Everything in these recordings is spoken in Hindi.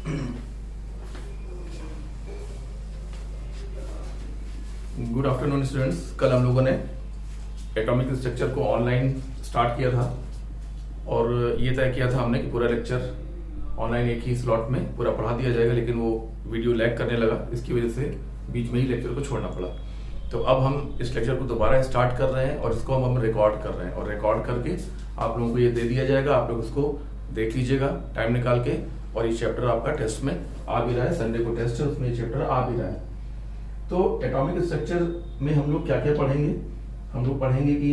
Good afternoon students. कल हम लोगों ने एटॉमिक स्ट्रक्चर को ऑनलाइन स्टार्ट किया था और ये तय किया था हमने कि पूरा लेक्चर ऑनलाइन एक ही स्लॉट में पूरा पढ़ा दिया जाएगा, लेकिन वो वीडियो लैग करने लगा, इसकी वजह से बीच में ही लेक्चर को छोड़ना पड़ा। तो अब हम इस लेक्चर को दोबारा स्टार्ट कर रहे हैं और इसको हम रिकॉर्ड कर रहे हैं और रिकॉर्ड करके आप लोगों को ये दे दिया जाएगा। आप लोग उसको देख लीजिएगा टाइम निकाल के। और ये चैप्टर आपका टेस्ट में आ भी रहा है, संडे को टेस्ट है, उसमें ये चैप्टर आ भी रहा है। तो एटॉमिक स्ट्रक्चर में हम लोग क्या क्या पढ़ेंगे? हम लोग पढ़ेंगे कि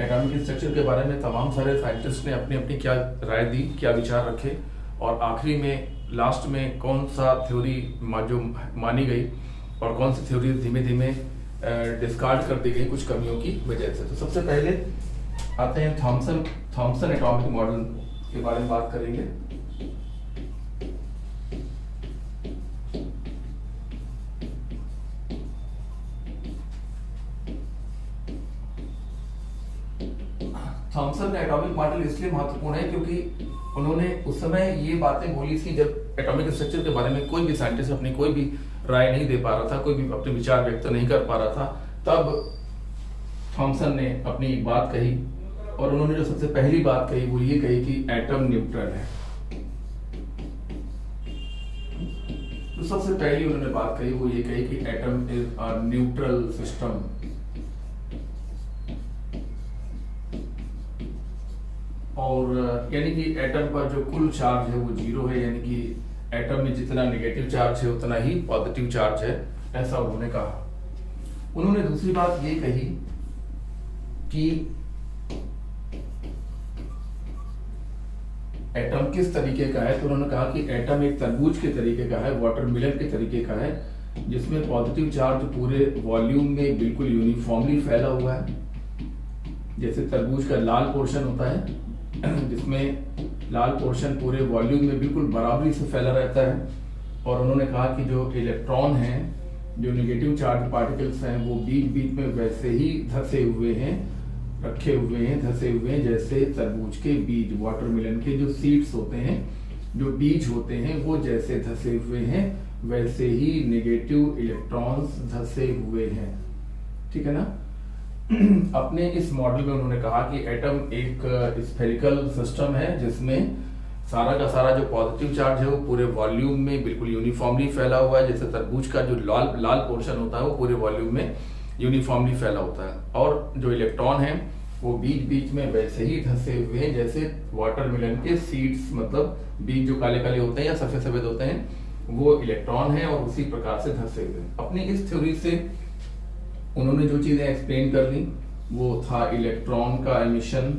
एटॉमिक स्ट्रक्चर के बारे में तमाम सारे साइंटिस्ट ने अपनी अपनी क्या राय दी, क्या विचार रखे, और आखिरी में लास्ट में कौन सा थ्योरी जो मानी गई और कौन सी थ्योरी धीमे धीमे डिस्कार्ड कर दी गई कुछ कमियों की वजह से। तो सबसे पहले आते हैं थॉमसन एटॉमिक मॉडल के बारे में बात करेंगे। थॉमसन एटॉमिक मॉडल इसलिए महत्वपूर्ण है क्योंकि उन्होंने उस समय ये बातें बोली थी जब एटॉमिक स्ट्रक्चर के बारे में कोई भी साइंटिस्ट अपनी कोई भी राय नहीं दे पा रहा था, कोई भी अपने विचार व्यक्त नहीं कर पा रहा था। तब थॉमसन ने अपनी बात कही और उन्होंने जो सबसे पहली बात कही वो ये कही कि एटम न्यूट्रल है। तो सबसे पहली उन्होंने बात कही वो ये कही कि atom is a neutral system. और यानी कि एटम पर जो कुल चार्ज है वो जीरो है, यानी कि एटम में जितना नेगेटिव चार्ज है उतना ही पॉजिटिव चार्ज है, ऐसा उन्होंने कहा। उन्होंने दूसरी बात ये कही कि एटम किस तरीके का है। तो उन्होंने कहा कि एटम एक तरबूज के तरीके का है, वाटरमेलन के तरीके का है, जिसमें पॉजिटिव चार्ज पूरे वॉल्यूम में बिल्कुल यूनिफॉर्मली फैला हुआ है। जैसे तरबूज का लाल पोर्शन होता है जिसमें लाल पोर्शन पूरे वॉल्यूम में बिल्कुल बराबरी से फैला रहता है। और उन्होंने कहा कि जो इलेक्ट्रॉन हैं, जो नेगेटिव चार्ज पार्टिकल्स हैं, वो बीच बीच में वैसे ही धसे हुए हैं, रखे हुए हैं, धसे हुए हैं जैसे तरबूज के बीज, वाटरमेलन के जो सीड्स होते हैं, जो बीज होते हैं, वो जैसे धसे हुए हैं वैसे ही नेगेटिव इलेक्ट्रॉन्स धसे हुए हैं। ठीक है ना। अपने इस मॉडल में उन्होंने कहा कि एटम एक स्फेरिकल सिस्टम है जिसमें सारा का सारा जो पॉजिटिव चार्ज है वो पूरे वॉल्यूम में बिल्कुल यूनिफॉर्मली फैला हुआ है। जैसे तरबूज का जो लाल पोर्शन होता है वो पूरे वॉल्यूम में यूनिफॉर्मली फैला होता है, और जो इलेक्ट्रॉन है वो बीच बीच में वैसे ही धसे हुए हैं जैसे वाटरमेलन के सीड्स, मतलब बीज जो काले काले होते हैं या सफेद सफेद होते हैं, वो इलेक्ट्रॉन है और उसी प्रकार से धसे हुए हैं। अपनी इस थ्योरी से उन्होंने जो चीजें एक्सप्लेन कर दी वो था इलेक्ट्रॉन का एमिशन,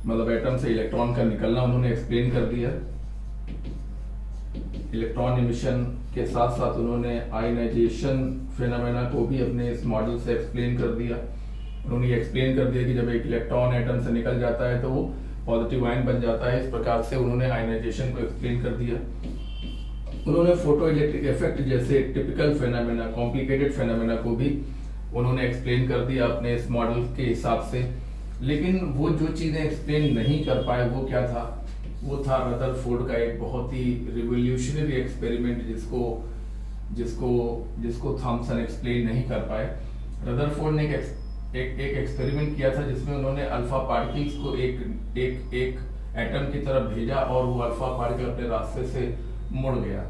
मतलब एटम से इलेक्ट्रॉन का निकलना उन्होंने एक्सप्लेन कर दिया। इलेक्ट्रॉन एमिशन के साथ साथ उन्होंने आयनाइजेशन फेनोमेना को भी अपने इस मॉडल से एक्सप्लेन कर दिया। उन्होंने ये एक्सप्लेन कर दिया कि जब एक इलेक्ट्रॉन एटम से निकल जाता है तो वो पॉजिटिव आयन बन जाता है। इस प्रकार से उन्होंने आयनाइजेशन को एक्सप्लेन कर दिया। उन्होंने फोटो इलेक्ट्रिक इफेक्ट जैसे टिपिकल फेनोमेना, कॉम्प्लिकेटेड फेनोमेना को भी उन्होंने एक्सप्लेन कर दिया अपने इस मॉडल के हिसाब से। लेकिन वो जो चीजें एक्सप्लेन नहीं कर पाए वो क्या था? वो था रदरफोर्ड का एक बहुत ही रिवोल्यूशनरी एक्सपेरिमेंट जिसको थॉमसन एक्सप्लेन नहीं कर पाए। रदरफोर्ड ने एक एक्सपेरिमेंट किया था जिसमें उन्होंने अल्फा पार्टिकल्स को एक एटम की तरफ भेजा और वो अल्फा पार्टिकल अपने रास्ते से मुड़ गया।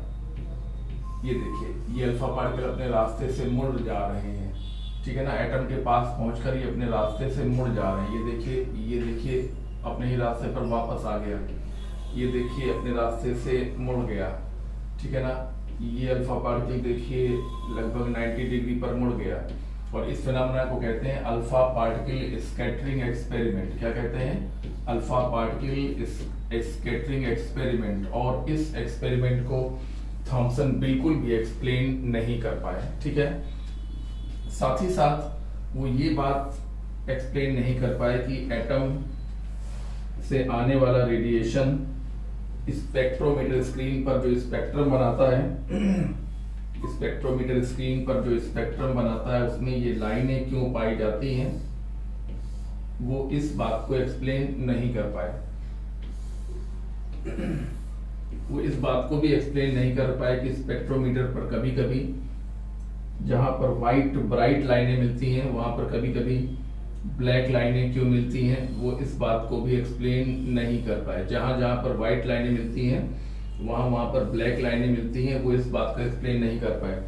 ये देखिए, ये अल्फा पार्टिकल अपने रास्ते से मुड़ जा रहे हैं। ठीक है ना। एटम के पास पहुंचकर ये अपने रास्ते से मुड़ जा रहे हैं। ये देखिए अपने ही रास्ते पर वापस आ गया। ये देखिए अपने रास्ते से मुड़ गया। ठीक है ना। ये अल्फा पार्टिकल देखिए लगभग 90 डिग्री पर मुड़ गया। और इस फिनोमेना को कहते हैं अल्फा पार्टिकल स्कैटरिंग एक्सपेरिमेंट। क्या कहते हैं? Alpha particle scattering experiment. और इस एक्सपेरिमेंट को थॉमसन बिल्कुल भी एक्सप्लेन नहीं कर पाए। ठीक है। साथ ही साथ वो ये बात एक्सप्लेन नहीं कर पाए कि एटम से आने वाला रेडिएशन स्पेक्ट्रोमीटर स्क्रीन पर जो स्पेक्ट्रम बनाता है स्पेक्ट्रोमीटर स्क्रीन पर जो स्पेक्ट्रम बनाता है उसमें ये लाइनें क्यों पाई जाती हैं, वो इस बात को एक्सप्लेन नहीं कर पाए। वो इस बात को भी एक्सप्लेन नहीं कर पाए कि स्पेक्ट्रोमीटर पर कभी कभी जहां पर वाइट ब्राइट लाइनें मिलती हैं वहां पर कभी कभी ब्लैक लाइनें क्यों मिलती हैं, वो इस बात को भी एक्सप्लेन नहीं कर पाए। जहां जहां पर वाइट लाइनें मिलती हैं वहां वहां पर ब्लैक लाइनें मिलती हैं, वो इस बात को एक्सप्लेन नहीं कर पाए।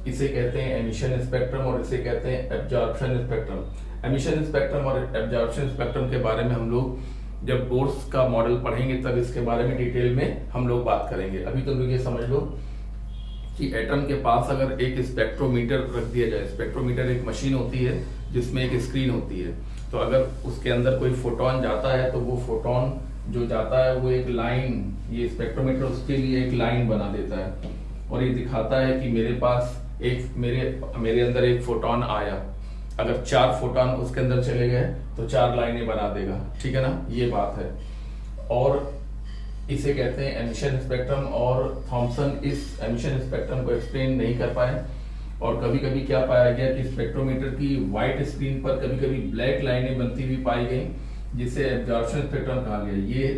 इसे कहते हैं एमिशन स्पेक्ट्रम और इसे कहते हैं एब्जॉर्प्शन स्पेक्ट्रम। एमिशन स्पेक्ट्रम और एब्जॉर्प्शन स्पेक्ट्रम के बारे में हम लोग जब बोर्ड्स का मॉडल पढ़ेंगे तब इसके बारे में डिटेल में हम लोग बात करेंगे। अभी तो लोग ये समझ लो कि एटम के पास अगर एक स्पेक्ट्रोमीटर रख दिया जाए, स्पेक्ट्रोमीटर एक मशीन होती है जिसमें एक स्क्रीन होती है, तो अगर उसके अंदर कोई फोटोन जाता है तो वो फोटोन जो जाता है वो एक लाइन, ये स्पेक्ट्रोमीटर उसके लिए एक लाइन बना देता है और ये दिखाता है कि मेरे पास एक मेरे अंदर एक फोटोन आया। अगर 4 फोटोन उसके अंदर चले गए तो 4 लाइनें बना देगा, ठीक है ना, ये बात है। और इसे कहते हैं एमिशन स्पेक्ट्रम और थॉमसन इस एमिशन स्पेक्ट्रम को एक्सप्लेन नहीं कर पाए। और कभी कभी क्या पाया गया कि स्पेक्ट्रोमीटर की व्हाइट स्क्रीन पर कभी कभी ब्लैक लाइनें बनती हुई पाई गई, जिसे एब्जॉर्प्शन स्पेक्ट्रम कहा गया। ये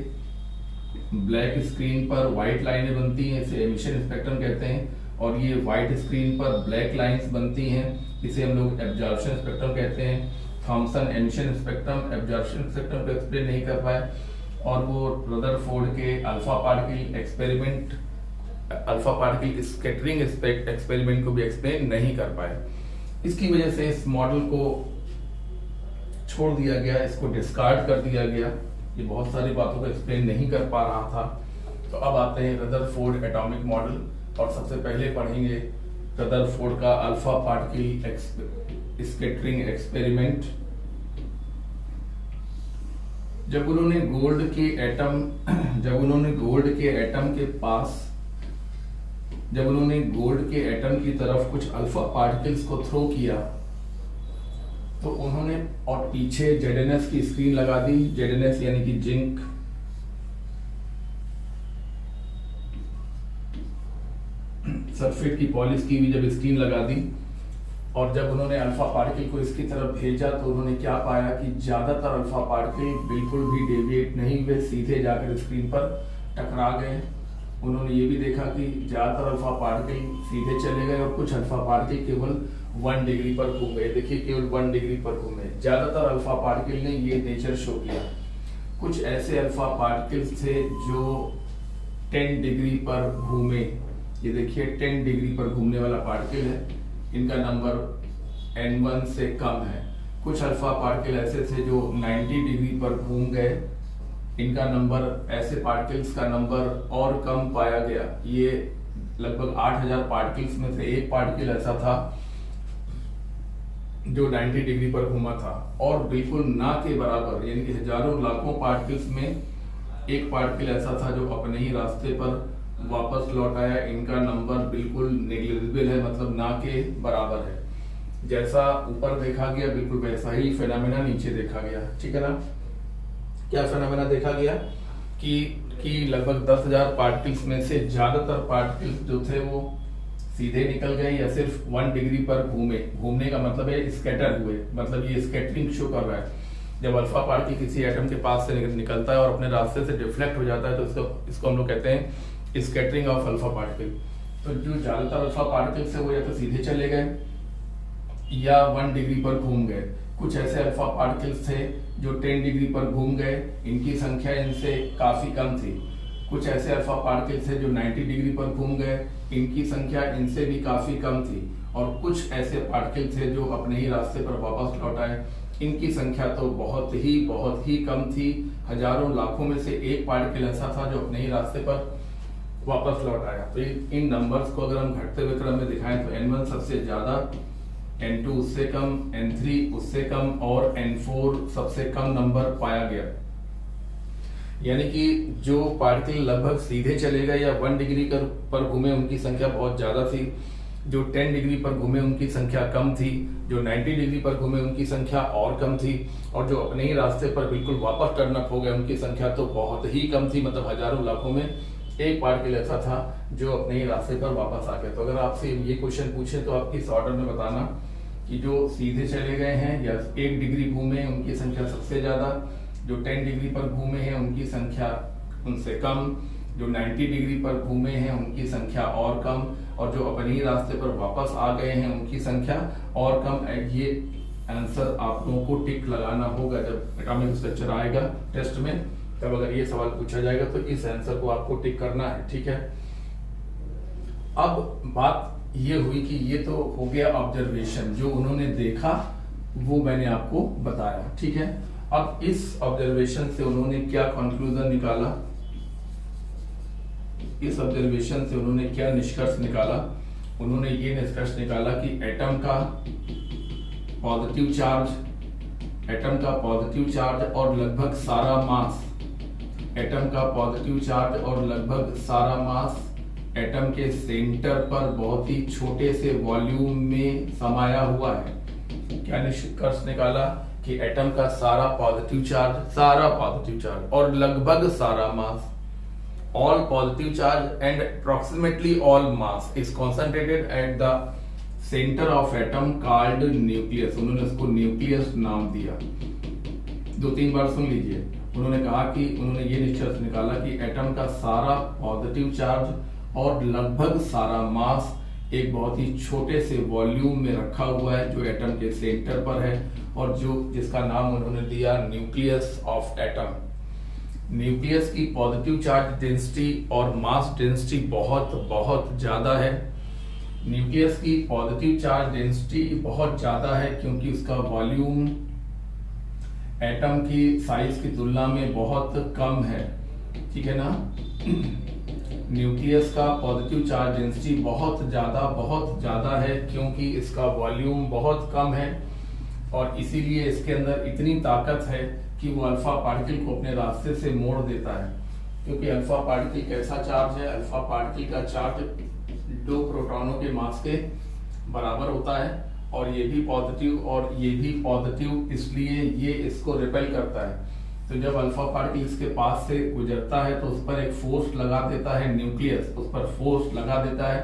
ब्लैक स्क्रीन पर व्हाइट लाइनें बनती हैं, इसे एमिशन स्पेक्ट्रम कहते हैं, और ये व्हाइट स्क्रीन पर ब्लैक लाइंस बनती हैं, इसे हम लोग एब्जॉर्प्शन स्पेक्ट्रम कहते हैं। Thomson emission spectrum absorption spectrum को एक्सप्लेन नहीं कर पाए और वो रदरफोर्ड के alpha particle experiment, alpha particle scattering experiment को भी एक्सप्लेन नहीं कर पाए। इसकी वजह से इस मॉडल को छोड़ दिया गया, इसको डिस्कार्ड कर दिया गया। ये बहुत सारी बातों को एक्सप्लेन नहीं कर पा रहा था। तो अब आते हैं रदरफोर्ड एटॉमिक मॉडल और सबसे पहले पढ़ेंगे रदरफोर्ड का अल्फा पार्टिकल स्कैटरिंग एक्सपेरिमेंट। जब उन्होंने गोल्ड के एटम की तरफ कुछ अल्फा पार्टिकल्स को थ्रो किया तो उन्होंने और पीछे ZnS की स्क्रीन लगा दी। ZnS यानी कि जिंक सल्फेट की पॉलिश की हुई जब स्क्रीन लगा दी और जब उन्होंने अल्फा पार्टिकल को इसकी तरफ भेजा तो उन्होंने क्या पाया कि ज्यादातर अल्फा पार्टिकल बिल्कुल भी डेविएट नहीं हुए, सीधे जाकर स्क्रीन पर टकरा गए। उन्होंने ये भी देखा कि ज्यादातर अल्फा पार्टिकल सीधे चले गए और कुछ अल्फा पार्टिकल केवल 1 डिग्री पर घूम गए। देखिए केवल 1 डिग्री पर घूमे। ज्यादातर अल्फा पार्टिकल ने ये नेचर शो किया। कुछ ऐसे अल्फा पार्टिकल्स थे जो 10 डिग्री पर घूमे। ये देखिए 10 डिग्री पर घूमने वाला पार्टिकल है, इनका नंबर N1 से कम है। कुछ अल्फा पार्टिकल ऐसे थे जो 90 डिग्री पर घूम गए, इनका नंबर, ऐसे पार्टिकल्स का नंबर और कम पाया गया। ये लगभग 8000 पार्टिकल्स में से एक पार्टिकल ऐसा था जो 90 डिग्री पर घूमा था और बिल्कुल ना के बराबर, यानी कि हजारों लाखों पार्टिकल्स में एक पार्टिकल ऐसा था जो अपने ही रास्ते पर वापस लौट आया। इनका नंबर बिल्कुल नेग्लिजिबल है, मतलब ना के बराबर है। जैसा ऊपर देखा गया बिल्कुल वैसा ही फेनोमेना नीचे देखा गया, ठीक है ना। क्या फेनोमेना देखा गया कि लगभग 10,000 पार्टिकल्स में से ज्यादातर पार्टिकल्स जो थे वो सीधे निकल गए या सिर्फ 1 डिग्री पर घूमे। घूमने का मतलब है स्कैटर हुए, मतलब ये स्कैटरिंग शो कर रहा है। जब अल्फा पार्टिकल किसी एटम के पास से निकलता है और अपने रास्ते से डिफ्लेक्ट हो जाता है तो इसको हम लोग कहते हैं स्कैटरिंग ऑफ अल्फा पार्टिकल। तो जो ज्यादातर अल्फा पार्टिकल्स है वो या तो सीधे चले गए या 1 डिग्री पर घूम गए। कुछ ऐसे अल्फा पार्टिकल्स थे जो 10 डिग्री पर घूम गए, इनकी संख्या इनसे काफी कम थी। कुछ ऐसे अल्फा पार्टिकल्स थे जो 90 डिग्री पर घूम गए, इनकी संख्या इनसे भी काफी कम थी। और कुछ ऐसे पार्टिकल थे जो अपने ही रास्ते पर वापस लौट आए, इनकी संख्या तो बहुत ही कम थी। हजारों लाखों में से एक पार्टिकल ऐसा था जो अपने ही रास्ते पर वापस लौट आया। तो इन नंबर्स को अगर हम घटते हुए क्रम में दिखाएं तो N1 सबसे ज्यादा, N2 उससे कम, N3 उससे कम और N4 सबसे कम नंबर पाया गया। यानी कि जो पार्टिकल लगभग सीधे चले गए या 1 डिग्री पर घूमे उनकी संख्या बहुत ज्यादा थी, जो 10 डिग्री पर घूमे उनकी संख्या कम थी, जो 90 डिग्री पर घूमे उनकी संख्या और कम थी, और जो अपने ही रास्ते पर बिल्कुल वापस टर्न अप हो गए उनकी संख्या तो बहुत ही कम थी। मतलब हजारों लाखों में एक पार्टिकल ऐसा था जो अपने ही रास्ते पर वापस आ गया। तो अगर आपसे ये क्वेश्चन पूछे तो आप किस ऑर्डर में बताना कि जो सीधे चले गए हैं या 1 डिग्री घूमे उनकी संख्या सबसे ज्यादा, जो 10 डिग्री पर घूमे हैं उनकी संख्या उनसे कम, जो 90 डिग्री पर घूमे हैं उनकी संख्या और कम, और जो अपने ही रास्ते पर वापस आ गए हैं उनकी संख्या और कम। ये आंसर आप लोगों को टिक लगाना होगा जब एटॉमिक स्ट्रक्चर आएगा टेस्ट में, तब अगर ये सवाल पूछा जाएगा तो इस आंसर को आपको टिक करना है, ठीक है। अब बात ये हुई कि ये तो हो गया ऑब्जर्वेशन, जो उन्होंने देखा वो मैंने आपको बताया, ठीक है। अब इस ऑब्जर्वेशन से उन्होंने क्या कंक्लूजन निकाला, इस ऑब्जर्वेशन से उन्होंने क्या निष्कर्ष निकाला? उन्होंने ये निष्कर्ष निकाला कि एटम का पॉजिटिव चार्ज और लगभग सारा मास, एटम का पॉजिटिव चार्ज और लगभग सारा मास एटम के सेंटर पर बहुत ही छोटे से वॉल्यूम में समाया हुआ है। क्या निष्कर्ष निकाला? कि एटम का सारा पॉजिटिव चार्ज और लगभग सारा मास, all positive charge and approximately all mass is concentrated at the center of atom called nucleus। उन्होंने उसको न्यूक्लियस नाम दिया। 2-3 बार सुन लीजिए। उन्होंने कहा कि उन्होंने ये निष्कर्ष निकाला कि एटम का सारा पॉजिटिव चार्ज और लगभग सारा मास एक बहुत ही छोटे से वॉल्यूम में रखा हुआ है जो एटम के सेंटर पर है, और जिसका नाम उन्होंने दिया न्यूक्लियस ऑफ एटम। न्यूक्लियस की पॉजिटिव चार्ज डेंसिटी और मास डेंसिटी बहुत ज्यादा है। न्यूक्लियस की पॉजिटिव चार्ज डेंसिटी बहुत ज्यादा है क्योंकि उसका वॉल्यूम एटम की साइज की तुलना में बहुत कम है, ठीक है ना। न्यूक्लियस का पॉजिटिव चार्ज डेंसिटी बहुत ज्यादा है क्योंकि इसका वॉल्यूम बहुत कम है, और इसीलिए इसके अंदर इतनी ताकत है कि वो अल्फा पार्टिकल को अपने रास्ते से मोड़ देता है। क्योंकि अल्फा पार्टिकल कैसा चार्ज है? अल्फा पार्टिकल का चार्ज 2 प्रोटॉनों के मास के बराबर होता है, और ये भी पॉजिटिव और ये भी पॉजिटिव, इसलिए ये इसको रिपेल करता है। तो जब अल्फा पार्टिकल इसके पास से गुजरता है तो उस पर एक फोर्स लगा देता है न्यूक्लियस, उस पर फोर्स लगा देता है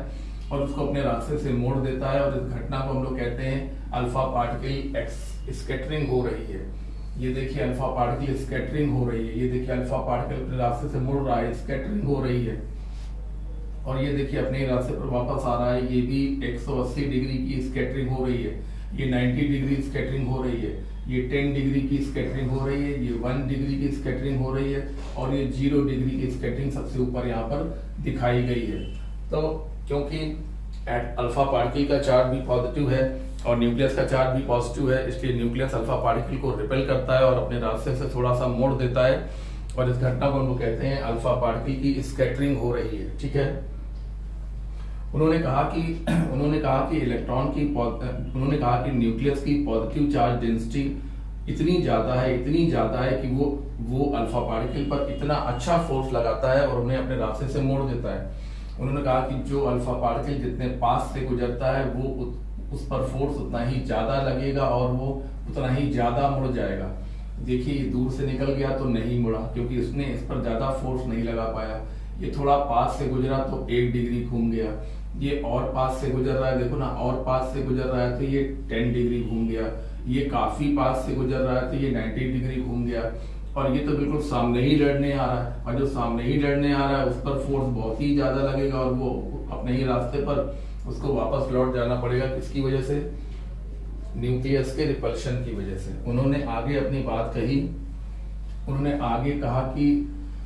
और उसको अपने रास्ते से मोड़ देता है, और इस घटना को हम लोग कहते हैं अल्फा पार्टिकल स्कैटरिंग हो रही है। ये देखिए अल्फा पार्टिकल स्कैटरिंग हो रही है, ये देखिए अल्फा पार्टिकल अपने रास्ते से मुड़ रहा है, स्कैटरिंग हो रही है, और ये देखिए अपने रास्ते पर वापस आ रहा है। ये भी 180 डिग्री की स्कैटरिंग हो रही है, ये 90 डिग्री स्कैटरिंग हो रही है, ये 10 डिग्री की स्कैटरिंग हो रही है, ये 1 डिग्री की स्कैटरिंग हो रही है, और ये 0 डिग्री की स्कैटरिंग सबसे ऊपर यहाँ पर दिखाई गई है। तो क्योंकि अल्फा पार्टिकल का चार्ज भी पॉजिटिव है और न्यूक्लियस का चार्ज भी पॉजिटिव है, इसलिए न्यूक्लियस अल्फा पार्टिकल को रिपेल करता है और अपने रास्ते से थोड़ा सा मोड़ देता है, और इस घटना को हम लोग कहते हैं अल्फा पार्टिकल की स्कैटरिंग हो रही है, ठीक है। उन्होंने कहा कि न्यूक्लियस की पॉजिटिव चार्ज डेंसिटी इतनी ज्यादा है कि वो अल्फा पार्टिकल पर इतना अच्छा फोर्स लगाता है और उन्हें अपने रास्ते से मोड़ देता है। उन्होंने कहा कि जो अल्फा पार्टिकल जितने पास से गुजरता है वो उस पर फोर्स उतना ही ज्यादा लगेगा और वो उतना ही ज्यादा मुड़ जाएगा। देखिए दूर से निकल गया तो नहीं मुड़ा क्योंकि उसने इस पर ज्यादा फोर्स नहीं लगा पाया। ये थोड़ा पास से गुजरा तो 1 डिग्री घूम गया, ये और पास से गुजर रहा है, देखो ना, और पास से गुजर रहा है तो ये 10 डिग्री घूम गया, ये काफी पास से गुजर रहा है तो ये 90 डिग्री घूम गया, और ये तो बिल्कुल सामने ही लड़ने आ रहा है, और जो सामने ही लड़ने आ रहा है उस पर फोर्स बहुत ही ज्यादा लगेगा और वो अपने ही रास्ते पर उसको वापस लौट जाना पड़ेगा। किसकी वजह से? न्यूक्लियस के रिपल्शन की वजह से। उन्होंने आगे अपनी बात कही, उन्होंने आगे कहा कि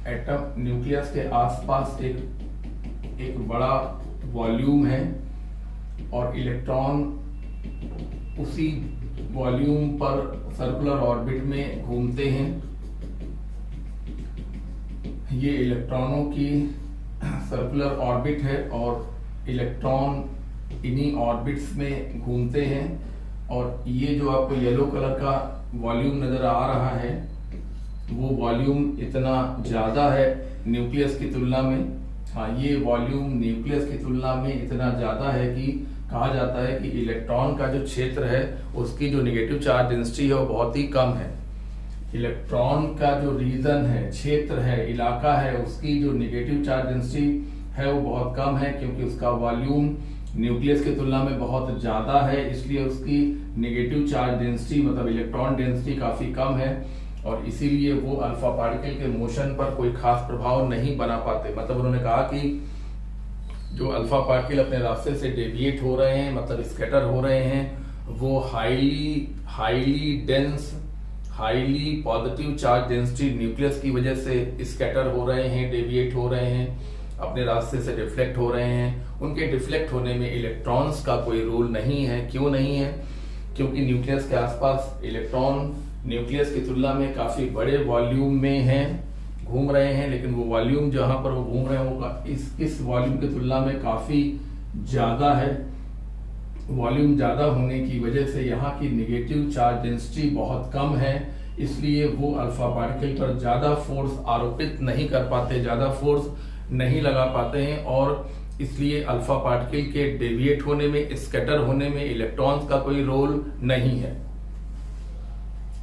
एटम न्यूक्लियस के आसपास एक बड़ा वॉल्यूम है और इलेक्ट्रॉन उसी वॉल्यूम पर सर्कुलर ऑर्बिट में घूमते हैं। ये इलेक्ट्रॉनों की सर्कुलर ऑर्बिट है और इलेक्ट्रॉन इन्हीं ऑर्बिट्स में घूमते हैं, और ये जो आपको येलो कलर का वॉल्यूम नजर आ रहा है वो वॉल्यूम इतना ज्यादा है न्यूक्लियस की तुलना में। हाँ, ये वॉल्यूम न्यूक्लियस की तुलना में इतना ज्यादा है कि कहा जाता है कि इलेक्ट्रॉन का जो क्षेत्र है उसकी जो नेगेटिव चार्ज डेंसिटी है वो बहुत ही कम है। इलेक्ट्रॉन का जो रीजन है, क्षेत्र है, इलाका है, उसकी जो नेगेटिव चार्ज डेंसिटी है वो बहुत कम है क्योंकि उसका वॉल्यूम न्यूक्लियस की तुलना में बहुत ज्यादा है, इसलिए उसकी नेगेटिव चार्ज डेंसिटी मतलब इलेक्ट्रॉन डेंसिटी काफी कम है। और इसीलिए वो अल्फा पार्टिकल के मोशन पर कोई खास प्रभाव नहीं बना पाते। मतलब उन्होंने कहा कि जो अल्फा पार्टिकल अपने रास्ते से डेविएट हो रहे हैं, मतलब स्कैटर हो रहे हैं, वो highly dense, highly positive charge density nucleus की वजह से स्कैटर हो रहे हैं, डेविएट हो रहे हैं, अपने रास्ते से डिफ्लेक्ट हो रहे हैं। उनके डिफ्लेक्ट होने में इलेक्ट्रॉन्स का कोई रोल नहीं है। क्यों नहीं है? क्योंकि न्यूक्लियस के आसपास इलेक्ट्रॉन न्यूक्लियस की तुलना में काफी बड़े वॉल्यूम में हैं, घूम रहे हैं, लेकिन वो वॉल्यूम जहां पर वो घूम रहे हैं वो इस वॉल्यूम की तुलना में काफी ज्यादा है। वॉल्यूम ज्यादा होने की वजह से यहाँ की नेगेटिव चार्ज डेंसिटी बहुत कम है, इसलिए वो अल्फा पार्टिकल पर ज्यादा फोर्स आरोपित नहीं कर पाते, ज्यादा फोर्स नहीं लगा पाते हैं, और इसलिए अल्फा पार्टिकल के डेविएट होने में, स्कैटर होने में इलेक्ट्रॉन्स का कोई रोल नहीं है।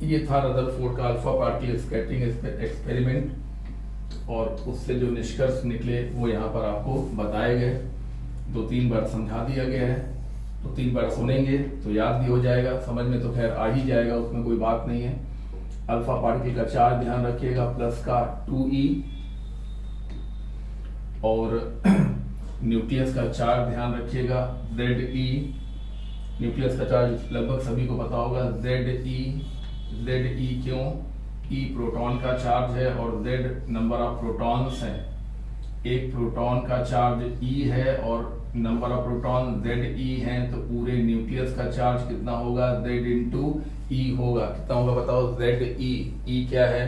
ये था रदरफोर्ड का अल्फा पार्टिकल स्कैटरिंग एक्सपेरिमेंट, और उससे जो निष्कर्ष निकले वो यहाँ पर आपको बताए गए। 2-3 बार समझा दिया गया है, 2-3 बार सुनेंगे तो याद भी हो जाएगा, समझ में तो खैर आ ही जाएगा, उसमें कोई बात नहीं है। अल्फा पार्टिकल का चार्ज ध्यान रखिएगा, प्लस का 2e, और न्यूक्लियस का चार्ज ध्यान रखिएगा Ze। न्यूक्लियस का चार्ज लगभग सभी को पता होगा, Ze क्यों? E प्रोटॉन का चार्ज है और Z नंबर ऑफ प्रोटॉन्स हैं। एक प्रोटॉन का चार्ज E है और नंबर ऑफ प्रोटॉन Ze हैं, तो पूरे न्यूक्लियस का चार्ज कितना होगा? Z इंटू E होगा। कितना होगा बताओ? Ze। E क्या है?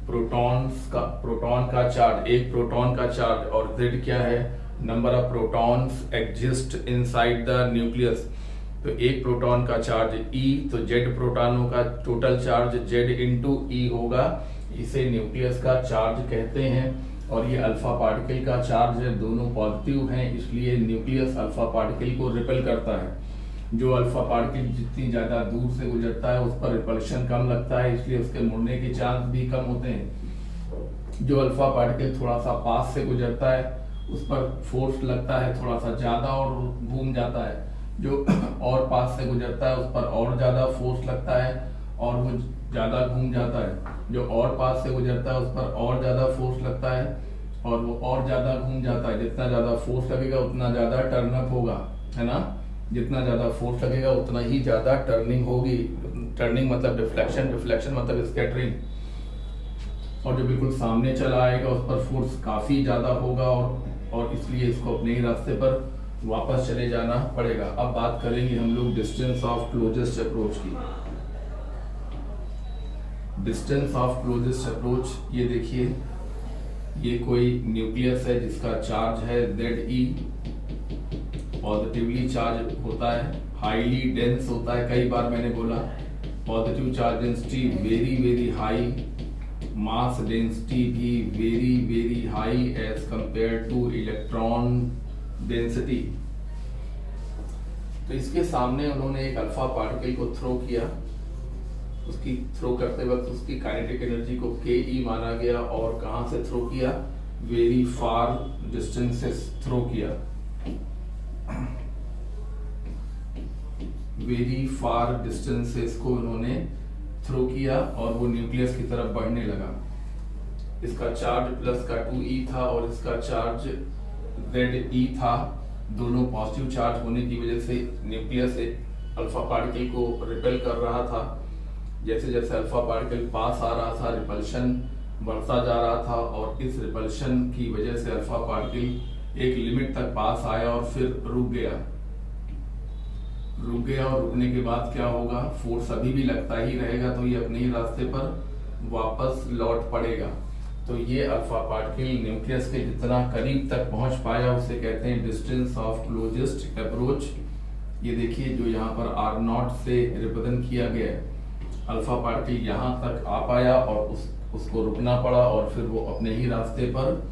प्रोटॉन का चार्ज, एक प्रोटॉन का चार्ज, और Z क्या है? Number of protons exist inside the nucleus. तो एक प्रोटॉन का चार्ज E, तो Z प्रोटॉनों का total charge Z into E होगा। इसे न्यूक्लियस का चार्ज कहते हैं, और ये अल्फा पार्टिकल का चार्ज है, दोनों पॉजिटिव हैं, इसलिए न्यूक्लियस अल्फा पार्टिकल को रिपेल करता है। जो अल्फा पार्टिकल जितनी ज्यादा दूर से गुजरता है उस पर रिपल्शन कम लगता है, इसलिए उसके मुड़ने के चांस भी कम होते हैं। जो अल्फा पार्टिकल थोड़ा सा पास से गुजरता है उस पर फोर्स लगता है थोड़ा सा ज्यादा और घूम जाता है। जो और पास से गुजरता है उस पर और ज्यादा फोर्स लगता है और वो ज्यादा घूम जाता है। जो और पास से गुजरता है उस पर और ज्यादा फोर्स लगता है और वो और ज्यादा घूम जाता है। जितना ज्यादा फोर्स लगेगा उतना ज्यादा टर्न अप होगा, है ना? जितना ज्यादा फोर्स लगेगा उतना ही ज्यादा टर्निंग होगी। टर्निंग मतलब डिफ्लेक्शन, डिफ्लेक्शन मतलब स्कैटरिंग। और जो बिल्कुल सामने चला आएगा उस पर फोर्स काफी ज्यादा होगा और इसलिए इसको अपने ही रास्ते पर वापस चले जाना पड़ेगा। अब बात करेंगे हम लोग डिस्टेंस ऑफ क्लोजेस्ट अप्रोच की। डिस्टेंस ऑफ क्लोजेस्ट अप्रोच, ये देखिए, ये कोई न्यूक्लियस है जिसका चार्ज है Ze, पॉजिटिवली चार्ज होता है, हाईली डेंस होता है। कई बार मैंने बोला positive charge density very very high, mass density भी very very high as compare to electron density. तो इसके सामने उन्होंने एक अल्फा पार्टिकल को थ्रो किया। उसकी थ्रो करते वक्त उसकी काइनेटिक एनर्जी को Ke माना गया, और कहां से थ्रो किया? वेरी फार डिस्टेंसेस थ्रो किया, वेरी फार डिस्टेंसेस को उन्होंने थ्रो किया और वो न्यूक्लियस की तरफ बढ़ने लगा। इसका चार्ज प्लस का 2e था और इसका चार्ज Ze था। दोनों पॉजिटिव चार्ज होने की वजह से न्यूक्लियस अल्फा पार्टिकल को रिपेल कर रहा था। जैसे जैसे अल्फा पार्टिकल पास आ रहा था रिपल्शन बढ़ता जा रहा था, और इस रिपल्शन की वजह से अल्फा पार्टिकल एक लिमिट तक पास आया और फिर रुक गया। और रुकने के बाद क्या होगा? फोर्स अभी भी लगता ही रहेगा, तो ये अपने ही रास्ते पर वापस लौट पड़ेगा। तो ये अल्फा पार्टिकल न्यूक्लियस के जितना करीब तक पहुंच पाया उसे कहते हैं डिस्टेंस ऑफ क्लोजेस्ट अप्रोच। ये देखिए जो यहाँ पर R0 से रिप्रेजेंट किया गया है, अल्फा पार्टिकल यहाँ तक आ पाया और उसको रुकना पड़ा और फिर वो अपने ही रास्ते पर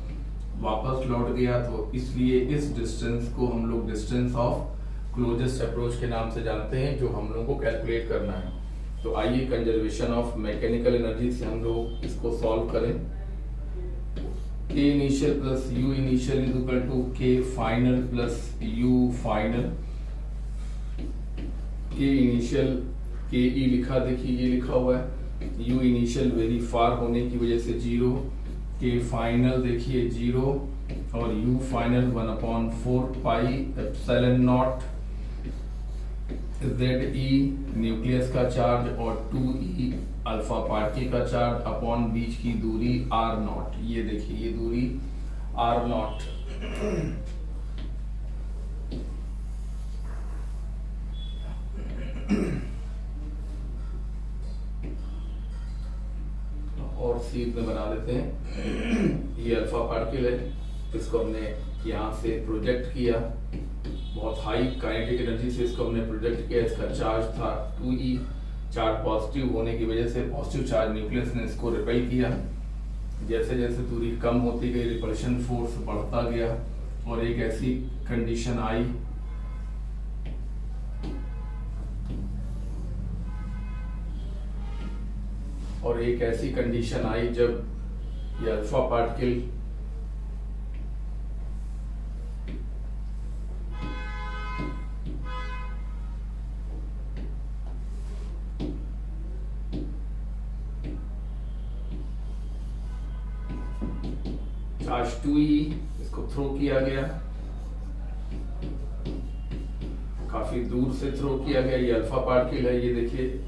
वापस लौट गया। तो इसलिए इस डिस्टेंस को हम लोग डिस्टेंस ऑफ क्लोजेस्ट अप्रोच के नाम से जानते हैं, जो हम लोग को कैलकुलेट करना है। तो आइए कंजर्वेशन ऑफ मैकेनिकल एनर्जी से हम लोग इसको सॉल्व करें। K initial plus U initial is equal to K final plus U final। K initial KE लिखा, देखिए ये लिखा हुआ है, यू इनिशियल वेरी फार होने की वजह से 0, के फाइनल देखिए 0 और u final 1/4 pi epsilon naught ZE nucleus का चार्ज और 2E अल्फा पार्टिकल का चार्ज अपॉन बीच की दूरी R0। ये देखिए ये दूरी R0। और सीध में बना लेते हैं। ये अल्फा पार्टिकल है, इसको हमने यहाँ से प्रोजेक्ट किया, बहुत हाई काइनेटिक एनर्जी से इसको हमने प्रोजेक्ट किया। इसका चार्ज था 2E, चार्ज पॉजिटिव होने की वजह से पॉजिटिव चार्ज न्यूक्लियस ने इसको रिपेल किया। जैसे जैसे दूरी कम होती गई रिपल्शन फोर्स बढ़ता गया और एक ऐसी कंडीशन आई जब ये अल्फा पार्टिकल चार्ज 2E इसको थ्रो किया गया, काफी दूर से थ्रो किया गया। ये अल्फा पार्टिकल है, ये देखिए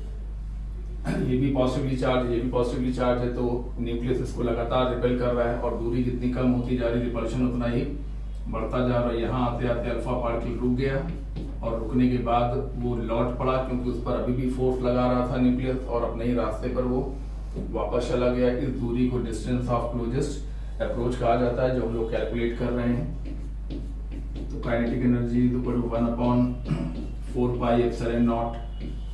ये भी पॉजिटिवली चार्ज, ये भी पॉजिटिवली चार्ज है, तो न्यूक्लियस इसको लगातार रिपेल कर रहा है और दूरी जितनी कम होती जा रही रिपल्शन उतना ही बढ़ता जा रहा है। यहाँ आते आते अल्फा पार्टिकल रुक गया और रुकने के बाद वो लौट पड़ा क्योंकि उस पर अभी भी फोर्स लगा रहा था न्यूक्लियस और अपने ही रास्ते पर वो वापस चला गया। इस दूरी को डिस्टेंस ऑफ क्लोजेस्ट अप्रोच कहा जाता है जो हम लोग कैलकुलेट कर रहे हैं। तो kinetic energy 1/4 pi epsilon naught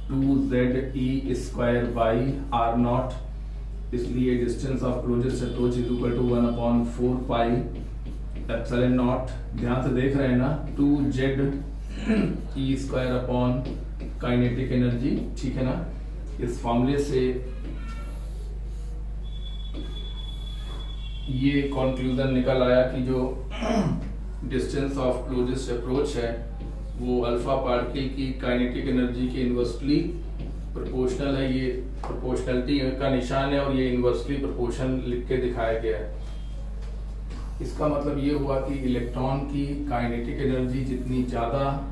2ZE square by R0, इसलिए distance of closest approach is equal to 1/4 pi epsilon naught. ध्यान से देख रहे हैं ना, 2ZE square upon kinetic energy, ठीक है ना। इस फॉर्मूले से ये कंक्लूजन निकल आया कि जो डिस्टेंस ऑफ क्लोजेस्ट अप्रोच है वो अल्फा पार्टिकल की काइनेटिक एनर्जी के इन्वर्सली प्रोपोर्शनल है। ये प्रोपोर्शनलिटी का निशान है और ये इन्वर्सली प्रोपोर्शन लिख के दिखाया गया है। इसका मतलब ये हुआ कि इलेक्ट्रॉन की काइनेटिक एनर्जी जितनी ज़्यादा,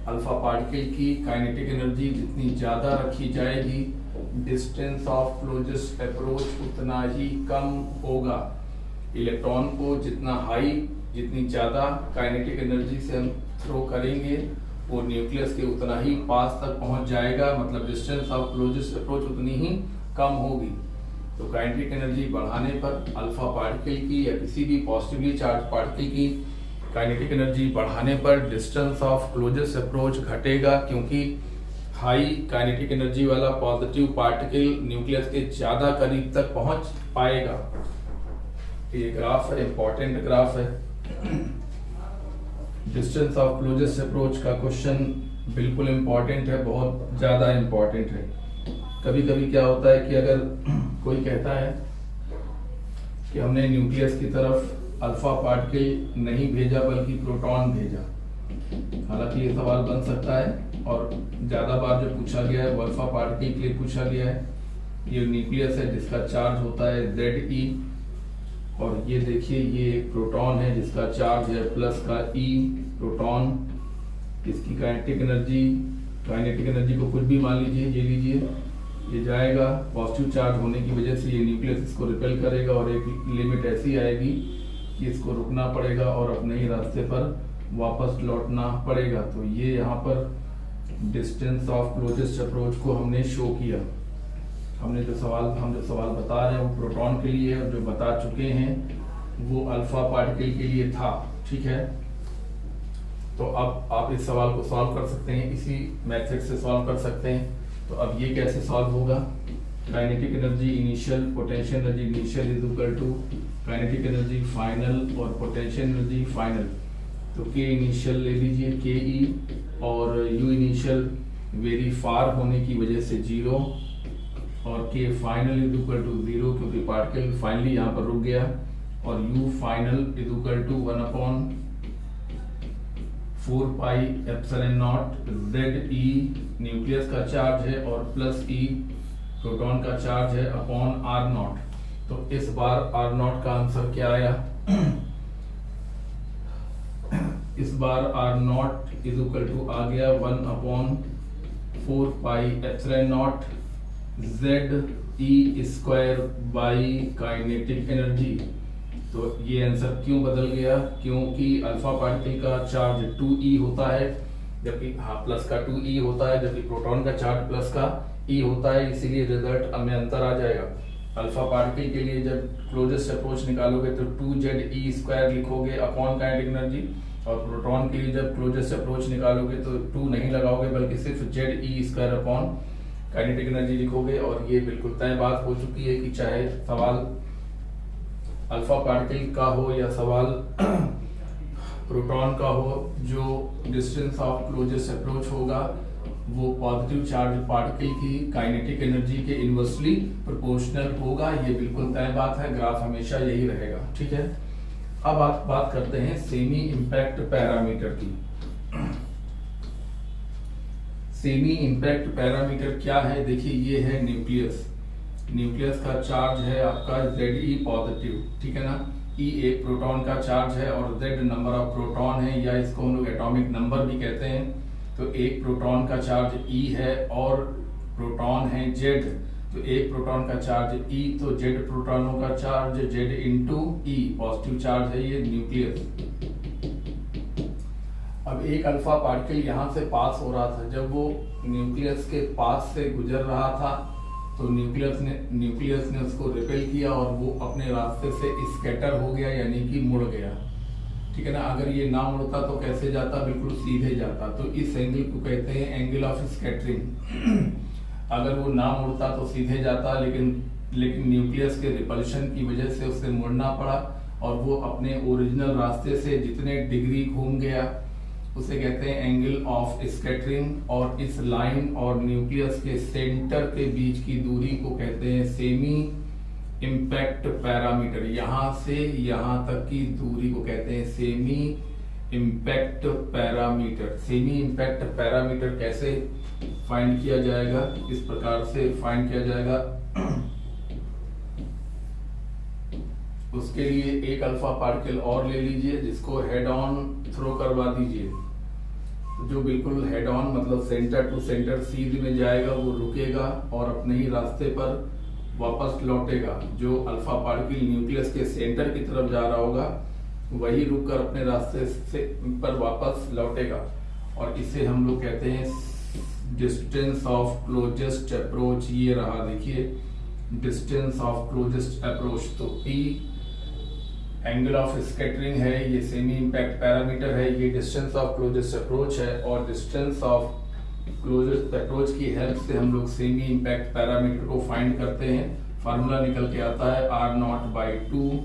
अल्फा पार्टिकल की काइनेटिक एनर्जी जितनी ज़्यादा रखी जाएगी, डिस्टेंस ऑफ क्लोजेस्ट अप्रोच उतना ही कम होगा। इलेक्ट्रॉन को जितनी ज़्यादा काइनेटिक एनर्जी से हम थ्रो करेंगे वो न्यूक्लियस के उतना ही पास तक पहुंच जाएगा, मतलब डिस्टेंस ऑफ क्लोजेस्ट अप्रोच उतनी ही कम होगी। तो काइनेटिक एनर्जी बढ़ाने पर अल्फा पार्टिकल की या किसी भी पॉजिटिवली चार्ज पार्टिकल की काइनेटिक एनर्जी बढ़ाने पर डिस्टेंस ऑफ क्लोजेस्ट अप्रोच घटेगा, क्योंकि हाई काइनेटिक एनर्जी वाला पॉजिटिव पार्टिकल न्यूक्लियस के ज्यादा करीब तक पहुंच पाएगा। ये ग्राफ है, इंपॉर्टेंट ग्राफ है। डिस्टेंस ऑफ क्लोजेस्ट अप्रोच का क्वेश्चन बिल्कुल इंपॉर्टेंट है, बहुत ज्यादा इंपॉर्टेंट है। कभी कभी क्या होता है कि अगर कोई कहता है कि हमने न्यूक्लियस की तरफ अल्फा पार्टिकल नहीं भेजा बल्कि प्रोटॉन भेजा, हालांकि ये सवाल बन सकता है और ज्यादा बार जो पूछा गया है वो अल्फा पार्टिकल के लिए पूछा गया है। ये न्यूक्लियस है जिसका चार्ज होता है ZE और ये देखिए ये एक प्रोटॉन है जिसका चार्ज है प्लस का E प्रोटॉन। इसकी काइनेटिक एनर्जी को कुछ भी मान लीजिए, ये लीजिए, ये जाएगा, पॉजिटिव चार्ज होने की वजह से ये न्यूक्लियस इसको रिपेल करेगा और एक लिमिट ऐसी आएगी कि इसको रुकना पड़ेगा और अपने ही रास्ते पर वापस लौटना पड़ेगा। तो ये यहाँ पर डिस्टेंस ऑफ क्लोजेस्ट अप्रोच को हमने शो किया। हम जो सवाल बता रहे हैं वो प्रोटॉन के लिए और जो बता चुके हैं वो अल्फा पार्टिकल के लिए था, ठीक है। तो अब आप इस सवाल को सॉल्व कर सकते हैं, इसी मेथड से सॉल्व कर सकते हैं। तो अब ये कैसे सॉल्व होगा? Kinetic energy initial, potential energy initial is equal to kinetic energy final और पोटेंशियल एनर्जी फाइनल। तो के इनिशियल ले लीजिए KE और यू इनिशियल वेरी फार होने की वजह से 0 और के फाइनल इज इक्वल टू 0 क्योंकि पार्टिकल फाइनली यहाँ पर रुक गया और u final is equal to 1/4 pi epsilon naught ZE nucleus का चार्ज है और प्लस E प्रोटॉन का चार्ज है अपॉन आर नॉट। तो इस बार आर नॉट का आंसर क्या आया? इस बार r naught is equal to आ गया 1/4πε0 ZE² बाई काइनेटिक एनर्जी। तो ये आंसर क्यों बदल गया? क्योंकि अल्फा पार्टिकल का चार्ज 2e होता है, जबकि प्लस का 2e होता है, जबकि प्रोटॉन का चार्ज प्लस का e होता है, इसीलिए रिजल्ट में अंतर आ जाएगा। अल्फा पार्टिकल के लिए जब क्लोजेस्ट अप्रोच निकालोगे तो 2ZE² लिखोगे अपॉन काइनेटिक एनर्जी, और प्रोटॉन के लिए जब क्लोजेस्ट अप्रोच निकालोगे तो 2 नहीं लगाओगे बल्कि सिर्फ ZE² अपॉन काइनेटिक एनर्जी लिखोगे। और ये बिल्कुल तय बात हो चुकी है कि चाहे सवाल अल्फा पार्टिकल का हो या सवाल प्रोटॉन का हो, जो डिस्टेंस ऑफ क्लोजेस्ट अप्रोच होगा वो पॉजिटिव चार्ज पार्टिकल की काइनेटिक एनर्जी के इनवर्सली प्रोपोर्शनल होगा। ये बिल्कुल तय बात है, ग्राफ हमेशा यही रहेगा। ठीक है, अब बात करते हैं सेमी इंपैक्ट पैरामीटर की। सेमी इंपैक्ट पैरामीटर क्या है? देखिए, ये है न्यूक्लियस। न्यूक्लियस का चार्ज है आपका Ze पॉजिटिव, ठीक है ना। E एक प्रोटॉन का चार्ज है और Z नंबर ऑफ प्रोटॉन है, या इसको हम लोग एटॉमिक नंबर भी कहते हैं। तो एक प्रोटॉन का चार्ज E है और प्रोटॉन है Z। तो एक प्रोटॉन का चार्ज E, तो Z प्रोटॉनों का charge Z into E, positive charge है ये न्यूक्लियस। अब एक अल्फा पार्टिकल यहाँ से पास हो रहा था, जब वो न्यूक्लियस के पास से गुजर रहा था तो न्यूक्लियस ने उसको रिपेल किया और वो अपने रास्ते से स्कैटर हो गया, यानी कि मुड़ गया। ठीक है ना। अगर ये ना मुड़ता तो कैसे जाता? बिल्कुल सीधे जाता। तो इस एंगल को कहते हैं एंगल ऑफ स्कैटरिंग। अगर वो ना मुड़ता तो सीधे जाता, लेकिन न्यूक्लियस के रिपल्शन की वजह से उसे मुड़ना पड़ा और वो अपने ओरिजिनल रास्ते से जितने डिग्री घूम गया उसे कहते हैं एंगल ऑफ स्कैटरिंग। और इस लाइन और न्यूक्लियस के सेंटर के बीच की दूरी को कहते हैं सेमी इंपैक्ट पैरामीटर। यहां से यहां तक की दूरी को कहते हैं semi impact parameter. Semi impact parameter कैसे फाइंड किया जाएगा? इस प्रकार से फाइंड किया जाएगा। उसके लिए एक अल्फा पार्टिकल और ले लीजिए जिसको हेड ऑन थ्रो करवा दीजिए। जो बिल्कुल हेड ऑन मतलब सेंटर टू सेंटर सीध में जाएगा वो रुकेगा और अपने ही रास्ते पर वापस लौटेगा। जो अल्फा पार्टिकल न्यूक्लियस के सेंटर की तरफ जा रहा होगा वही रुककर अपने रास्ते से पर वापस लौटेगा। और इसे हम लोग कहते हैं डिस्टेंस ऑफ क्लोजेस्ट अप्रोच। ये रहा, देखिए डिस्टेंस ऑफ क्लोजेस्ट अप्रोच। तो P एंगल ऑफ स्कैटरिंग है, ये सेमी इंपैक्ट पैरामीटर है, ये डिस्टेंस ऑफ क्लोजेस्ट अप्रोच है। और डिस्टेंस ऑफ क्लोजेस्ट अप्रोच की हेल्प से हम लोग सेमी इंपैक्ट पैरामीटर को फाइंड करते हैं। फार्मूला निकल के आता है R0/2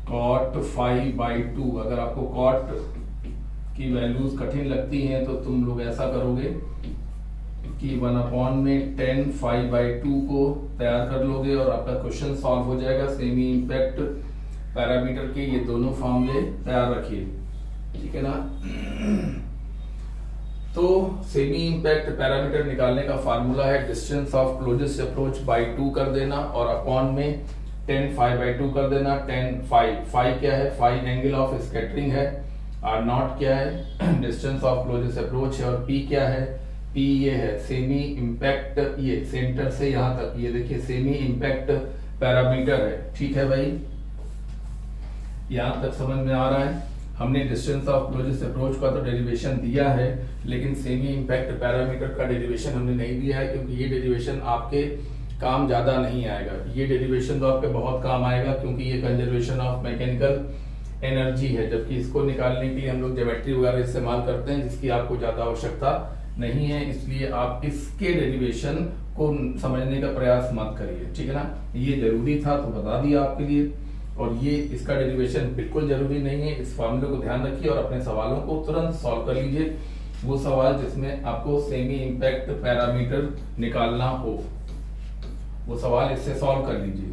cot phi/2। अगर आपको कॉट की वैल्यूज कठिन लगती हैं तो तुम लोग ऐसा करोगे कि 1/10 phi/2 को तैयार कर लोगे और आपका क्वेश्चन सॉल्व हो जाएगा। सेमी इंपैक्ट पैरामीटर के ये दोनों फॉर्मूले तैयार रखिए, ठीक है ना। तो सेमी इंपैक्ट पैरामीटर निकालने का फार्मूला है distance of closest approach by 2 कर देना और अपॉन में 10 phi/2 कर देना। 10 phi क्या है? phi एंगल ऑफ स्कैटरिंग है। R0 क्या है? डिस्टेंस ऑफ क्लोजेस्ट अप्रोच है। और P क्या है? P ये है सेमी इंपैक्ट, ये सेंटर से यहां तक, ये देखिए सेमी इंपैक्ट पैरामीटर है। ठीक है भाई, यहां तक समझ में आ रहा है। हमने डिस्टेंस ऑफ क्लोजेस्ट अप्रोच का तो डेरिवेशन दिया है, लेकिन सेमी इंपैक्ट पैरामीटर का डेरिवेशन हमने नहीं दिया है, क्योंकि ये डेरिवेशन आपके काम ज्यादा नहीं आएगा। ये डेरिवेशन तो आपके बहुत काम आएगा, क्योंकि ये कंजर्वेशन ऑफ मैकेनिकल एनर्जी है, जबकि इसको निकालने के लिए हम लोग ज्योमेट्री वगैरह इस्तेमाल करते हैं, जिसकी आपको ज्यादा आवश्यकता नहीं है। इसलिए आप इसके डेरिवेशन को समझने का प्रयास मत करिए, ठीक है ना। ये जरूरी था तो बता दिया आपके लिए, और ये इसका डेरिवेशन बिल्कुल जरूरी नहीं है। इस फॉर्मूले को ध्यान रखिए और अपने सवालों को तुरंत सॉल्व कर लीजिए। वो सवाल जिसमें आपको सेमी इंपैक्ट पैरामीटर निकालना हो, वो सवाल इससे सॉल्व कर लीजिए।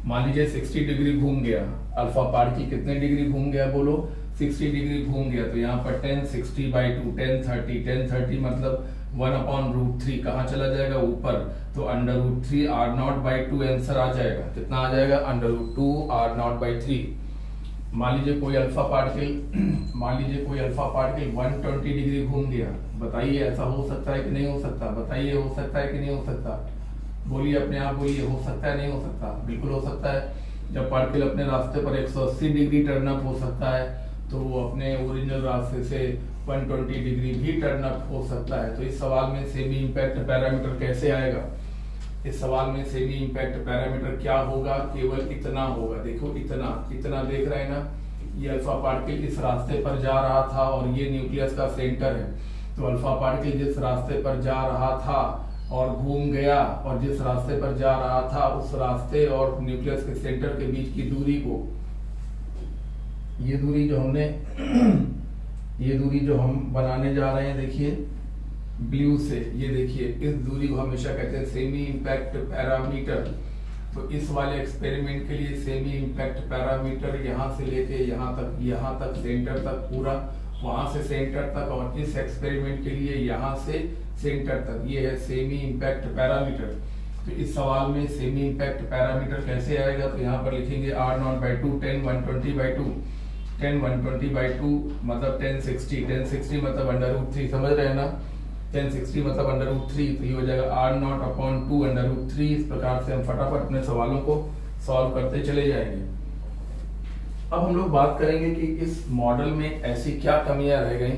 मान लीजिए 60 डिग्री घूम गया, अल्फा पार्टिकल कितने डिग्री घूम गया? बोलो 60 डिग्री घूम गया। तो यहाँ पर 10 60/2 10 30 10 30 मतलब 1/√3 कहाँ चला जाएगा, ऊपर, तो √3 r0/2 आंसर आ जाएगा। कितना आ जाएगा, √2 r0/3। मान लीजिए कोई अल्फा पार्टिकल 120 डिग्री घूम गया। बताइए ऐसा हो सकता है कि नहीं हो सकता, बताइए हो सकता है कि नहीं हो सकता, बोलिए अपने आप बोलिए, हो सकता है नहीं हो सकता, बिल्कुल हो सकता है। जब पार्टिकल अपने रास्ते पर 180 डिग्री टर्न अप हो सकता है तो वो अपने ओरिजिनल रास्ते से 120 डिग्री भी टर्न अप हो सकता है। तो इस सवाल में सेमी इंपैक्ट पैरामीटर कैसे आएगा, इस सवाल में सेमी इंपैक्ट पैरामीटर क्या होगा, केवल इतना होगा। देखो इतना देख रहे हैं ना, ये अल्फा पार्टिकल इस रास्ते पर जा रहा था और ये न्यूक्लियस का सेंटर है। तो अल्फा पार्टिकल जिस रास्ते पर जा रहा था और घूम गया, और जिस रास्ते पर जा रहा था उस रास्ते और न्यूक्लियस के सेंटर के बीच की दूरी को, ये दूरी जो हम बनाने जा रहे हैं, देखिए ब्लू से, ये देखिए इस दूरी को हमेशा कहते हैं सेमी इंपैक्ट पैरामीटर। तो इस वाले एक्सपेरिमेंट के लिए सेमी इंपैक्ट पैरामीटर यहाँ से लेके यहाँ तक सेंटर तक पूरा, वहां से सेंटर तक, और इस एक्सपेरिमेंट के लिए यहाँ से सेंटर तक, ये है सेमी इंपैक्ट पैरामीटर। तो इस सवाल में सेमी इंपैक्ट पैरामीटर कैसे आएगा, तो यहाँ पर लिखेंगे r0/2 10 120/2, 10 120/2 मतलब 1060 मतलब √3, समझ रहे हैं ना, 1060 मतलब √3, तो ये हो जाएगा r0/2 √3। इस प्रकार से हम फटाफट अपने सवालों को सॉल्व करते चले जाएंगे। अब हम लोग बात करेंगे कि इस मॉडल में ऐसी क्या कमियां रह गई।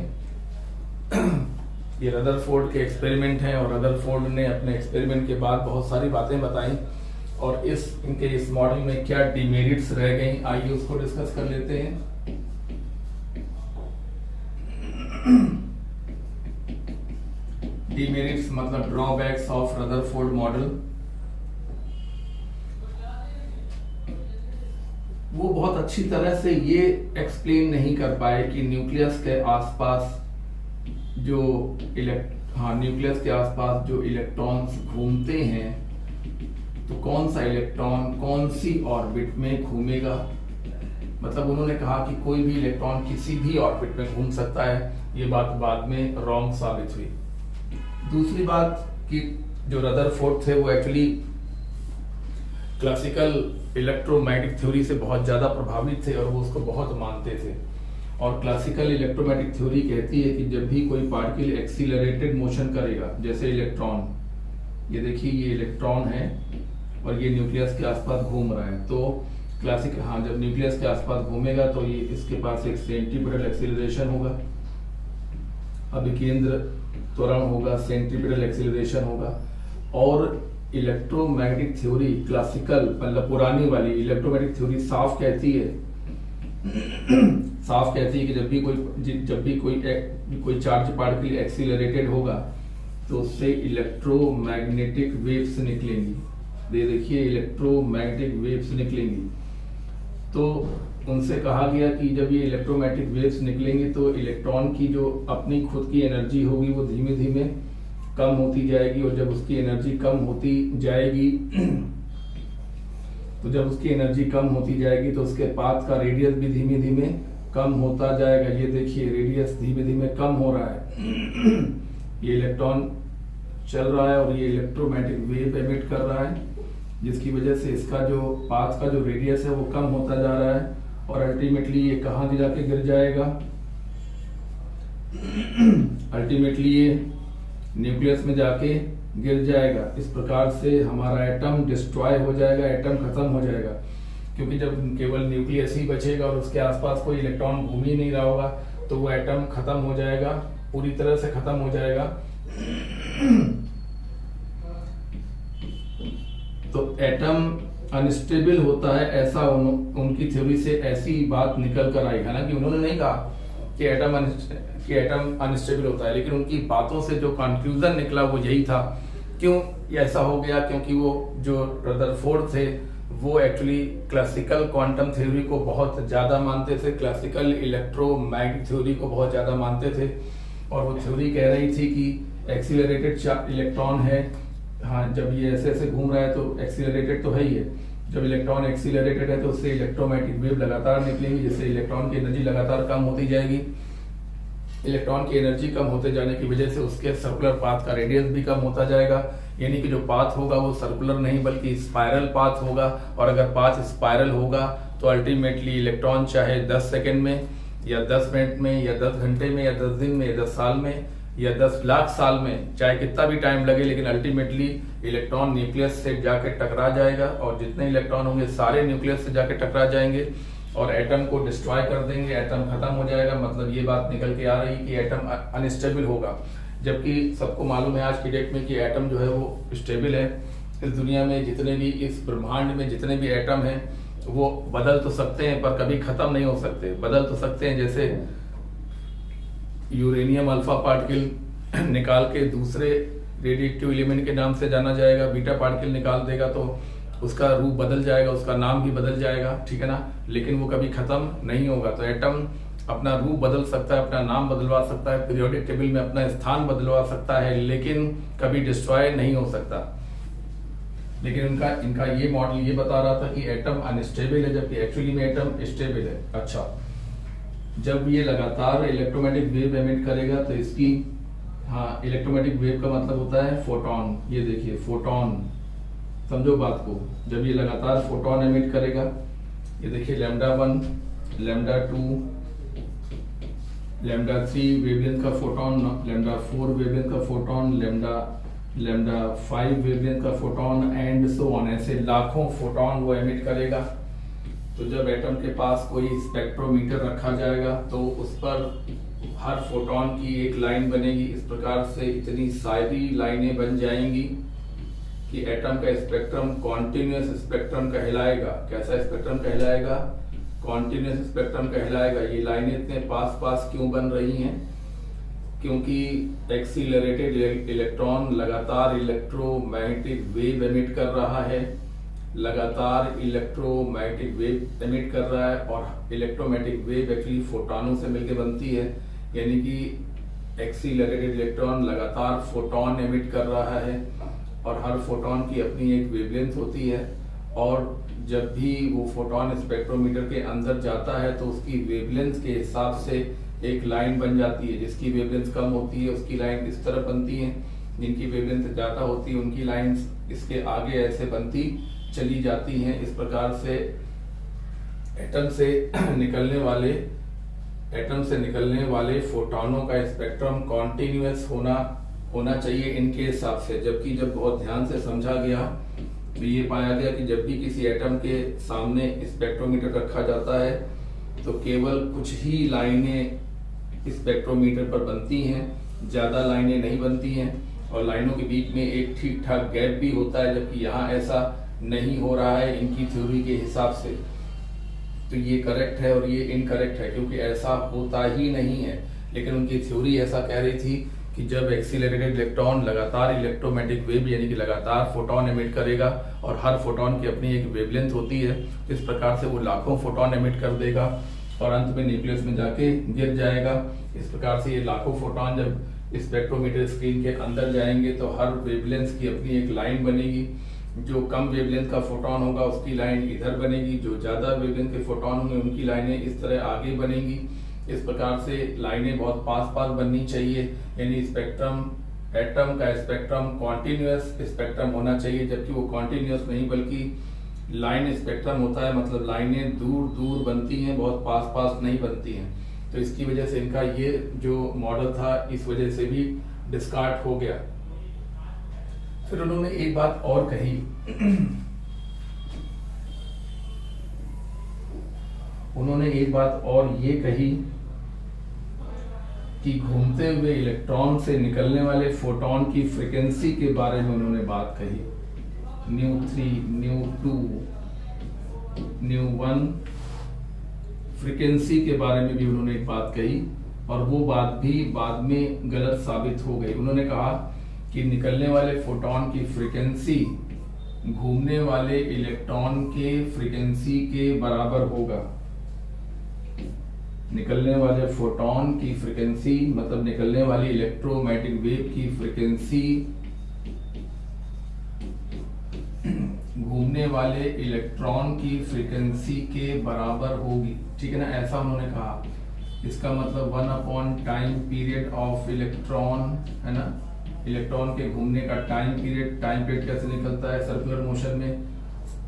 ये रदरफोर्ड के एक्सपेरिमेंट हैं और रदरफोर्ड ने अपने एक्सपेरिमेंट के बाद बहुत सारी बातें बताई, और इस मॉडल में क्या डिमेरिट्स रह गई, आइए उसको डिस्कस कर लेते हैं। डिमेरिट्स मतलब ड्रॉबैक्स ऑफ रदरफोर्ड मॉडल। वो बहुत अच्छी तरह से ये एक्सप्लेन नहीं कर पाए कि न्यूक्लियस के आसपास जो इलेक्ट्रॉन्स घूमते हैं, तो कौन सा इलेक्ट्रॉन कौन सी ऑर्बिट में घूमेगा। मतलब उन्होंने कहा कि कोई भी इलेक्ट्रॉन किसी भी ऑर्बिट में घूम सकता है, ये बात बाद में रॉन्ग साबित हुई। दूसरी बात कि जो रदरफोर्ड थे वो एक्चुअली क्लासिकल इलेक्ट्रोमैग्नेटिक थ्योरी से बहुत ज्यादा प्रभावित थे और वो उसको बहुत मानते थे। और क्लासिकल इलेक्ट्रोमैग्नेटिक थ्योरी कहती है कि जब भी कोई पार्टिकल एक्सीलरेटेड मोशन करेगा, जैसे इलेक्ट्रॉन, ये देखिए ये इलेक्ट्रॉन है और ये न्यूक्लियस के आसपास घूम रहा है, तो जब न्यूक्लियस के आसपास घूमेगा तो ये इसके पास एक सेंट्रीपिटल एक्सीलरेशन होगा, अभिकेंद्र त्वरण होगा, सेंट्रीपिटल एक्सीलरेशन होगा। और इलेक्ट्रोमैग्नेटिक थ्योरी क्लासिकल मतलब पुरानी वाली इलेक्ट्रोमैग्नेटिक थ्योरी साफ कहती है कि जब भी कोई चार्ज पार्टिकल एक्सीलरेटेड होगा तो उससे इलेक्ट्रोमैग्नेटिक वेव्स निकलेंगी। देखिए इलेक्ट्रोमैग्नेटिक वेव्स निकलेंगी। तो उनसे कहा गया कि जब ये इलेक्ट्रोमैग्नेटिक वेव्स निकलेंगे तो इलेक्ट्रॉन की जो अपनी खुद की एनर्जी होगी वो धीमे धीमे कम होती जाएगी, और जब उसकी एनर्जी कम होती जाएगी तो उसके पाथ का रेडियस भी धीमे धीमे कम होता जाएगा। ये देखिए रेडियस धीमे धीमे कम हो रहा है। ये इलेक्ट्रॉन चल रहा है और ये इलेक्ट्रोमैग्नेटिक वेव एमिट कर रहा है, जिसकी वजह से इसका जो पाथ का जो रेडियस है वो कम होता जा रहा है, और अल्टीमेटली ये कहाँ जाके गिर जाएगा, अल्टीमेटली ये न्यूक्लियस में जाके गिर जाएगा। इस प्रकार से हमारा एटम डिस्ट्रॉय हो जाएगा, एटम खत्म हो जाएगा, क्योंकि जब केवल न्यूक्लियस ही बचेगा और उसके आसपास कोई इलेक्ट्रॉन घूम ही नहीं रहा होगा तो वो एटम खत्म हो जाएगा, पूरी तरह से खत्म हो जाएगा। तो एटम अनस्टेबल होता है, ऐसा उनकी थ्योरी से ऐसी बात निकल कर आई। हालांकि उन्होंने नहीं कहा कि एटम अनस्टेबल होता है, लेकिन उनकी बातों से जो कंक्लूजन निकला वो यही था। क्यों ऐसा हो गया, क्योंकि वो जो रदरफोर्ड थे वो एक्चुअली क्लासिकल क्वांटम थ्योरी को बहुत ज्यादा मानते थे, क्लासिकल इलेक्ट्रोमैग्नेटिक थ्योरी को बहुत ज्यादा मानते थे, और वो थ्योरी कह रही थी कि एक्सीलरेटेड इलेक्ट्रॉन है, हाँ जब ये ऐसे ऐसे घूम रहा है तो एक्सीलरेटेड तो है ही है, जब इलेक्ट्रॉन एक्सीलरेटेड है तो उससे इलेक्ट्रोमैग्नेटिक वेव लगातार निकलेंगी, जिससे इलेक्ट्रॉन की एनर्जी लगातार कम होती जाएगी। इलेक्ट्रॉन की एनर्जी कम होते जाने की वजह से उसके सर्कुलर पाथ का रेडियस भी कम होता जाएगा, यानी कि जो पाथ होगा वो सर्कुलर नहीं बल्कि स्पाइरल पाथ होगा। और अगर पाथ स्पाइरल होगा तो अल्टीमेटली इलेक्ट्रॉन चाहे 10 सेकंड में या 10 मिनट में या 10 घंटे में या 10 दिन में या 10 साल में या 10 लाख साल में, चाहे कितना भी टाइम लगे, लेकिन अल्टीमेटली इलेक्ट्रॉन न्यूक्लियस से जाके टकरा जाएगा और जितने इलेक्ट्रॉन होंगे सारे न्यूक्लियस से जाके टकरा जाएंगे और एटम को डिस्ट्रॉय कर देंगे, एटम खत्म हो जाएगा। मतलब ये बात निकल के आ रही कि एटम अनस्टेबल होगा, जबकि सबको मालूम है आज की डेट में कि एटम जो है वो स्टेबल है। इस दुनिया में जितने भी, इस ब्रह्मांड में जितने भी एटम हैं वो बदल तो सकते हैं पर कभी खत्म नहीं हो सकते। बदल तो सकते हैं, जैसे यूरेनियम अल्फा पार्टिकल निकाल के दूसरे रेडिएटिव एलिमेंट के नाम से जाना जाएगा, बीटा पार्टिकल निकाल देगा तो उसका रूप बदल जाएगा, उसका नाम भी बदल जाएगा, ठीक है ना, लेकिन वो कभी खत्म नहीं होगा। तो एटम अपना रूप बदल सकता है, अपना नाम बदलवा सकता है, पीरियोडिक टेबल में अपना स्थान बदलवा सकता है, लेकिन कभी डिस्ट्रॉय नहीं हो सकता। लेकिन इनका ये मॉडल ये बता रहा था कि एटम अनस्टेबल है, जबकि एक्चुअली में एटम स्टेबल है। अच्छा, जब ये लगातार इलेक्ट्रोमैग्नेटिक वेव एमिट करेगा तो इसकी, हाँ, इलेक्ट्रोमैग्नेटिक वेव का मतलब होता है फोटोन। ये देखिए फोटोन, समझो बात को। जब ये लगातार फोटोन एमिट करेगा, ये देखिए λ1, λ2, λ3 वेवलेंथ का फोटोन, λ4 वेवलेंथ का फोटोन, λ5 वेवलेंथ का फोटोन एंड सो ऑन, ऐसे लाखों फोटोन वो एमिट करेगा। तो जब एटम के पास कोई स्पेक्ट्रोमीटर रखा जाएगा तो उस पर हर फोटोन की एक लाइन बनेगी। इस प्रकार से इतनी सारी लाइनें बन जाएंगी कि एटम का स्पेक्ट्रम कॉन्टिन्यूअस स्पेक्ट्रम कहलाएगा। कैसा स्पेक्ट्रम कहलाएगा? कॉन्टिन्यूअस स्पेक्ट्रम कहलाएगा। ये लाइनें इतने पास पास क्यों बन रही हैं? क्योंकि एक्सीलरेटेड इलेक्ट्रॉन लगातार इलेक्ट्रोमैग्नेटिक वेव एमिट कर रहा है, लगातार इलेक्ट्रोमैग्नेटिक वेव एमिट कर रहा है। और इलेक्ट्रोमैग्नेटिक वेव एक्चुअली फोटोनों से मिलकर बनती है, यानी कि एक्सीलरेटेड इलेक्ट्रॉन लगातार फोटोन एमिट कर रहा है और हर फोटोन की अपनी एक वेवलेंथ होती है। और जब भी वो फोटोन स्पेक्ट्रोमीटर के अंदर जाता है तो उसकी वेवलेंथ के हिसाब से एक लाइन बन जाती है। जिसकी वेवलेंथ कम होती है उसकी लाइन इस तरह बनती है, जिनकी वेवलेंथ ज़्यादा होती है उनकी लाइंस इसके आगे ऐसे बनती चली जाती हैं। इस प्रकार से एटम से निकलने वाले फोटोनों का स्पेक्ट्रम कॉन्टिन्यूअस होना चाहिए इनके हिसाब से। जबकि जब बहुत ध्यान से समझा गया तो ये पाया गया कि जब भी किसी एटम के सामने स्पेक्ट्रोमीटर रखा जाता है तो केवल कुछ ही लाइनें स्पेक्ट्रोमीटर पर बनती हैं, ज़्यादा लाइनें नहीं बनती हैं और लाइनों के बीच में एक ठीक ठाक गैप भी होता है, जबकि यहाँ ऐसा नहीं हो रहा है इनकी थ्योरी के हिसाब से। तो ये करेक्ट है और ये इनकरेक्ट है, क्योंकि ऐसा होता ही नहीं है। लेकिन उनकी थ्योरी ऐसा कह रही थी कि जब एक्सीलरेटेड इलेक्ट्रॉन लगातार इलेक्ट्रोमैग्नेटिक वेव यानी कि लगातार फोटोन एमिट करेगा और हर फोटोन की अपनी एक वेवलेंथ होती है, इस प्रकार से वो लाखों फोटोन एमिट कर देगा और अंत में न्यूक्लियस में जाके गिर जाएगा। इस प्रकार से ये लाखों फोटोन जब स्पेक्ट्रोमीटर स्क्रीन के अंदर जाएंगे तो हर वेवलेंथ की अपनी एक लाइन बनेगी। जो कम वेवलेंथ का फोटोन होगा उसकी लाइन इधर बनेगी, जो ज़्यादा वेवलेंथ के फोटोन होंगे उनकी लाइनें इस तरह आगे बनेंगी। इस प्रकार से लाइनें बहुत पास पास बननी चाहिए, यानी एटम का स्पेक्ट्रम कॉन्टिन्यूअस स्पेक्ट्रम होना चाहिए, जबकि वो कॉन्टिन्यूअस नहीं बल्कि लाइन स्पेक्ट्रम होता है। मतलब लाइनें दूर दूर बनती हैं, बहुत पास पास नहीं बनती हैं। तो इसकी वजह से इनका ये जो मॉडल था इस वजह से भी डिस्कार्ड हो गया। फिर उन्होंने एक बात और कही उन्होंने एक बात और ये कही कि घूमते हुए इलेक्ट्रॉन से निकलने वाले फोटोन की फ्रीक्वेंसी के बारे में उन्होंने बात कही। ν3, ν2, ν1 फ्रीक्वेंसी के बारे में भी उन्होंने एक बात कही और वो बात भी बाद में गलत साबित हो गई। उन्होंने कहा कि निकलने वाले फोटोन की फ्रीक्वेंसी घूमने वाले इलेक्ट्रॉन के फ्रीक्वेंसी के बराबर होगा। निकलने वाले फोटोन की फ्रीक्वेंसी मतलब निकलने वाली इलेक्ट्रोमैग्नेटिक वेव की फ्रीक्वेंसी घूमने वाले इलेक्ट्रॉन की फ्रीक्वेंसी के बराबर होगी, ठीक है ना, ऐसा उन्होंने कहा। इसका मतलब 1 टाइम पीरियड ऑफ इलेक्ट्रॉन, है ना। इलेक्ट्रॉन के घूमने का टाइम पीरियड कैसे निकलता है सर्कुलर मोशन में,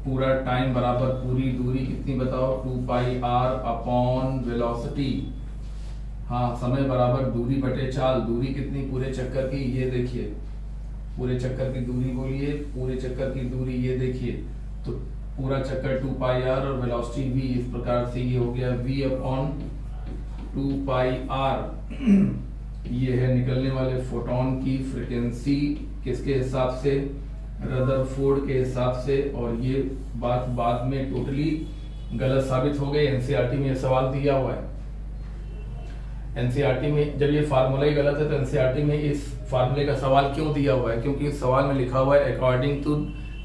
पूरा टाइम बराबर पूरी दूरी कितनी बताओ, 2πr/, वेलोसिटी, हाँ समय बराबर दूरी बटे चाल, दूरी कितनी पूरे चक्कर की, ये देखिए पूरे चक्कर की दूरी बोलिए, पूरे चक्कर की दूरी ये देखिए, तो पूरा चक्कर 2πr और वेलोसिटी v, इस प्रकार से ये हो गया v/2πr। ये है निकलने वाले फोटोन की फ्रीक्वेंसी किसके हिसाब से, रदरफोर्ड के हिसाब से। और ये बात बाद में टोटली गलत साबित हो गई, एनसीईआरटी में ये सवाल दिया हुआ है। एनसीईआरटी में जब ये फार्मूला ही गलत है तो एनसीईआरटी में इस फार्मूले का सवाल क्यों दिया हुआ है, क्योंकि इस सवाल में लिखा हुआ है according to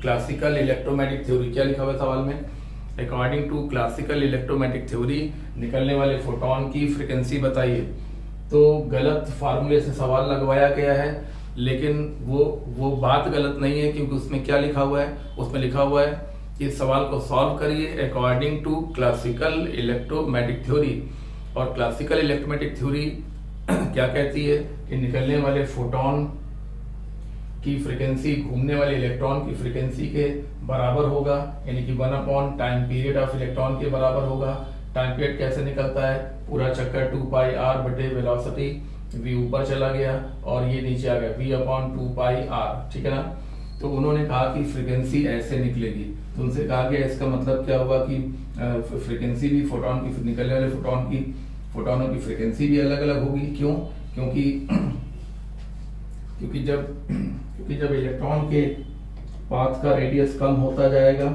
classical electromagnetic theory. क्या लिखा हुआ है सवाल में, according to classical electromagnetic theory निकलने वाले फोटोन की फ्रीक्वेंसी बताइए। तो गलत फार्मूले से सवाल लगवाया गया है, लेकिन वो बात गलत नहीं है, क्योंकि उसमें क्या लिखा हुआ है, उसमें लिखा हुआ है कि इस सवाल को सॉल्व करिए according to classical electromagnetic theory. और क्लासिकल इलेक्ट्रोमैग्नेटिक थ्योरी क्या कहती है कि निकलने वाले फोटोन की फ्रीक्वेंसी घूमने वाले इलेक्ट्रॉन की फ्रीक्वेंसी के बराबर होगा, यानी कि 1 टाइम पीरियड ऑफ इलेक्ट्रॉन के बराबर होगा। टाइम पीरियड कैसे निकलता है, पूरा चक्कर 2πr बटे वेलोसिटी, v ऊपर चला गया और ये नीचे आ गया v/2πr, ठीक है ना। तो उन्होंने कहा कि फ्रीक्वेंसी ऐसे निकलेगी, तो उनसे कहा गया इसका मतलब क्या हुआ कि फ्रीक्वेंसी भी फोटोन की, निकलने वाले फोटोनों की फ्रीक्वेंसी भी अलग अलग होगी। क्यों, क्योंकि जब इलेक्ट्रॉन के पाथ का रेडियस कम होता जाएगा,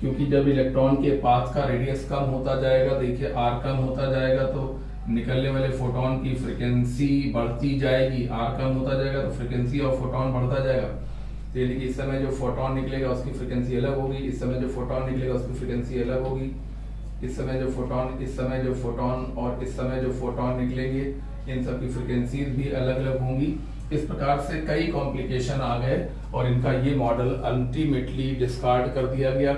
क्योंकि जब इलेक्ट्रॉन के पाथ का रेडियस कम होता जाएगा, देखिए r कम होता जाएगा तो निकलने वाले फोटोन की फ्रीक्वेंसी बढ़ती जाएगी, r कम होता जाएगा तो फ्रीक्वेंसी ऑफ फोटोन बढ़ता जाएगा। तो यानी कि इस समय जो फोटोन निकलेगा उसकी फ्रीक्वेंसी अलग होगी, इस समय जो फोटोन निकलेगा उसकी फ्रीक्वेंसी अलग होगी, इस समय जो फोटोन और इस समय जो फोटोन निकलेंगे इन सब की फ्रीक्वेंसीज भी अलग अलग होंगी। इस प्रकार से कई कॉम्प्लिकेशन आ गए और इनका ये मॉडल अल्टीमेटली डिस्कार्ड कर दिया गया।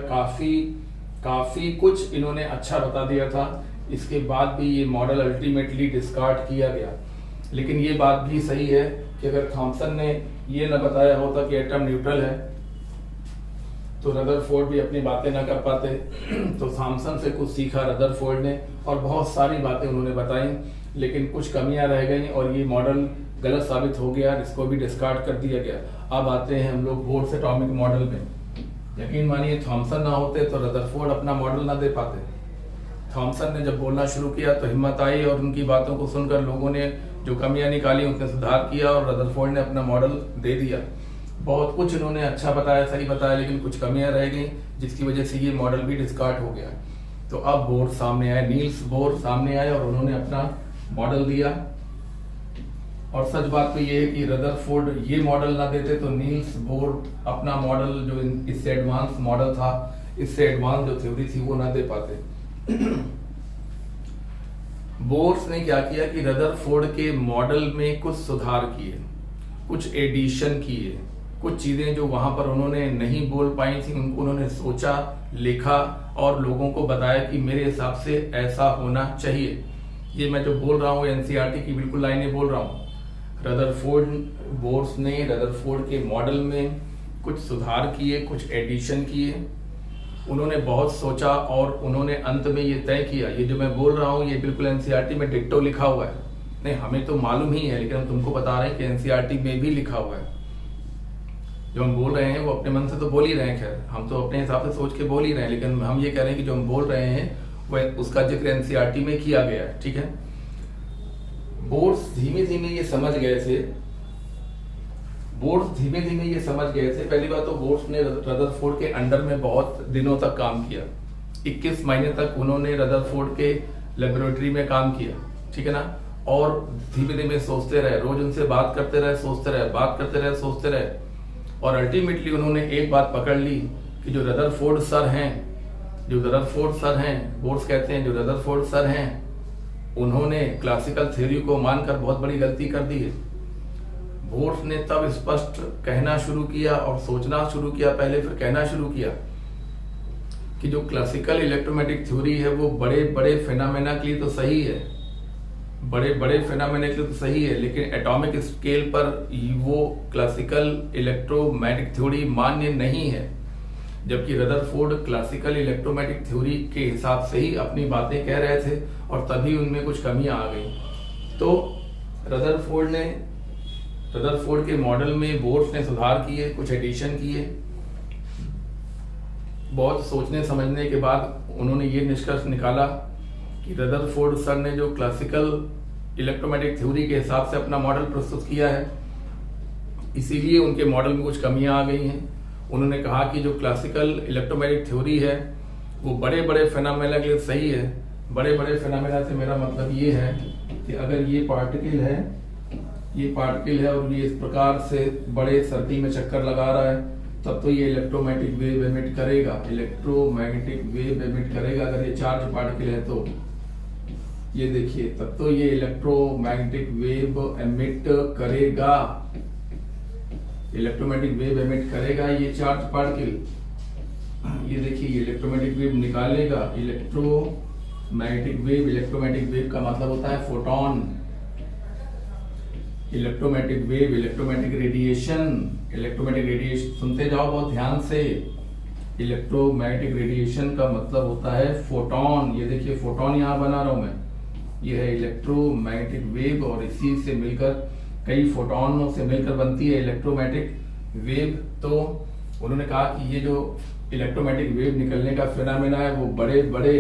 काफी कुछ इन्होंने अच्छा बता दिया था, इसके बाद भी ये मॉडल अल्टीमेटली डिस्कार्ड किया गया। लेकिन ये बात भी सही है कि अगर थॉमसन ने ये न बताया होता कि एटम न्यूट्रल है तो रदरफोर्ड भी अपनी बातें ना कर पाते। तो थॉमसन से कुछ सीखा रदरफोर्ड ने और बहुत सारी बातें उन्होंने बताई, लेकिन कुछ कमियां रह गई और ये मॉडल गलत साबित हो गया, इसको भी डिस्कार्ड कर दिया गया। अब आते हैं हम लोग बोर्स एटॉमिक मॉडल में। यकीन मानिए थॉमसन ना होते तो रदरफोर्ड अपना मॉडल ना दे पाते। थॉमसन ने जब बोलना शुरू किया तो हिम्मत आई और उनकी बातों को सुनकर लोगों ने जो कमियां निकाली उसने सुधार किया और रदरफोर्ड ने अपना मॉडल दे दिया। बहुत कुछ इन्होंने अच्छा बताया, सही बताया, लेकिन कुछ कमियां रह गई जिसकी वजह से ये मॉडल भी डिस्कार्ड हो गया। तो अब बोर सामने आए, नील्स बोर सामने आए और उन्होंने अपना मॉडल दिया। और सच बात तो ये है कि रदरफोर्ड ये मॉडल ना देते तो नील्स बोर अपना मॉडल जो इससे एडवांस मॉडल था, इससे एडवांस जो थ्योरी थी वो ना दे पाते। बोर्स ने क्या किया कि रदरफोर्ड के मॉडल में कुछ सुधार किए, कुछ एडिशन किए, कुछ चीजें जो वहां पर उन्होंने नहीं बोल पाई थी उनको उन्होंने सोचा, लिखा और लोगों को बताया कि मेरे हिसाब से ऐसा होना चाहिए। ये मैं जो बोल रहा हूँ एनसीईआरटी की बिल्कुल लाइनें बोल रहा हूँ। बोर्स ने रदरफोर्ड के मॉडल में कुछ सुधार किए, कुछ एडिशन किए, उन्होंने बहुत सोचा और उन्होंने अंत में ये तय किया। ये जो मैं बोल रहा हूँ ये बिल्कुल एनसीईआरटी में डिक्टो लिखा हुआ है, नहीं हमें तो मालूम ही है लेकिन हम तुमको बता रहे हैं कि एनसीईआरटी में भी लिखा हुआ है। जो हम बोल रहे हैं वो अपने मन से तो बोल ही रहे हैं, खैर हम तो अपने हिसाब से सोच के बोल ही रहे हैं, लेकिन हम ये कह रहे हैं कि जो हम बोल रहे हैं वह उसका जिक्र एनसीईआरटी में किया गया है, ठीक है। बोर्स धीमे धीमे ये समझ गए थे। पहली बात तो बोर्स ने रदरफोर्ड के अंडर में बहुत दिनों तक काम किया, 21 महीने तक उन्होंने रदरफोर्ड के लेबोरेटरी में काम किया, ठीक है ना। और धीमे धीमे सोचते रहे, रोज उनसे बात करते रहे, सोचते रहे और अल्टीमेटली उन्होंने एक बात पकड़ ली कि जो रदरफोर्ड सर हैं, बोर्स कहते हैं जो रदरफोर्ड सर हैं, उन्होंने क्लासिकल थ्योरी को मानकर बहुत बड़ी गलती कर दी है। बोर्स ने तब स्पष्ट कहना शुरू किया और सोचना शुरू किया, पहले फिर कहना शुरू किया कि जो क्लासिकल इलेक्ट्रोमैग्नेटिक थ्योरी है वो बड़े बड़े फिनोमेना के लिए तो सही है, बड़े बड़े फिनोमेना के लिए तो सही है, लेकिन एटॉमिक स्केल पर वो क्लासिकल इलेक्ट्रोमैग्नेटिक थ्योरी मान्य नहीं है। जबकि रदरफोर्ड क्लासिकल इलेक्ट्रोमैग्नेटिक थ्योरी के हिसाब से ही अपनी बातें कह रहे थे और तभी उनमें कुछ कमियां आ गई। तो रदरफोर्ड के मॉडल में बोर्स ने सुधार किए, कुछ एडिशन किए। बहुत सोचने समझने के बाद उन्होंने ये निष्कर्ष निकाला कि रदरफोर्ड सर ने जो क्लासिकल इलेक्ट्रोमैग्नेटिक थ्योरी के हिसाब से अपना मॉडल प्रस्तुत किया है, इसीलिए उनके मॉडल में कुछ कमियां आ गई हैं। उन्होंने कहा कि जो क्लासिकल इलेक्ट्रोमैग्नेटिक थ्योरी है वो बड़े बड़े फिनोमेना के लिए सही है। बड़े बड़े फिनोमेना से मेरा मतलब ये है कि अगर ये पार्टिकल है और ये इस प्रकार से बड़े सर्किल में चक्कर लगा रहा है, तब तो ये इलेक्ट्रोमैग्नेटिक वेव एमिट करेगा। अगर ये चार्ज पार्टिकल है तो ये देखिए, तब तो ये इलेक्ट्रोमैग्नेटिक वेव एमिट करेगा। ये चार्ज पार्टिकल, ये देखिए, ये इलेक्ट्रोमैग्नेटिक वेव निकालेगा। इलेक्ट्रोमैग्नेटिक वेव का मतलब होता है photon. Electromagnetic wave, electromagnetic radiation सुनते जाओ बहुत ध्यान से। इलेक्ट्रोमैग्नेटिक रेडिएशन का मतलब होता है फोटॉन। ये देखिए, फोटॉन यहाँ बना रहा हूं मैं, ये है इलेक्ट्रोमैग्नेटिक वेव और इसी से मिलकर कई फोटॉनों से मिलकर बनती है इलेक्ट्रोमैग्नेटिक वेव। तो उन्होंने कहा कि ये जो इलेक्ट्रोमैग्नेटिक वेव निकलने का फिनोमेना है वो बड़े बड़े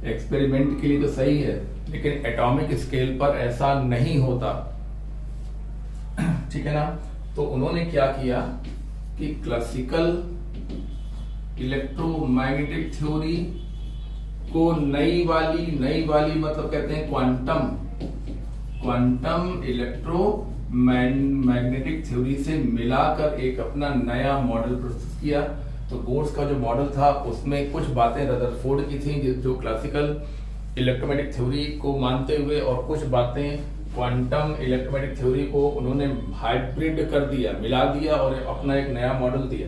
एक्सपेरिमेंट के लिए तो सही है, लेकिन एटॉमिक स्केल पर ऐसा नहीं होता। ठीक है ना। तो उन्होंने क्या किया कि क्लासिकल इलेक्ट्रोमैग्नेटिक थ्योरी को नई वाली मतलब कहते हैं क्वांटम इलेक्ट्रोमैग्नेटिक थ्योरी से मिलाकर एक अपना नया मॉडल प्रस्तुत किया। तो बोर्स का जो मॉडल था उसमें कुछ बातें रदरफोर्ड की थी जो क्लासिकल इलेक्ट्रोमैग्नेटिक थ्योरी को मानते हुए, और कुछ बातें क्वांटम इलेक्ट्रोमैग्नेटिक थ्योरी को उन्होंने हाइब्रिड कर दिया, मिला दिया और अपना एक नया मॉडल दिया।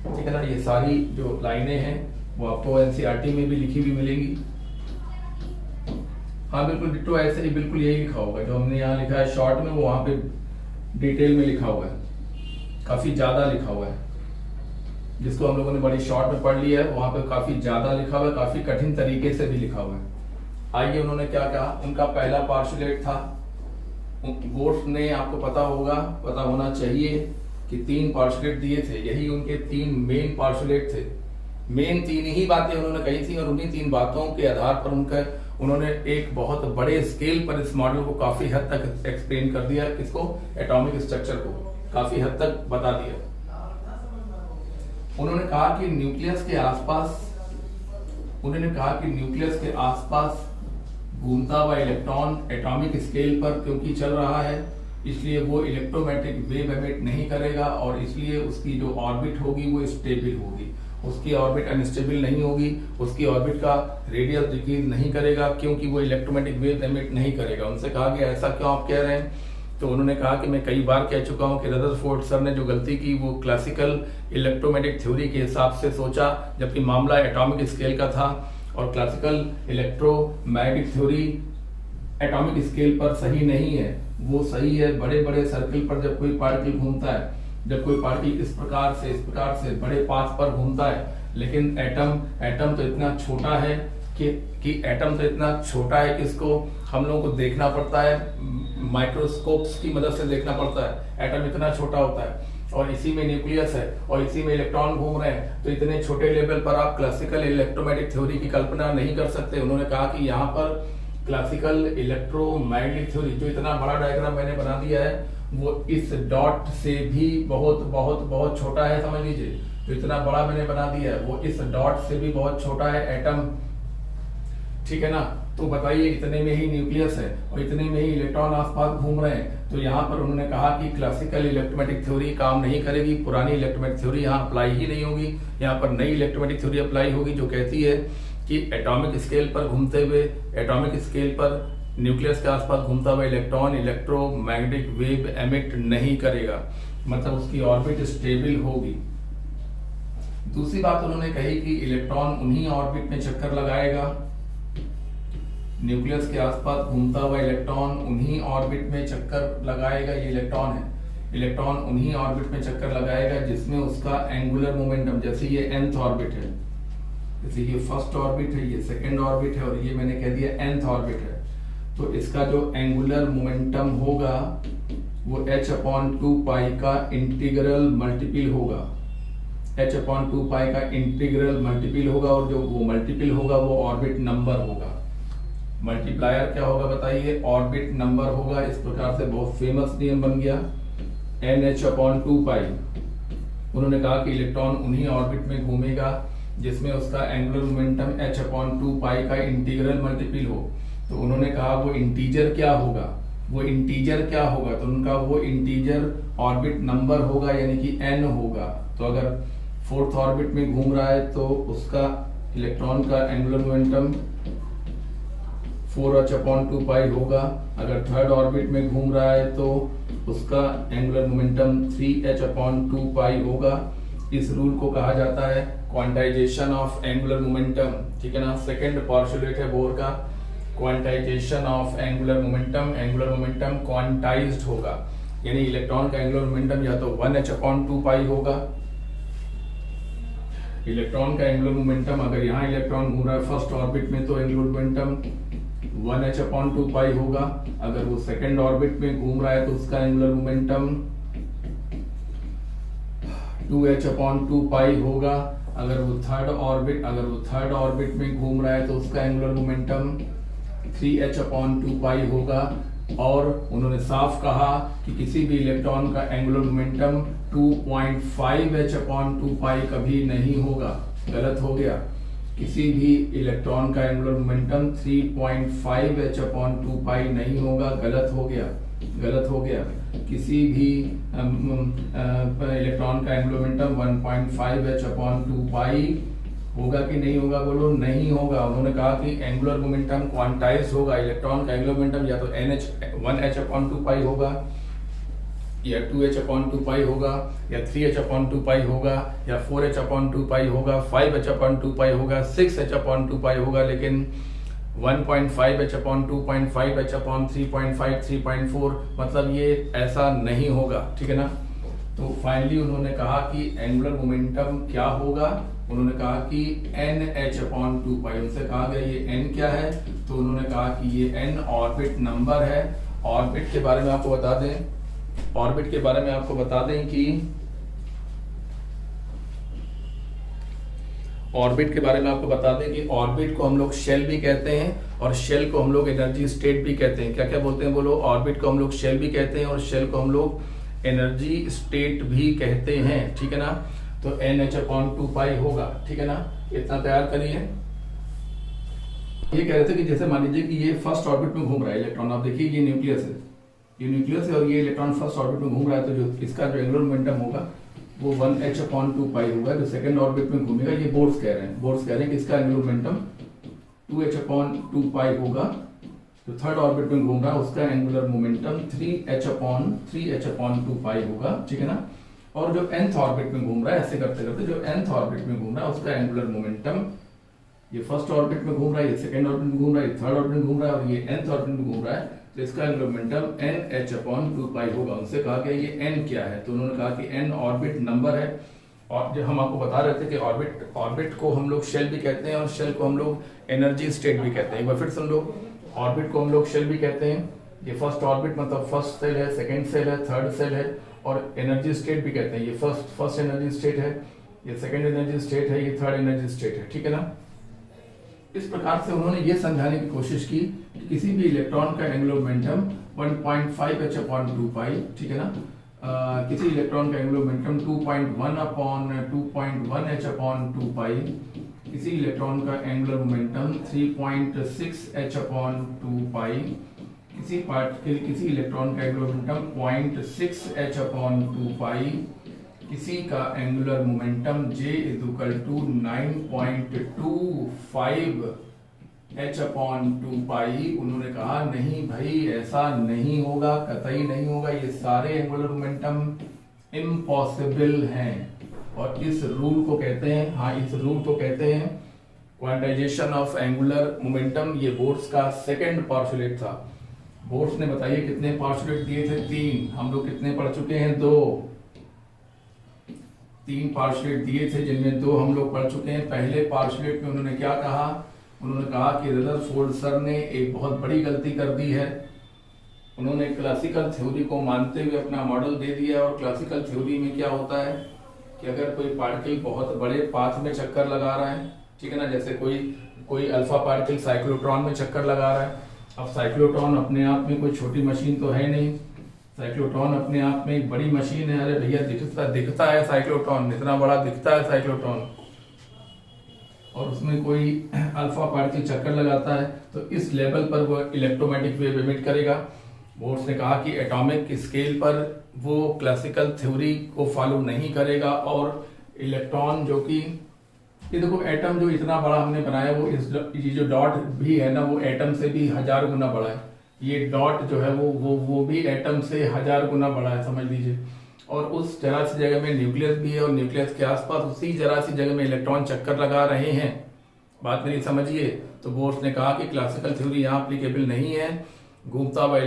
ठीक है ना। ये सारी जो लाइनें हैं वो आपको एनसीईआरटी में भी लिखी हुई मिलेंगी। हाँ बिल्कुल डिट्टो ऐसे ही बिल्कुल यही लिखा होगा जो हमने यहाँ लिखा है शॉर्ट में, वो वहां पे डिटेल में लिखा हुआ है, काफी ज्यादा लिखा हुआ है। जिसको हम लोगों ने बड़ी शॉर्ट में पढ़ लिया है वहां पे काफी ज्यादा लिखा हुआ है, काफी कठिन तरीके से भी लिखा हुआ है। आइए, उन्होंने क्या कहा। उनका पहला पार्शुलेट था, बोर्स ने आपको पता होना चाहिए कि 3 पार्शुलेट दिए थे। यही उनके 3 मेन पार्शुलेट थे। मेन 3 ही बातें उन्होंने कही थी और उन्हीं 3 बातों के आधार पर उन्होंने एक बहुत बड़े स्केल पर इस मॉडल को काफी हद तक एक्सप्लेन कर दिया। इसको एटॉमिक स्ट्रक्चर को काफी हद तक बता दिया। उन्होंने कहा कि न्यूक्लियस के आसपास घूमता हुआ इलेक्ट्रॉन एटॉमिक स्केल पर क्योंकि चल रहा है, इसलिए वो इलेक्ट्रोमैग्नेटिक वेव एमिट नहीं करेगा और इसलिए उसकी जो ऑर्बिट होगी वो स्टेबल होगी। उसकी ऑर्बिट अनस्टेबल नहीं होगी, उसकी ऑर्बिट का रेडियस डिक्रीज नहीं करेगा क्योंकि वो इलेक्ट्रोमैग्नेटिक वेव एमिट नहीं करेगा। उनसे कहा कि ऐसा क्यों आप कह रहे हैं? तो उन्होंने कहा कि मैं कई बार कह चुका हूं कि रदरफोर्ड सर ने जो गलती की वो क्लासिकल इलेक्ट्रोमैग्नेटिक थ्योरी के हिसाब से सोचा, जबकि मामला एटॉमिक स्केल का था और classical electromagnetic theory atomic scale पर सही नहीं है। वो सही है बड़े बड़े सर्किल पर जब कोई पार्टिकल घूमता है, जब कोई पार्टिकल इस प्रकार से बड़े पाथ पर घूमता है। लेकिन एटम तो इतना छोटा है कि एटम तो इतना छोटा है कि इसको हम लोगों को देखना पड़ता है, माइक्रोस्कोप्स की मदद से देखना पड़ता है। एटम इतना छोटा होता है और इसी में न्यूक्लियस है और इसी में इलेक्ट्रॉन घूम रहे हैं। तो इतने छोटे लेवल पर आप क्लासिकल इलेक्ट्रोमैग्नेटिक थ्योरी की कल्पना नहीं कर सकते। उन्होंने कहा कि यहाँ पर क्लासिकल इलेक्ट्रोमैग्नेटिक थ्योरी जो इतना बड़ा डायग्राम मैंने बना दिया है वो इस डॉट से भी बहुत बहुत बहुत छोटा है। समझ लीजिए, जो इतना बड़ा मैंने बना दिया है वो इस डॉट से भी बहुत छोटा है एटम। ठीक है ना। तो बताइए, इतने में ही न्यूक्लियस है और इतने में ही इलेक्ट्रॉन आसपास घूम रहे हैं। तो यहाँ पर उन्होंने कहा कि क्लासिकल इलेक्ट्रोमैग्नेटिक थ्योरी काम नहीं करेगी, पुरानी इलेक्ट्रोमैग्नेटिक थ्योरी यहाँ अप्लाई ही नहीं होगी। यहाँ पर नई इलेक्ट्रोमैग्नेटिक थ्योरी अप्लाई होगी जो कहती है कि एटॉमिक स्केल पर घूमते हुए, एटॉमिक स्केल पर न्यूक्लियस के आसपास घूमता हुआ इलेक्ट्रॉन इलेक्ट्रोमैग्नेटिक वेव एमिट नहीं करेगा, मतलब उसकी ऑर्बिट स्टेबल होगी। दूसरी बात उन्होंने कही कि इलेक्ट्रॉन उन्हीं ऑर्बिट में चक्कर लगाएगा, न्यूक्लियस के आसपास घूमता हुआ इलेक्ट्रॉन उन्हीं ऑर्बिट में चक्कर लगाएगा। ये इलेक्ट्रॉन है, इलेक्ट्रॉन उन्हीं ऑर्बिट में चक्कर लगाएगा जिसमें उसका एंगुलर मोमेंटम, जैसे ये nth ऑर्बिट है, जैसे ये फर्स्ट ऑर्बिट है, ये सेकेंड ऑर्बिट है और ये मैंने कह दिया nth ऑर्बिट है, तो इसका जो एंगुलर मोमेंटम होगा वो h/2 का इंटीग्रल मल्टीपल होगा, h/2 का इंटीग्रल मल्टीपल होगा, और जो वो मल्टीपल होगा वो ऑर्बिट नंबर होगा। मल्टीप्लायर क्या होगा बताइए? ऑर्बिट नंबर होगा। इस प्रकार से बहुत फेमस नियम बन गया NH/2। उन्होंने कहा कि इलेक्ट्रॉन उन्हीं ऑर्बिट में घूमेगा जिसमें उसका एंगुलर मोमेंटम h/2 का इंटीग्रल मल्टीपल हो। तो उन्होंने कहा वो इंटीजर क्या होगा, वो इंटीजर क्या होगा, तो उनका वो इंटीजर ऑर्बिट नंबर होगा, यानी कि n होगा। तो अगर फोर्थ ऑर्बिट में घूम रहा है तो उसका इलेक्ट्रॉन का एंगुलर मोमेंटम 4h/2 होगा। अगर थर्ड ऑर्बिट में घूम रहा है तो उसका एंगुलर मोमेंटम 3h/2 होगा। इस रूल को कहा जाता है क्वांटाइजेशन ऑफ एंगुलर मोमेंटम, ठीक है ना। सेकंड पोस्टुलेट है बोर का, quantization of angular momentum. Angular momentum quantized होगा, यानी इलेक्ट्रॉन का एंगुलर मोमेंटम या तो 1h/2 होगा। इलेक्ट्रॉन का एंगुलर मोमेंटम, अगर यहाँ इलेक्ट्रॉन घूम रहा है फर्स्ट ऑर्बिट में तो एंगुलर मोमेंटम 1h/2 होगा। अगर वो सेकंड ऑर्बिट में घूम रहा है तो उसका एंगुलर मोमेंटम 2h/2 होगा। अगर वो थर्ड ऑर्बिट में घूम रहा है तो उसका एंगुलर मोमेंटम 3h/2 होगा। और उन्होंने साफ कहा कि किसी भी इलेक्ट्रॉन का एंगुलर मोमेंटम 2.5h/2 कभी नहीं होगा, गलत हो गया। किसी भी इलेक्ट्रॉन का एंगुलर मोमेंटम 3.5h/2 नहीं होगा, गलत हो गया। किसी भी इलेक्ट्रॉन का एंगुलर मोमेंटम 1.5h/2 होगा कि नहीं होगा? बोलो नहीं होगा। उन्होंने कहा कि एंगुलर मोमेंटम क्वांटाइज होगा। इलेक्ट्रॉन का एंगुलर मोमेंटम या तो 1h/2 होगा, या 2h/2 होगा, या 3h/2 होगा, या 4h/2 होगा, 5h/2 होगा, 6h/2 होगा, लेकिन 1.5h/2, 2.5h/3.5, 3.4 मतलब ये ऐसा नहीं होगा, ठीक है ना। तो फाइनली उन्होंने कहा कि एंगुलर मोमेंटम क्या होगा? उन्होंने कहा कि NH/2। उनसे कहा गया ये n क्या है? तो उन्होंने कहा कि ये n ऑर्बिट नंबर है। ऑर्बिट के बारे में आपको बता दें कि ऑर्बिट को हम लोग शेल भी कहते हैं और शेल को हम लोग एनर्जी स्टेट भी कहते हैं। क्या क्या बोलते हैं? बोलो। ऑर्बिट को हम लोग शेल भी कहते हैं और शेल को हम लोग एनर्जी स्टेट भी कहते हैं, ठीक है ना। तो NH/2 होगा, ठीक है ना। इतना तैयार करिए। ये कह रहे थे कि जैसे मान लीजिए कि ये फर्स्ट ऑर्बिट में घूम रहा है इलेक्ट्रॉन, आप देखिए ये न्यूक्लियस है और ये इलेक्ट्रॉन फर्स्ट ऑर्बिट में घूम रहा है, तो जो इसका जो एंगुलर मोमेंटम होगा वो 1h/2 होगा। जो सेकंड ऑर्बिट में घूमेगा, ये बोर्ड्स कह रहे हैं कि इसका एंगुलर मोमेंटम 2h/2 होगा। जो थर्ड ऑर्बिट में घूम रहा है उसका एंगुलर मोमेंटम 3h/2 होगा, ठीक है ना। और जो nth ऑर्बिट में घूम रहा है, ऐसे करते करते जो nth ऑर्बिट में घूम रहा है उसका एंगुलर मोमेंटम, ये फर्स्ट ऑर्बिट में घूम रहा है, ये सेकंड ऑर्बिट में घूम रहा है, ये थर्ड ऑर्बिट में घूम रहा है और ये nth ऑर्बिट में घूम रहा है, तो इसका एंगुलर मोमेंटम NH/2 होगा। उनसे कहा गया ये n क्या है? तो उन्होंने कहा कि n ऑर्बिट नंबर है। और जो हम आपको बता रहे थे कि ऑर्बिट को हम लोग शेल भी कहते हैं और शेल को हम लोग एनर्जी स्टेट भी कहते हैं। एक बार फिर सुन लो, ऑर्बिट को हम लोग शेल भी कहते हैं। ये फर्स्ट ऑर्बिट मतलब फर्स्ट सेल है, सेकंड सेल है, थर्ड सेल है, और एनर्जी स्टेट भी कहते हैं। ये फर्स्ट एनर्जी स्टेट है, ये सेकंड एनर्जी स्टेट है, ये थर्ड एनर्जी स्टेट है, ठीक है ना। इस प्रकार से उन्होंने ये समझाने की कोशिश की कि किसी भी इलेक्ट्रॉन का एंगुलर मोमेंटम 1.5h/2, ठीक है ना। किसी इलेक्ट्रॉन का एंगुलर मोमेंटम 2.1h/2, किसी इलेक्ट्रॉन का एंगुलर मोमेंटम 3.6h/2, किसी इलेक्ट्रॉन का एंगुलर मोमेंटम 0.6h/2, किसी का एंगुलर मोमेंटम J = 9.25h/2। उन्होंने कहा नहीं भाई, ऐसा नहीं होगा, कतई नहीं होगा, ये सारे एंगुलर मोमेंटम इम्पॉसिबल हैं। और इस रूल को कहते हैं, हाँ इस रूल को कहते हैं क्वांटाइजेशन ऑफ एंगुलर मोमेंटम। ये बोर्स का सेकंड पार्शुलेट था। बोर्स ने बताइए कितने पार्शुलेट दिए थे? 3। हम लोग कितने पढ़ चुके हैं? 2। 3 पार्शुलेट दिए थे जिनमें 2 हम लोग पढ़ चुके हैं। पहले पार्शुलेट में उन्होंने क्या कहा? उन्होंने कहा कि रदरफोर्ड सर ने एक बहुत बड़ी गलती कर दी है। उन्होंने क्लासिकल थ्योरी को मानते हुए अपना मॉडल दे दिया, और क्लासिकल थ्योरी में क्या होता है कि अगर कोई पार्टिकल बहुत बड़े पाथ में चक्कर लगा रहा है, ठीक है ना, जैसे कोई अल्फा पार्टिकल साइक्लोट्रॉन में चक्कर लगा रहा है। अब साइक्लोट्रॉन अपने आप में कोई छोटी मशीन तो है नहीं, साइक्लोट्रॉन अपने आप में एक बड़ी मशीन है। अरे भैया दिखता है साइक्लोट्रॉन, इतना बड़ा दिखता है साइक्लोट्रॉन, और उसमें कोई अल्फा पार्टिकल चक्कर लगाता है, तो इस लेवल पर वो इलेक्ट्रोमैग्नेटिक वेव एमिट करेगा। बोर्स ने कहा कि एटॉमिक स्केल पर वो क्लासिकल थ्योरी को फॉलो नहीं करेगा, और इलेक्ट्रॉन जो कि ये देखो एटम जो इतना बड़ा हमने बनाया, वो ये जो डॉट भी है ना, वो एटम से भी 1000 गुना बड़ा है। ये डॉट जो है वो भी एटम से 1000 गुना बड़ा है, समझ लीजिए। और उस जरा सी जगह में न्यूक्लियस भी है, और न्यूक्लियस के आसपास उसी जरा सी जगह में इलेक्ट्रॉन चक्कर लगा रहे हैं। बात मेरी समझिए। तो बोर्स ने कहा कि क्लासिकल थ्योरी यहाँ अप्लीकेबल नहीं है। घूमता हुआ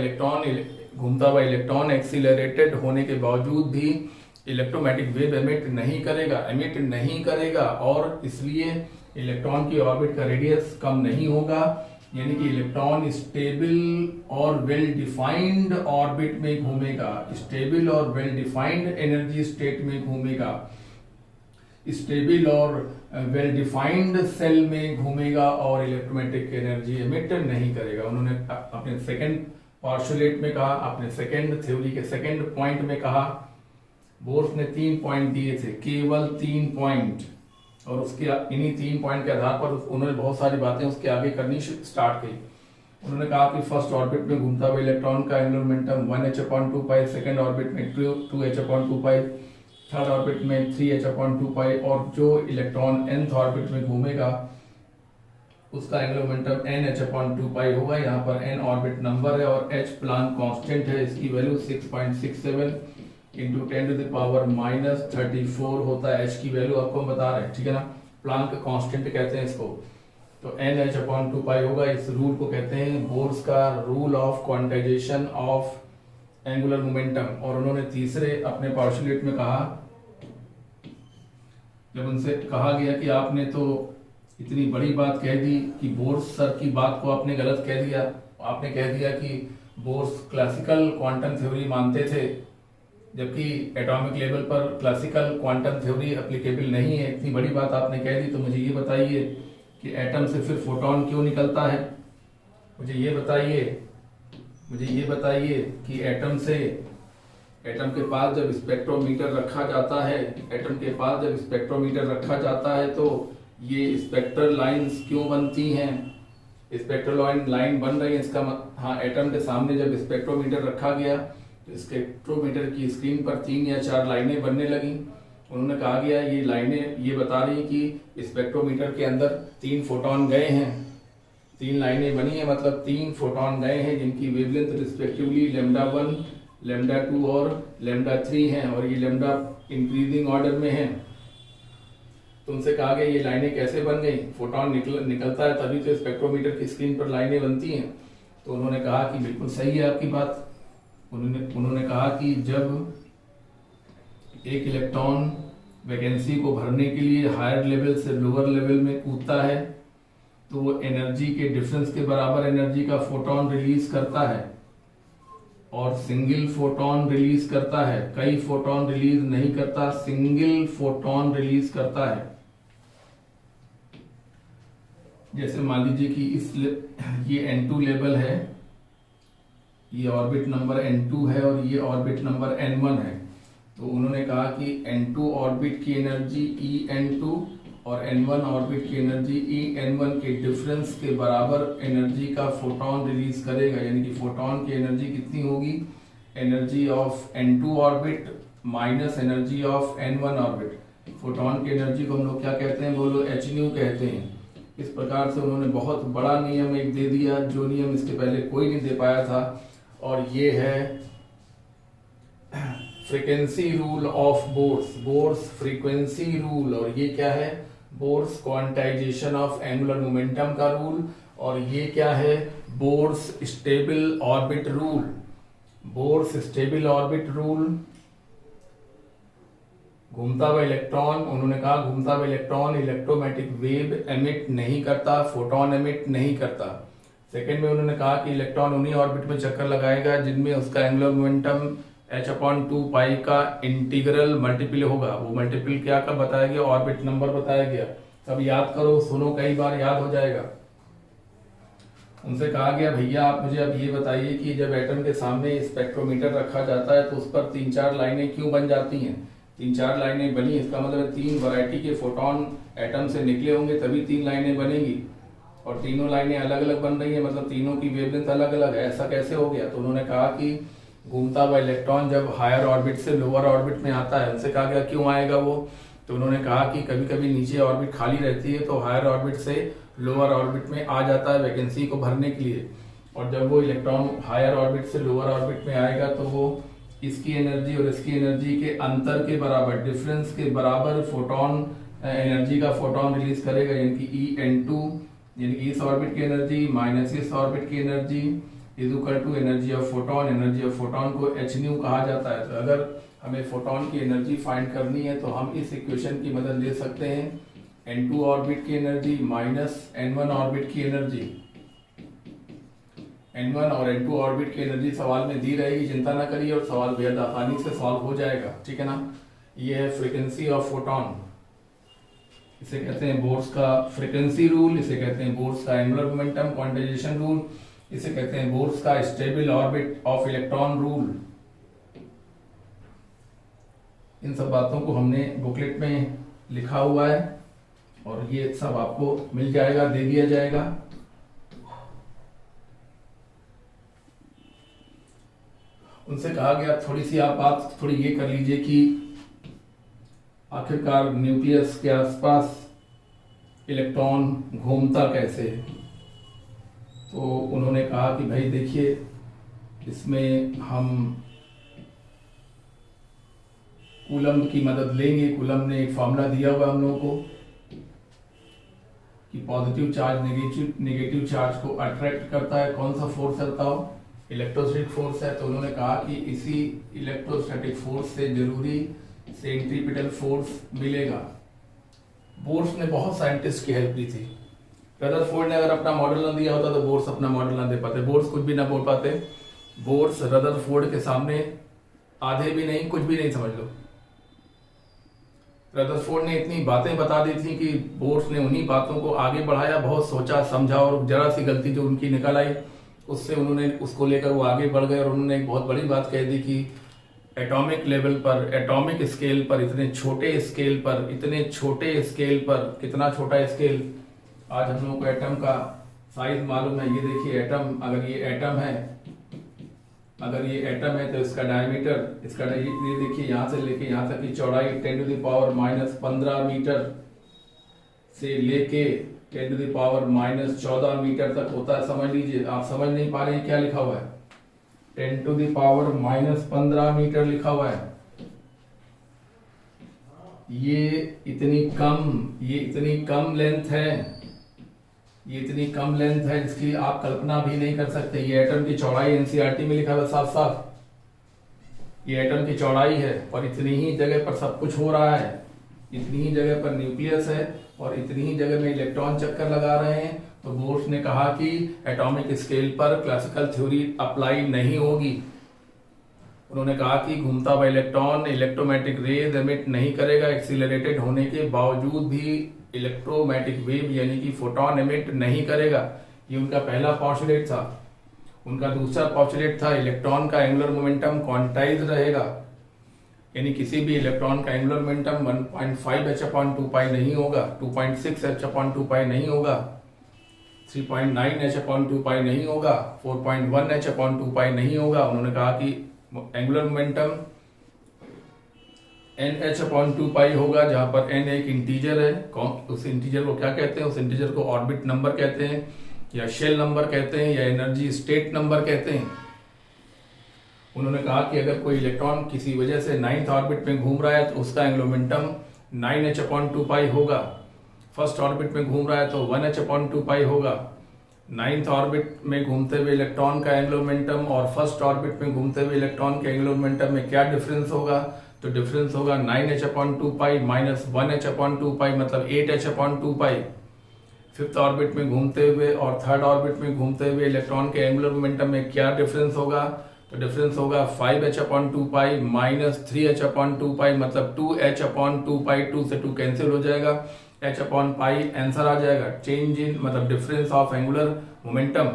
इलेक्ट्रॉन एक्सीलरेटेड होने के बावजूद भी इलेक्ट्रोमैग्नेटिक वेव एमिट नहीं करेगा, और इसलिए इलेक्ट्रॉन की ऑर्बिट का रेडियस कम नहीं होगा, यानी कि इलेक्ट्रॉन स्टेबल और वेल डिफाइंड ऑर्बिट में घूमेगा, स्टेबल और वेल डिफाइंड एनर्जी स्टेट में घूमेगा, स्टेबल और वेल डिफाइंड सेल में घूमेगा, और इलेक्ट्रोमैग्नेटिक एनर्जी एमिट नहीं करेगा। उन्होंने अपने सेकंड पार्शुलेट में कहा, अपने सेकंड थ्योरी के सेकंड पॉइंट में कहा। बोर्स ने 3 पॉइंट दिए थे, केवल 3 पॉइंट, और उसके इन्हीं 3 पॉइंट के आधार पर उन्होंने बहुत सारी बातें उसके आगे करनी स्टार्ट की। उन्होंने कहा कि फर्स्ट ऑर्बिट में घूमता हुआ इलेक्ट्रॉन का angular momentum 1h/2π, second orbit में 2h/2π, थर्ड ऑर्बिट में 3h/2π, और जो इलेक्ट्रॉन nth ऑर्बिट में घूमेगा उसका एंगुलर मोमेंटम n/2π होगा। यहाँ पर n ऑर्बिट नंबर है और h प्लांक कांस्टेंट है, इसकी वैल्यू 6.67 इंटू 10⁻34 होता है। h की वैल्यू आपको हम बता रहे हैं, ठीक है ना, प्लांक कांस्टेंट कहते हैं इसको। तो n/2π होगा। इस रूल को कहते हैं बोर्स का rule of quantization of angular momentum. और उन्होंने तीसरे अपने पार्शुलेट में कहा, जब उनसे कहा गया कि आपने तो इतनी बड़ी बात कह दी कि बोर्स सर की बात को आपने गलत कह दिया, आपने कह दिया कि बोर्स क्लासिकल क्वांटम थ्योरी मानते थे, जबकि एटॉमिक लेवल पर क्लासिकल क्वांटम थ्योरी एप्लीकेबल नहीं है। इतनी बड़ी बात आपने कह दी, तो मुझे ये बताइए कि एटम से फिर फोटॉन क्यों निकलता है? मुझे ये बताइए कि एटम के पास जब स्पेक्ट्रोमीटर रखा जाता है तो ये स्पेक्ट्रल लाइंस क्यों बनती हैं? स्पेक्ट्रल लाइन बन रही है, इसका हाँ, एटम के सामने जब स्पेक्ट्रोमीटर रखा गया तो स्पेक्ट्रोमीटर की स्क्रीन पर 3 या 4 लाइनें बनने लगी। उन्होंने कहा गया ये लाइनें ये बता रही कि स्पेक्ट्रोमीटर के अंदर 3 फोटॉन गए हैं, 3 लाइनें बनी है, मतलब 3 फोटॉन गए हैं जिनकी वेवलेंथ रिस्पेक्टिवली λ1, λ2 और λ3 हैं, और ये लैम्डा इंक्रीजिंग ऑर्डर में है। तुमसे कहा गया ये लाइनें कैसे बन गई? फोटॉन निकलता है तभी तो स्पेक्ट्रोमीटर की स्क्रीन पर लाइनें बनती हैं। तो उन्होंने कहा कि बिल्कुल सही है आपकी बात। उन्होंने कहा कि जब एक इलेक्ट्रॉन वैकेंसी को भरने के लिए हायर लेवल से लोअर लेवल में कूदता है तो वो एनर्जी के डिफरेंस के बराबर एनर्जी का फोटॉन रिलीज करता है, और सिंगल फोटॉन रिलीज करता है, कई फोटॉन रिलीज नहीं करता, सिंगल फोटॉन रिलीज करता है। जैसे मान लीजिए कि ये n2 लेवल है, ये ऑर्बिट नंबर n2 है और ये ऑर्बिट नंबर n1 है। तो उन्होंने कहा कि n2 ऑर्बिट की एनर्जी En2 और n1 ऑर्बिट की एनर्जी En1 के डिफरेंस के बराबर एनर्जी का फोटॉन रिलीज करेगा, यानी कि फोटॉन की एनर्जी कितनी होगी? Energy of n2 orbit minus energy of n1 orbit. Photon की एनर्जी को हम लोग क्या कहते हैं? बोलो hν कहते हैं। इस प्रकार से उन्होंने बहुत बड़ा नियम एक दे दिया, जो नियम इसके पहले कोई नहीं दे पाया था, और ये है frequency rule of Bohr's, Bohr's frequency rule, और ये क्या है, Bohr's quantization of angular momentum का रूल, और ये क्या है, Bohr's stable orbit rule, Bohr's stable orbit rule. घूमता हुआ इलेक्ट्रॉन, उन्होंने कहा घूमता हुआ इलेक्ट्रॉन इलेक्ट्रोमैटिक वेव एमिट नहीं करता, फोटोन एमिट नहीं करता। सेकेंड में उन्होंने कहा कि इलेक्ट्रॉन उन्हीं ऑर्बिट में चक्कर लगाएगा जिनमें उसका एंगुलर मोमेंटम h/2 का इंटीग्रल मल्टीपल होगा। वो मल्टीपल क्या का बताया गया, ऑर्बिट नंबर बताया गया। सब याद करो, सुनो, कई बार याद हो जाएगा। उनसे कहा गया भैया आप मुझे अब ये बताइए कि जब एटम के सामने स्पेक्ट्रोमीटर रखा जाता है तो उस पर 3-4 लाइनें क्यों बन जाती हैं। 3-4 लाइनें बनी, इसका मतलब 3 वैरायटी के फोटोन एटम से निकले होंगे तभी 3 लाइनें बनेगी, और तीनों लाइनें अलग अलग बन रही है, मतलब तीनों की वेवलेंथ अलग अलग है। ऐसा कैसे हो गया। तो उन्होंने कहा कि घूमता हुआ इलेक्ट्रॉन जब हायर ऑर्बिट से लोअर ऑर्बिट में आता है, उनसे कहा गया क्यों आएगा वो। तो उन्होंने कहा कि कभी कभी नीचे ऑर्बिट खाली रहती है तो हायर ऑर्बिट से लोअर ऑर्बिट में आ जाता है वैकेंसी को भरने के लिए, और जब वो इलेक्ट्रॉन हायर ऑर्बिट से लोअर ऑर्बिट में आएगा तो वो इसकी एनर्जी और इसकी एनर्जी के अंतर के बराबर, डिफरेंस के बराबर फोटोन एनर्जी का फोटोन रिलीज करेगा, यानी कि En2, यानी कि इस ऑर्बिट की एनर्जी माइनस इस ऑर्बिट की energy is equal to energy of photon. Energy of photon को hν कहा जाता है। तो अगर हमें फोटोन की एनर्जी फाइंड करनी है तो हम इस इक्वेशन की मदद ले सकते हैं, N2 ऑर्बिट की एनर्जी माइनस N1 ऑर्बिट की एनर्जी। N1 और N2 ऑर्बिट की एनर्जी सवाल में दी रहेगी, चिंता ना करिए, और सवाल बेहद आसानी से सॉल्व हो जाएगा, ठीक है ना। ये है फ्रीक्वेंसी ऑफ फोटोन, इसे कहते हैं बोर्स का फ्रीक्वेंसी रूल, इसे कहते हैं बोर्स का एंगुलर मोमेंटम क्वांटाइजेशन रूल, इसे कहते हैं बोर्स का stable orbit of electron rule. इन सब बातों को हमने बुकलेट में लिखा हुआ है और ये सब आपको मिल जाएगा, दे दिया जाएगा। उनसे कहा गया थोड़ी सी आप बात थोड़ी ये कर लीजिए कि आखिरकार न्यूक्लियस के आसपास इलेक्ट्रॉन घूमता कैसे है। तो उन्होंने कहा कि भाई देखिए, इसमें हम कूलम्ब की मदद लेंगे। कूलम्ब ने एक फॉर्मूला दिया हुआ हम लोगों को कि पॉजिटिव चार्ज नेगेटिव चार्ज को अट्रैक्ट करता है। कौन सा फोर्स है बताओ, इलेक्ट्रोस्टैटिक फोर्स है। तो उन्होंने कहा कि इसी इलेक्ट्रोस्टैटिक फोर्स से जरूरी सेंट्रीपिटल फोर्स मिलेगा। बोर्स ने बहुत साइंटिस्ट की हेल्प की थी। रदरफोर्ड ने अगर अपना मॉडल ना दिया होता तो बोर्स अपना मॉडल ना दे पाते, बोर्स कुछ भी ना बोल पाते। बोर्स रदरफोर्ड के सामने आधे भी नहीं, कुछ भी नहीं समझ लो। रदरफोर्ड ने इतनी बातें बता दी थी कि बोर्स ने उन्हीं बातों को आगे बढ़ाया, बहुत सोचा समझा, और जरा सी गलती जो उनकी निकल आई उससे उन्होंने उसको लेकर वो आगे बढ़ गए और उन्होंने एक बहुत बड़ी बात कह दी कि एटॉमिक लेवल पर, एटॉमिक स्केल पर, इतने छोटे स्केल पर, इतने छोटे स्केल पर, कितना छोटा स्केल, आज हम लोगों को एटम का साइज मालूम है। ये देखिए एटम, अगर ये एटम है तो इसका डायमीटर, इसका ये देखिए यहाँ से लेके यहाँ तक की चौड़ाई 10⁻⁻15 मीटर से लेके 10⁻⁻14 मीटर तक होता है। समझ लीजिए, आप समझ नहीं पा रहे हैं क्या लिखा हुआ है, 10⁻⁻15 मीटर लिखा हुआ है। ये इतनी कम लेंथ है, ये इतनी कम लेंथ है जिसकी आप कल्पना भी नहीं कर सकते। ये एटम की चौड़ाई एनसीईआरटी में लिखा हुआ साफ साफ, ये एटम की चौड़ाई है और इतनी ही जगह पर सब कुछ हो रहा है, इतनी ही जगह पर न्यूक्लियस है और इतनी ही जगह में इलेक्ट्रॉन चक्कर लगा रहे हैं। तो बोर्स ने कहा कि एटॉमिक स्केल पर क्लासिकल थ्योरी अप्लाई नहीं होगी। उन्होंने कहा कि घूमता हुआ इलेक्ट्रॉन इलेक्ट्रोमैटिक रेज एमिट नहीं करेगा, एक्सीलरेटेड होने के बावजूद भी इलेक्ट्रोमैटिक वेव यानी कि फोटोन एमिट नहीं करेगा। ये उनका पहला पॉस्टुलेट था। उनका दूसरा पॉस्टुलेट था इलेक्ट्रॉन का एंगुलर मोमेंटम क्वांटाइज रहेगा, यानी किसी भी इलेक्ट्रॉन का एंगुलर मोमेंटम 1.5 h/2π नहीं होगा, 2.6 h/2π नहीं होगा, 3.9 h/2π नहीं होगा, 4.1 h/2π नहीं होगा। उन्होंने कहा कि एंगुलर मोमेंटम nh/2π होगा, जहां पर n एक इंटीजर है। उस इंटीजर को क्या कहते हैं, उस इंटीजर को ऑर्बिट नंबर कहते हैं या शेल नंबर कहते हैं या एनर्जी स्टेट नंबर कहते हैं। उन्होंने कहा कि अगर कोई इलेक्ट्रॉन किसी वजह से 9th ऑर्बिट में घूम रहा है तो उसका एंगुलर मोमेंटम 9h/2 होगा। फर्स्ट ऑर्बिट में घूम रहा है तो 1h/2 होगा। 9th ऑर्बिट में घूमते हुए इलेक्ट्रॉन का एंगुलर मोमेंटम और फर्स्ट ऑर्बिट में घूमते हुए इलेक्ट्रॉन के एंगुलर मोमेंटम में क्या डिफरेंस होगा? तो डिफरेंस होगा 9h/2 माइनस 1h/2 मतलब 8h/2। फिफ्थ ऑर्बिट में घूमते हुए और थर्ड ऑर्बिट में घूमते हुए इलेक्ट्रॉन के एंगुलर मोमेंटम में क्या डिफरेंस होगा? तो डिफरेंस होगा 5h/2 माइनस 3h/2 मतलब 2h/2। 2 से 2 कैंसिल हो जाएगा, h/पाई आंसर आ जाएगा। चेंज इन मतलब डिफरेंस ऑफ एंगुलर मोमेंटम।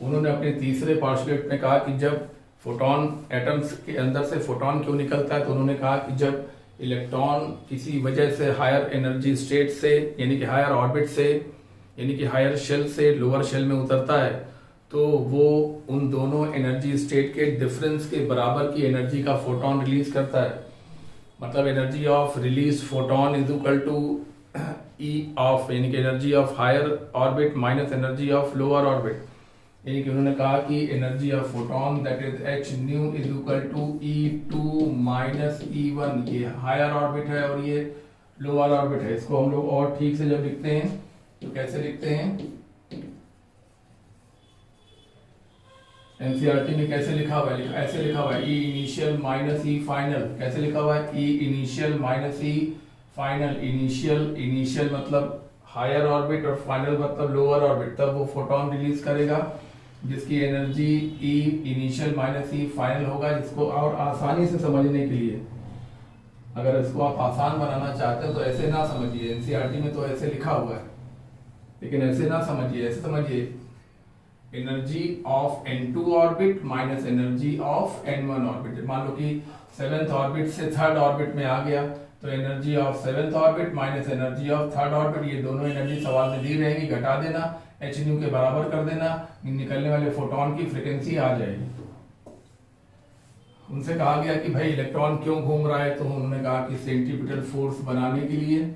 उन्होंने अपने तीसरे पोस्टुलेट में कहा कि जब फोटॉन एटम्स के अंदर से फोटॉन क्यों निकलता है, तो उन्होंने कहा कि जब इलेक्ट्रॉन किसी वजह से हायर एनर्जी स्टेट से यानी कि हायर ऑर्बिट से यानी कि हायर शेल से लोअर शेल में उतरता है तो वो उन दोनों एनर्जी स्टेट के डिफरेंस के बराबर की एनर्जी का फोटॉन रिलीज करता है। मतलब energy of release photon is equal to E of यानी कि energy of higher orbit minus energy of lower orbit. यानी कि उन्होंने कहा कि energy of photon that is H nu is equal to E2 minus E1। ये हायर ऑर्बिट है और ये लोअर ऑर्बिट है। इसको हम लोग और ठीक से जब लिखते हैं तो कैसे लिखते हैं? एनसीईआरटी में कैसे लिखा हुआ है? ऐसे लिखा हुआ है E initial minus E final. कैसे लिखा हुआ है? E initial minus E final. Initial मतलब हायर ऑर्बिट और फाइनल मतलब लोअर ऑर्बिट। तब वो फोटॉन रिलीज करेगा जिसकी energy E initial minus E final होगा। जिसको और आसानी से समझने के लिए, अगर इसको आप आसान बनाना चाहते हो तो ऐसे ना समझिए, एनसीईआरटी में तो ऐसे लिखा हुआ है, लेकिन ऐसे ना समझिए, ऐसे समझिए energy of N2 orbit minus energy of N1 orbit. मान लो कि 7th ऑर्बिट से 3rd ऑर्बिट में आ गया तो energy of 7th orbit minus energy of 3rd orbit, ये दोनों एनर्जी सवाल में दी रहेगी, घटा देना, एच न्यू के बराबर कर देना, निकलने वाले फोटॉन की फ्रीक्वेंसी आ जाएगी। उनसे कहा गया कि भाई इलेक्ट्रॉन क्यों घूम रहा है, तो उन्होंने कहा कि सेंट्रीपिटल फोर्स बनाने के लिए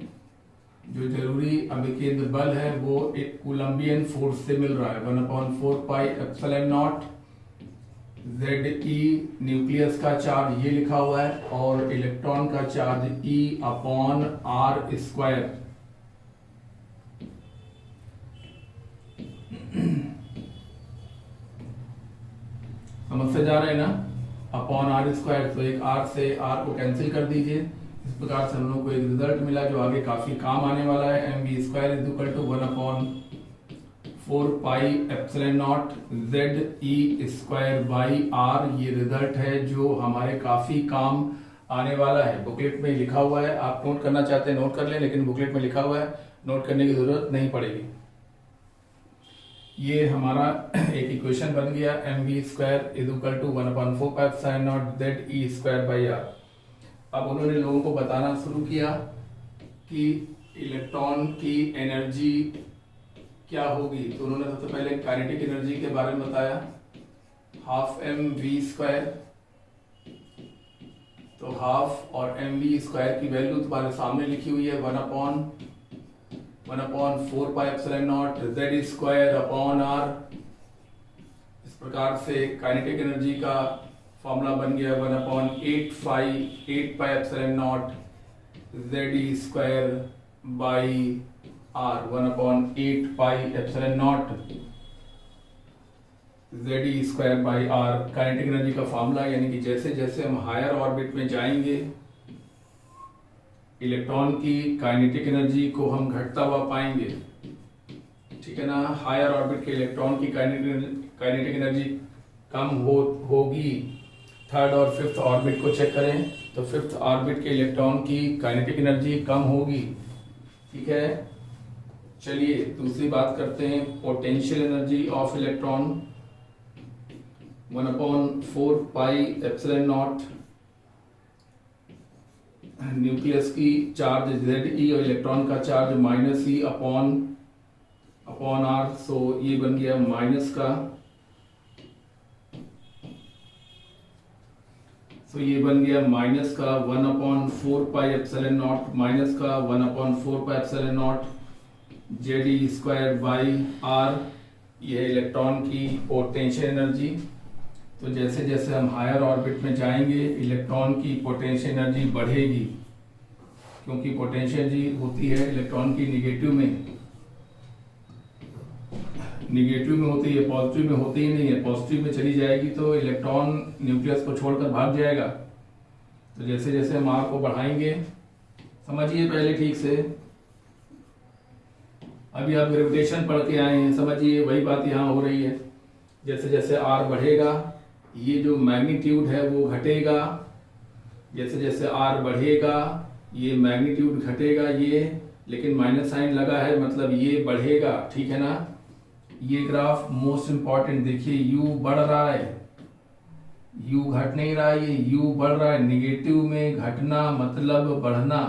जो जरूरी अभिकेंद्र बल है वो एक कूलम्बियन फोर्स से मिल रहा है। 1/4πε0 Ze न्यूक्लियस का चार्ज ये लिखा हुआ है और इलेक्ट्रॉन का चार्ज E/r²। समझते जा रहे हैं ना? r², तो एक r से r को कैंसिल कर दीजिए। इस प्रकार से हम लोग को एक रिजल्ट मिला जो आगे काफी काम आने वाला है। mv² = 1/4πε0 Ze²/r। ये रिजल्ट है जो हमारे काफी काम आने वाला है। बुकलेट में लिखा हुआ है, आप नोट करना चाहते हैं नोट कर लें, लेकिन बुकलेट में लिखा हुआ है, नोट करने की जरूरत नहीं पड़ेगी। ये हमारा एक इक्वेशन बन गया mv² = 1/4πε0 Ze²/r। अब उन्होंने लोगों को बताना शुरू किया कि इलेक्ट्रॉन की एनर्जी क्या होगी। तो उन्होंने सबसे पहले काइनेटिक एनर्जी के बारे में बताया, 12mv²। तो हाफ और mv² की वैल्यू तुम्हारे सामने लिखी हुई है 1/4πε0 Z²/r। इस प्रकार से काइनेटिक एनर्जी का फॉर्मूला बन गया 1/8πε0 Ze²/r। 1/8πε0 Ze²/r काइनेटिक एनर्जी का फॉर्मूला। यानी कि जैसे जैसे हम हायर ऑर्बिट में जाएंगे इलेक्ट्रॉन की काइनेटिक एनर्जी को हम घटता हुआ पाएंगे, ठीक है ना? हायर ऑर्बिट के इलेक्ट्रॉन की काइनेटिक एनर्जी कम होगी। 3rd और 5th ऑर्बिट को चेक करें तो 5th ऑर्बिट के इलेक्ट्रॉन की काइनेटिक एनर्जी कम होगी, ठीक है? चलिए दूसरी बात करते हैं, potential energy of electron 1/4πε0 nucleus की चार्ज Ze और इलेक्ट्रॉन का चार्ज -E/r। सो ये बन गया माइनस का, सो ये बन गया माइनस का 1/4πε0 माइनस का 1/4πε0 Ze²/r। यह इलेक्ट्रॉन की पोटेंशियल एनर्जी। तो जैसे जैसे हम हायर ऑर्बिट में जाएंगे इलेक्ट्रॉन की पोटेंशियल एनर्जी बढ़ेगी, क्योंकि पोटेंशियल एनर्जी होती है इलेक्ट्रॉन की निगेटिव में होती है, पॉजिटिव में होती ही नहीं है। पॉजिटिव में चली जाएगी तो इलेक्ट्रॉन न्यूक्लियस को छोड़कर भाग जाएगा। तो जैसे जैसे हम आर को बढ़ाएंगे, समझिए पहले ठीक से, अभी आप ग्रेविटेशन पढ़ के आए हैं, समझिए वही बात यहाँ हो रही है। जैसे जैसे आर बढ़ेगा ये जो मैग्नीट्यूड है वो घटेगा, जैसे जैसे आर बढ़ेगा ये मैग्नीट्यूड घटेगा, ये लेकिन माइनस साइन लगा है मतलब ये बढ़ेगा, ठीक है ना। ये ग्राफ मोस्ट इंपॉर्टेंट देखिए, यू बढ़ रहा है, यू घट नहीं रहा है, ये यू बढ़ रहा है। निगेटिव में घटना मतलब बढ़ना,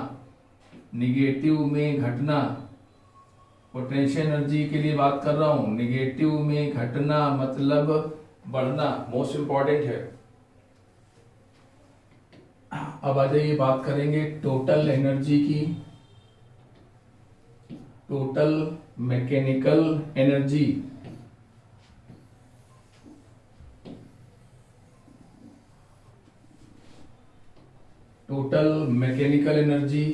निगेटिव में घटना, पोटेंशियल एनर्जी के लिए बात कर रहा हूं। निगेटिव में घटना मतलब बढ़ना, मोस्ट इंपॉर्टेंट है। अब आ जाइए बात करेंगे टोटल एनर्जी की, total mechanical energy. Total mechanical energy,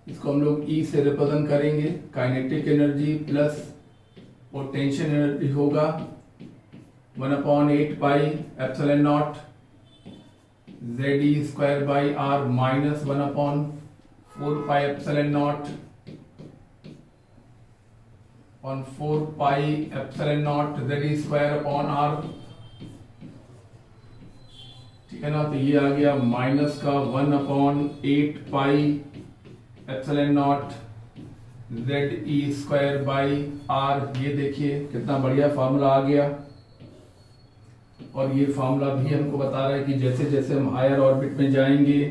इसको हम लोग ई से रिप्रेजेंट करेंगे। Kinetic energy plus potential energy होगा 1/8 pi epsilon naught ZE square by R minus 1/4 pi epsilon naught on 4 pi epsilon naught ZE square upon R, ठीक है ना। तो ये आ गया माइनस का 1/8 pi epsilon naught ZE square by R. ये देखिए कितना बढ़िया फार्मूला आ गया। और ये फार्मूला भी हमको बता रहा है कि जैसे जैसे हम हायर ऑर्बिट में जाएंगे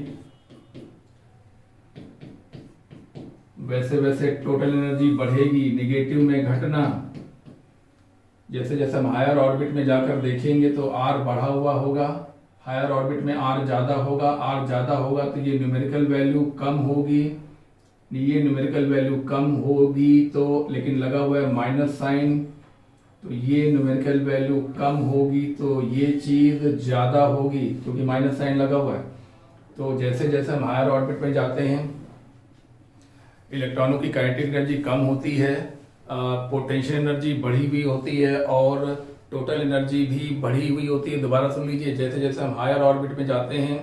वैसे वैसे टोटल एनर्जी बढ़ेगी, निगेटिव में घटना। जैसे जैसे हम हायर ऑर्बिट में जाकर देखेंगे तो आर बढ़ा हुआ होगा, हायर ऑर्बिट में आर ज्यादा होगा, आर ज्यादा होगा तो ये न्यूमेरिकल वैल्यू कम होगी, ये न्यूमेरिकल वैल्यू कम होगी तो लेकिन लगा हुआ है माइनस साइन, तो ये न्यूमेरिकल वैल्यू कम होगी तो ये चीज ज्यादा होगी क्योंकि माइनस साइन लगा हुआ है। तो जैसे जैसे हम हायर ऑर्बिट में जाते हैं इलेक्ट्रॉनों की काइनेटिक एनर्जी कम होती है, पोटेंशियल एनर्जी बढ़ी हुई होती है और टोटल एनर्जी भी बढ़ी हुई होती है। दोबारा सुन लीजिए, जैसे जैसे हम हायर ऑर्बिट में जाते हैं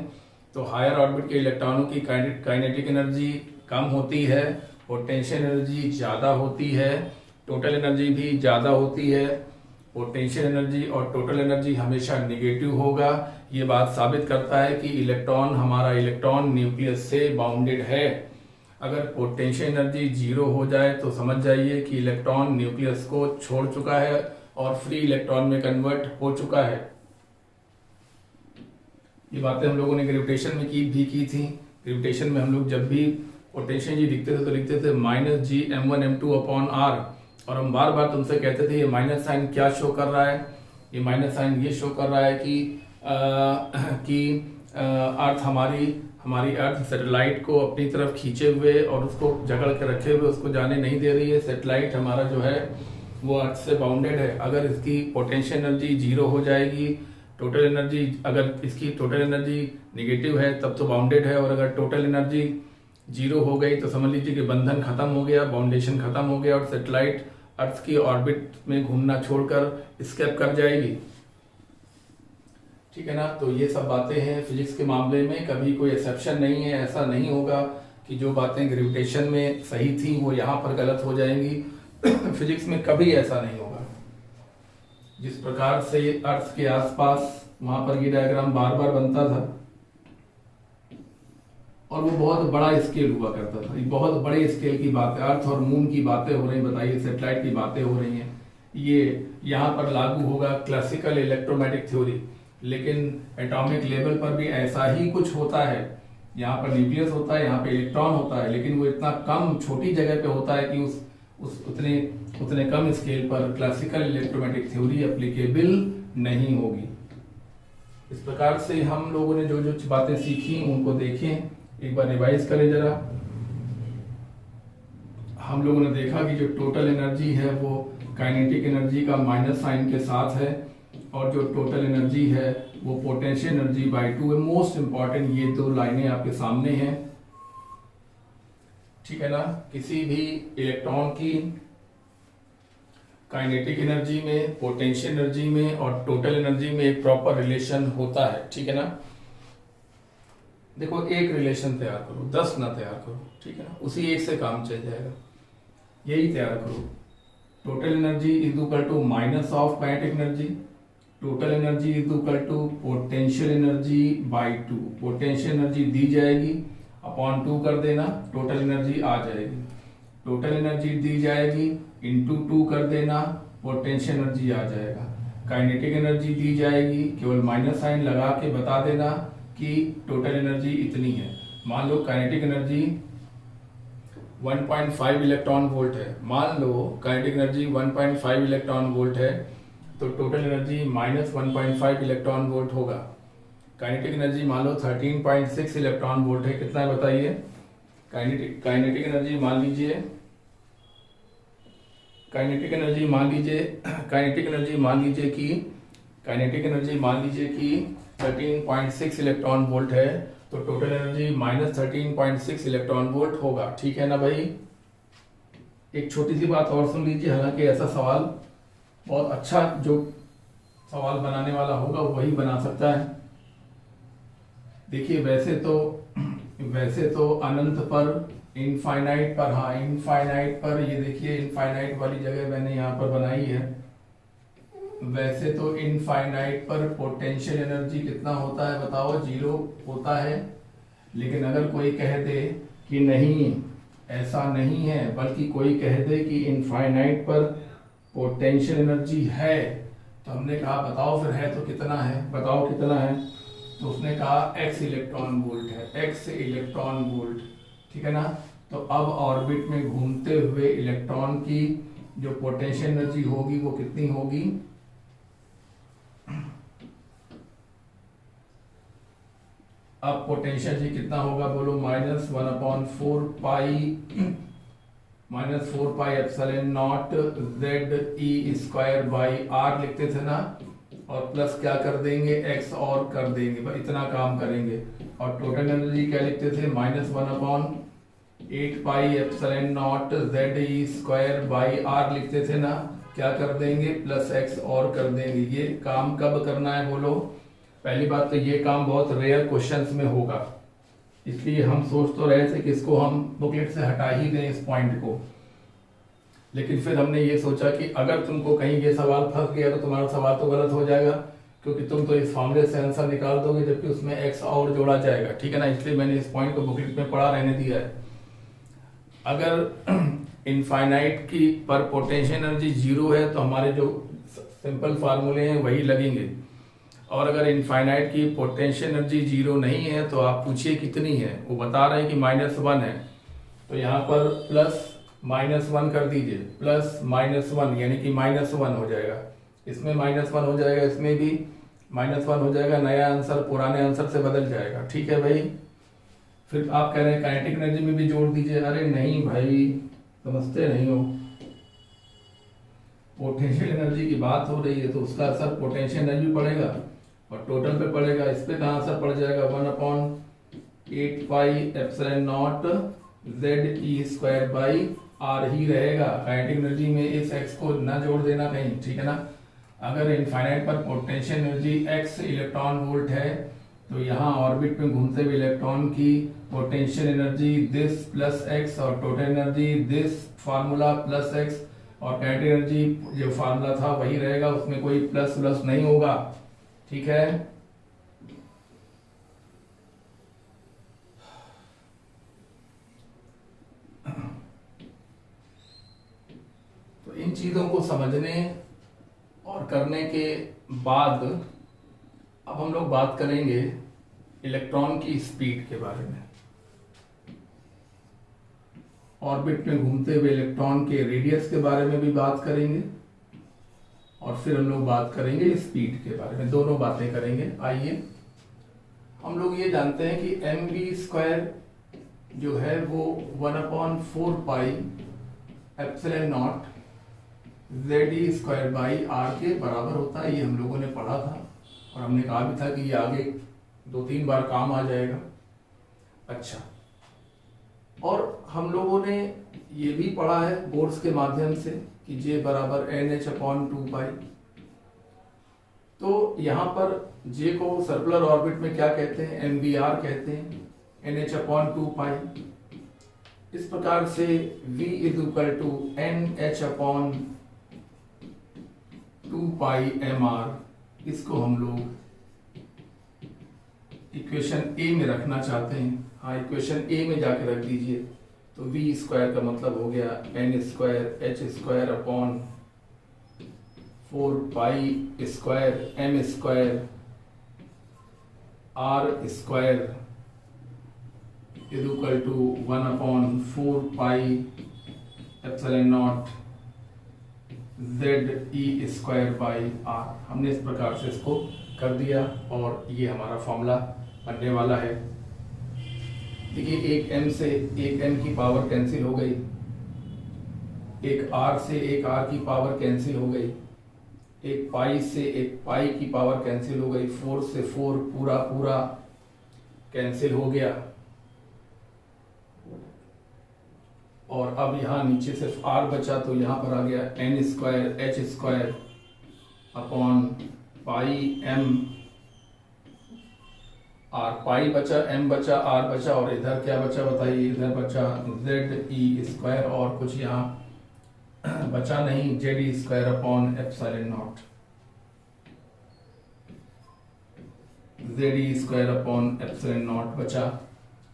तो हायर ऑर्बिट के इलेक्ट्रॉनों की काइनेटिक एनर्जी कम होती है, पोटेंशियल एनर्जी ज़्यादा होती है, टोटल एनर्जी भी ज़्यादा होती है। पोटेंशियल एनर्जी और टोटल एनर्जी हमेशा नेगेटिव होगा। ये बात साबित करता है कि इलेक्ट्रॉन, हमारा इलेक्ट्रॉन न्यूक्लियस से बाउंडेड है। अगर पोटेंशियल एनर्जी जीरो हो जाए तो समझ जाइए कि इलेक्ट्रॉन न्यूक्लियस को छोड़ चुका है और फ्री इलेक्ट्रॉन में कन्वर्ट हो चुका है। ये बातें हम लोगों ने ग्रेविटेशन में भी की थी। ग्रेविटेशन में हम लोग जब भी पोटेंशियल एनर्जी लिखते थे तो लिखते थे -G(m1m2) अपॉन आर, और हम बार बार तुमसे कहते थे ये माइनस साइन क्या शो कर रहा है, ये माइनस साइन ये शो कर रहा है कि अर्थ हमारी अर्थ सैटेलाइट को अपनी तरफ खींचे हुए और उसको जकड़ के रखे हुए उसको जाने नहीं दे रही है। सैटेलाइट हमारा जो है वो अर्थ से बाउंडेड है। अगर इसकी पोटेंशियल एनर्जी जीरो हो जाएगी, टोटल एनर्जी, अगर इसकी टोटल एनर्जी निगेटिव है तब तो बाउंडेड है, और अगर टोटल एनर्जी जीरो हो गई तो समझ लीजिए कि बंधन खत्म हो गया, बाउंडेशन खत्म हो गया और सैटेलाइट अर्थ की ऑर्बिट में घूमना छोड़कर एस्केप कर जाएगी। ठीक है ना। तो ये सब बातें हैं फिजिक्स के मामले में, कभी कोई एक्सेप्शन नहीं है। ऐसा नहीं होगा कि जो बातें ग्रेविटेशन में सही थी वो यहाँ पर गलत हो जाएंगी। फिजिक्स में कभी ऐसा नहीं होगा। जिस प्रकार से अर्थ के आसपास वहां पर ये डायग्राम बार बार बनता था और वो बहुत बड़ा स्केल हुआ करता था, ये बहुत बड़े स्केल की बात है। अर्थ और मून की बातें हो रही, बताइए सैटेलाइट की बातें हो रही हैं। ये यहाँ पर लागू होगा क्लासिकल इलेक्ट्रोमैग्नेटिक थ्योरी, लेकिन एटॉमिक लेवल पर भी ऐसा ही कुछ होता है। यहाँ पर न्यूक्लियस होता है, यहाँ पे इलेक्ट्रॉन होता है, लेकिन वो इतना कम छोटी जगह पे होता है कि उतने कम स्केल पर क्लासिकल इलेक्ट्रोमैग्नेटिक थ्योरी एप्लीकेबल नहीं होगी। इस प्रकार से हम लोगों ने जो जो बातें सीखी उनको देखें, एक बार रिवाइज करें जरा। हम लोगों ने देखा कि जो टोटल एनर्जी है वो काइनेटिक एनर्जी का माइनस साइन के साथ है, और जो टोटल एनर्जी है वो पोटेंशियल एनर्जी बाई 2 है। मोस्ट इंपॉर्टेंट ये दो लाइनें आपके सामने हैं, ठीक है ना। किसी भी इलेक्ट्रॉन की काइनेटिक एनर्जी में, पोटेंशियल एनर्जी में और टोटल एनर्जी में एक प्रॉपर रिलेशन होता है, ठीक है ना। देखो एक रिलेशन तैयार करो, 10 ना तैयार करो, ठीक है ना, उसी एक से काम चल जाएगा। यही तैयार करो, total energy is equal to minus of kinetic energy, total energy is equal to potential energy by 2। Potential energy दी जाएगी, अपॉन 2 कर देना, टोटल एनर्जी आ जाएगी। टोटल एनर्जी दी जाएगी, इंटू 2 कर देना, पोटेंशियल एनर्जी आ जाएगा। काइनेटिक एनर्जी दी जाएगी, केवल माइनस साइन लगा के बता देना कि टोटल एनर्जी इतनी है। मान लो काइनेटिक एनर्जी 1.5 इलेक्ट्रॉन वोल्ट है, मान लो काइनेटिक एनर्जी 1.5 इलेक्ट्रॉन वोल्ट है, तो total energy minus 1.5 electron volt होगा। काइनेटिक एनर्जी मान लो 13.6 इलेक्ट्रॉन वोल्ट है, कितना है बताइए। काइनेटिक एनर्जी मान लीजिए, काइनेटिक एनर्जी मान लीजिए कि 13.6 इलेक्ट्रॉन वोल्ट है, तो total energy minus 13.6 electron volt होगा, ठीक है ना भाई। एक छोटी सी बात और सुन लीजिए, हालांकि ऐसा सवाल बहुत अच्छा जो सवाल बनाने वाला होगा वही बना सकता है। देखिए वैसे तो अनंत पर, इनफाइनाइट पर, हाँ इनफाइनाइट पर, ये देखिए इनफाइनाइट वाली जगह मैंने यहाँ पर बनाई है। वैसे तो इनफाइनाइट पर पोटेंशियल एनर्जी कितना होता है बताओ, 0 होता है। लेकिन अगर कोई कह दे कि नहीं ऐसा नहीं है, बल्कि कोई कह दे कि इनफाइनाइट पर पोटेंशियल एनर्जी है, तो हमने कहा बताओ फिर है तो कितना है, बताओ कितना है। तो उसने कहा x इलेक्ट्रॉन वोल्ट है, x इलेक्ट्रॉन वोल्ट, ठीक है ना। तो अब ऑर्बिट में घूमते हुए इलेक्ट्रॉन की जो पोटेंशियल एनर्जी होगी वो कितनी होगी, अब पोटेंशियल एनर्जी कितना होगा बोलो, -1/4 pi epsilon not ZE² by R लिखते थे ना, और प्लस क्या कर देंगे, x और कर देंगे, बस इतना काम करेंगे। और टोटल एनर्जी क्या लिखते थे, -1/8 pi epsilon not ZE² by R लिखते थे ना, क्या कर देंगे, प्लस x और कर देंगे। ये काम कब करना है बोलो। पहली बात तो ये काम बहुत रेयर क्वेश्चंस में होगा, इसलिए हम सोच तो रहे थे कि इसको हम बुकलेट से हटा ही दें इस पॉइंट को। लेकिन फिर हमने ये सोचा कि अगर तुमको कहीं ये सवाल फंस गया तो तुम्हारा सवाल तो गलत हो जाएगा, क्योंकि तुम तो इस फॉर्मूले से आंसर निकाल दोगे जबकि उसमें x और जोड़ा जाएगा, ठीक है ना। इसलिए मैंने इस पॉइंट को बुकलेट में पढ़ा रहने दिया है। अगर इनफाइनाइट की पर पोटेंशियल एनर्जी 0 है तो हमारे जो सिंपल फार्मूले हैं वही लगेंगे, और अगर इनफाइनाइट की पोटेंशियल एनर्जी 0 नहीं है तो आप पूछिए कितनी है, वो बता रहे हैं कि -1 है, तो यहाँ पर प्लस -1 कर दीजिए, प्लस -1 यानी कि -1 हो जाएगा, इसमें -1 हो जाएगा, इसमें भी -1 हो जाएगा, नया आंसर पुराने आंसर से बदल जाएगा, ठीक है भाई। फिर आप कह रहे हैं काइनेटिक एनर्जी में भी जोड़ दीजिए, अरे नहीं भाई समझते नहीं हो, पोटेंशियल एनर्जी की बात हो रही है तो उसका असर पोटेंशियल एनर्जी पड़ेगा और टोटल पे पड़ेगा, इस पे कहाँ असर पड़ जाएगा, 1/8 pi epsilon not ZE² by R ही रहेगा। काइनेटिक एनर्जी में इस x को ना जोड़ देना कहीं, ठीक है ना। अगर इनफाइनाइट पर potential energy x electron volt है तो यहाँ ऑर्बिट में घूमते हुए इलेक्ट्रॉन की potential energy this plus x और total energy this formula plus x, और काइनेटिक एनर्जी जो फार्मूला था वही रहेगा, उसमें कोई प्लस प्लस नहीं होगा, ठीक है। तो इन चीजों को समझने और करने के बाद अब हम लोग बात करेंगे इलेक्ट्रॉन की स्पीड के बारे में। ऑर्बिट में घूमते हुए इलेक्ट्रॉन के रेडियस के बारे में भी बात करेंगे, और फिर हम लोग बात करेंगे स्पीड के बारे में, दोनों बातें करेंगे। आइए, हम लोग ये जानते हैं कि mv² जो है वो 1/4 pi epsilon naught Z E square by R के बराबर होता है। ये हम लोगों ने पढ़ा था और हमने कहा भी था कि ये आगे 2-3 बार काम आ जाएगा। अच्छा, और हम लोगों ने ये भी पढ़ा है बोर्ड्स के माध्यम से कि जे बराबर NH/2 पाई। तो यहाँ पर जे को सर्कुलर ऑर्बिट में क्या कहते हैं? MVR कहते हैं, NH/2 पाई। इस प्रकार से V = NH/2 पाई MR, इसको हम लोग इक्वेशन ए में रखना चाहते हैं। हाँ, इक्वेशन ए में जाके रख दीजिए। तो V स्क्वायर का मतलब हो गया N²H²/4 pi square M square R square = 1/4 pi epsilon not ZE² R। हमने इस प्रकार से इसको कर दिया और ये हमारा फॉर्मूला बनने वाला है। देखिए, एक m से एक m की पावर कैंसिल हो गई, एक r से एक r की पावर कैंसिल हो गई, एक पाई से एक पाई की पावर कैंसिल हो गई, 4 से 4 पूरा पूरा कैंसिल हो गया। और अब यहाँ नीचे सिर्फ r बचा, तो यहाँ पर आ गया N²H²/पाई m r। पाई बचा, m बचा, r बचा, और इधर क्या बचा बताइए? इधर बचा ZE², और कुछ यहाँ बचा नहीं, ZE²/एप्सिलॉन नॉट बचा।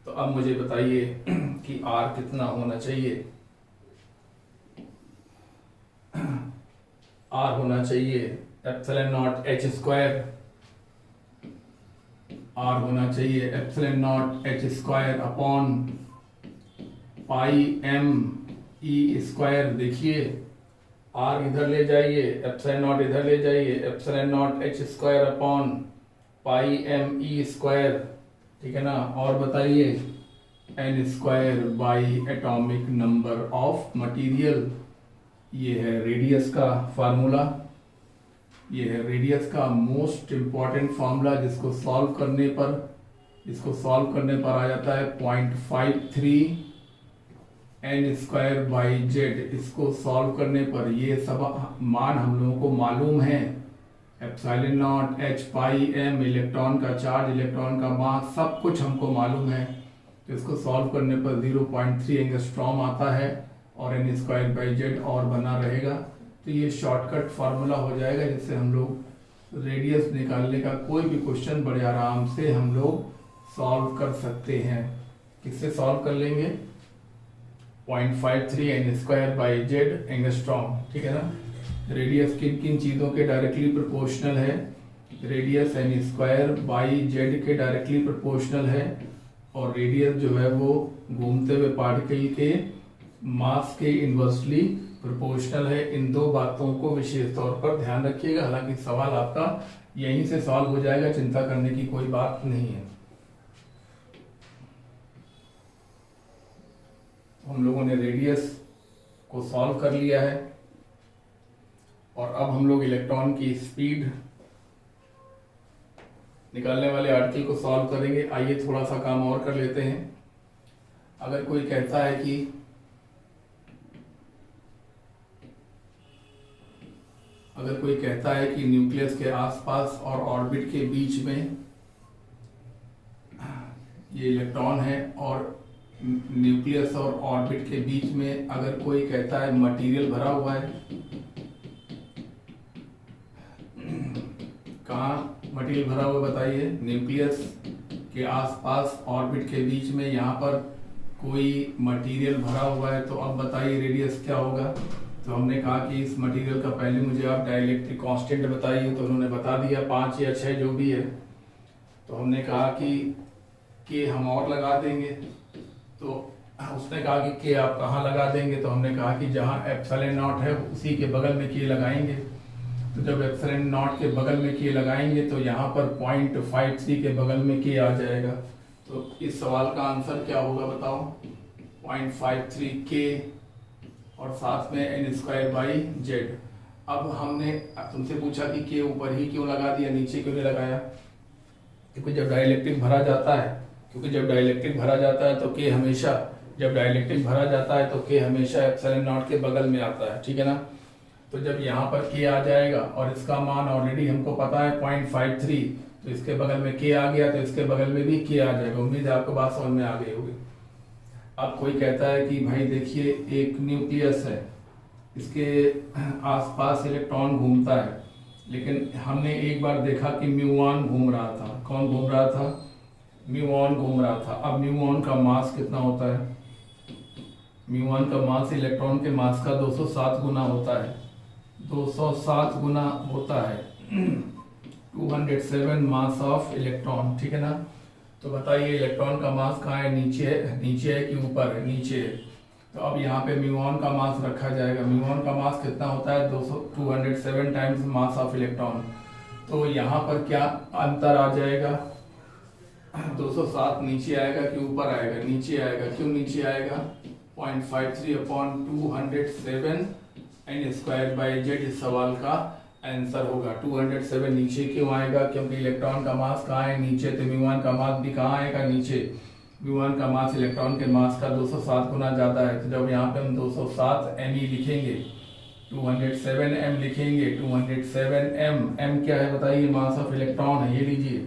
तो अब मुझे बताइए कि r कितना होना चाहिए? r होना चाहिए एप्सिलॉन नॉट H², r होना चाहिए एप्सिलॉन नॉट H²/पाई m E²। देखिए, r इधर ले जाइए, एप्सिलॉन नॉट इधर ले जाइए, एप्सिलॉन नॉट H²/पाई m E², ठीक है ना। और बताइए N² atomic number of material. ये है रेडियस का फार्मूला, ये है रेडियस का मोस्ट इंपॉर्टेंट फार्मूला, जिसको सॉल्व करने पर आ जाता है 0.53 N²/Z। इसको सॉल्व करने पर ये सब मान हम लोगों को मालूम है। Epsilon not H pi m, electron का चार्ज, इलेक्ट्रॉन का मास, सब कुछ हमको मालूम है। तो इसको सॉल्व करने पर 0.3 एंगस्ट्रॉम आता है और N²/Z और बना रहेगा। तो ये शॉर्टकट फार्मूला हो जाएगा, जिससे हम लोग रेडियस निकालने का कोई भी क्वेश्चन बड़े आराम से हम लोग सॉल्व कर सकते हैं। किससे सॉल्व कर लेंगे? 0.53 N²/Z एंगस्ट्रॉम, ठीक है ना। रेडियस किन किन चीज़ों के डायरेक्टली प्रोपोर्शनल है? रेडियस N²/Z के डायरेक्टली प्रोपोर्शनल है, और रेडियस जो है वो घूमते हुए पार्टिकल के मास के इन्वर्सली प्रोपोर्शनल है। इन दो बातों को विशेष तौर पर ध्यान रखिएगा। हालांकि सवाल आपका यहीं से सॉल्व हो जाएगा, चिंता करने की कोई बात नहीं है। हम लोगों ने रेडियस को सॉल्व कर लिया है, और अब हम लोग इलेक्ट्रॉन की स्पीड निकालने वाले आर्टिकल को सॉल्व करेंगे। आइए थोड़ा सा काम और कर लेते हैं। अगर कोई कहता है कि न्यूक्लियस के आसपास और ऑर्बिट के बीच में ये इलेक्ट्रॉन है, और न्यूक्लियस और ऑर्बिट के बीच में अगर कोई कहता है मटेरियल भरा हुआ है, कहाँ मटेरियल भरा हुआ बताइए? न्यूक्लियस के आसपास ऑर्बिट के बीच में यहाँ पर कोई मटेरियल भरा हुआ है। तो अब बताइए रेडियस क्या होगा? तो हमने कहा कि इस मटेरियल का पहले मुझे आप डाइलेक्ट्रिक कांस्टेंट बताइए, तो उन्होंने बता दिया 5 या 6 जो भी है। तो हमने कहा कि हम और लगा देंगे, तो उसने कहा कि के आप कहाँ लगा देंगे? तो हमने कहा कि जहाँ एप्सिलॉन नॉट है उसी के बगल में के लगाएंगे। तो जब एप्सिलॉन नॉट के बगल में के लगाएंगे तो यहाँ पर 0.53 के बगल में के आ जाएगा। तो इस सवाल का आंसर क्या होगा बताओ? 0.53 के और साथ में N²/Z। अब हमने तुमसे पूछा कि के ऊपर ही क्यों लगा दिया, नीचे क्यों नहीं लगाया? क्योंकि जब डाइलेक्ट्रिक भरा जाता है तो के हमेशा, जब डाइलेक्ट्रिक भरा जाता है तो के हमेशा एप्सिलॉन नॉट के बगल में आता है, ठीक है ना। तो जब यहाँ पर के आ जाएगा और इसका मान ऑलरेडी हमको पता है 0.53, तो इसके बगल में के आ गया तो इसके बगल में भी के आ जाएगा। उम्मीद है आपको बात समझ में आ गई होगी। अब कोई कहता है कि भाई देखिए एक न्यूक्लियस है, इसके आसपास इलेक्ट्रॉन घूमता है, लेकिन हमने एक बार देखा कि म्यूऑन घूम रहा था। कौन घूम रहा था? म्यूऑन घूम रहा था। अब म्यूऑन का मास कितना होता है? म्यूऑन का मास इलेक्ट्रॉन के मास का 207 गुना होता है, 207 गुना होता है 207 मास ऑफ इलेक्ट्रॉन, ठीक है ना। तो बताइए इलेक्ट्रॉन का मास कहाँ है? नीचे है कि ऊपर है? नीचे है। तो अब यहाँ पे म्यूऑन का मास रखा जाएगा। म्यूऑन का मास कितना होता है? 207 टाइम्स मास ऑफ इलेक्ट्रॉन। तो यहाँ पर क्या अंतर आ जाएगा? 207 नीचे आएगा कि ऊपर आएगा? नीचे आएगा। क्यों नीचे आएगा? 0.53/207 n स्क्वायर बाई जेड इस सवाल का आंसर होगा। 207 नीचे क्यों आएगा? क्योंकि इलेक्ट्रॉन का मास कहाँ है? नीचे। तो म्यूऑन का मास भी कहाँ आएगा? नीचे। म्यूऑन का मास इलेक्ट्रॉन के मास का 207 गुना ज्यादा है। तो जब यहाँ पे हम 207 me लिखेंगे, 207 m लिखेंगे, 207 m क्या है बताइए? मास ऑफ इलेक्ट्रॉन है, ये लीजिए।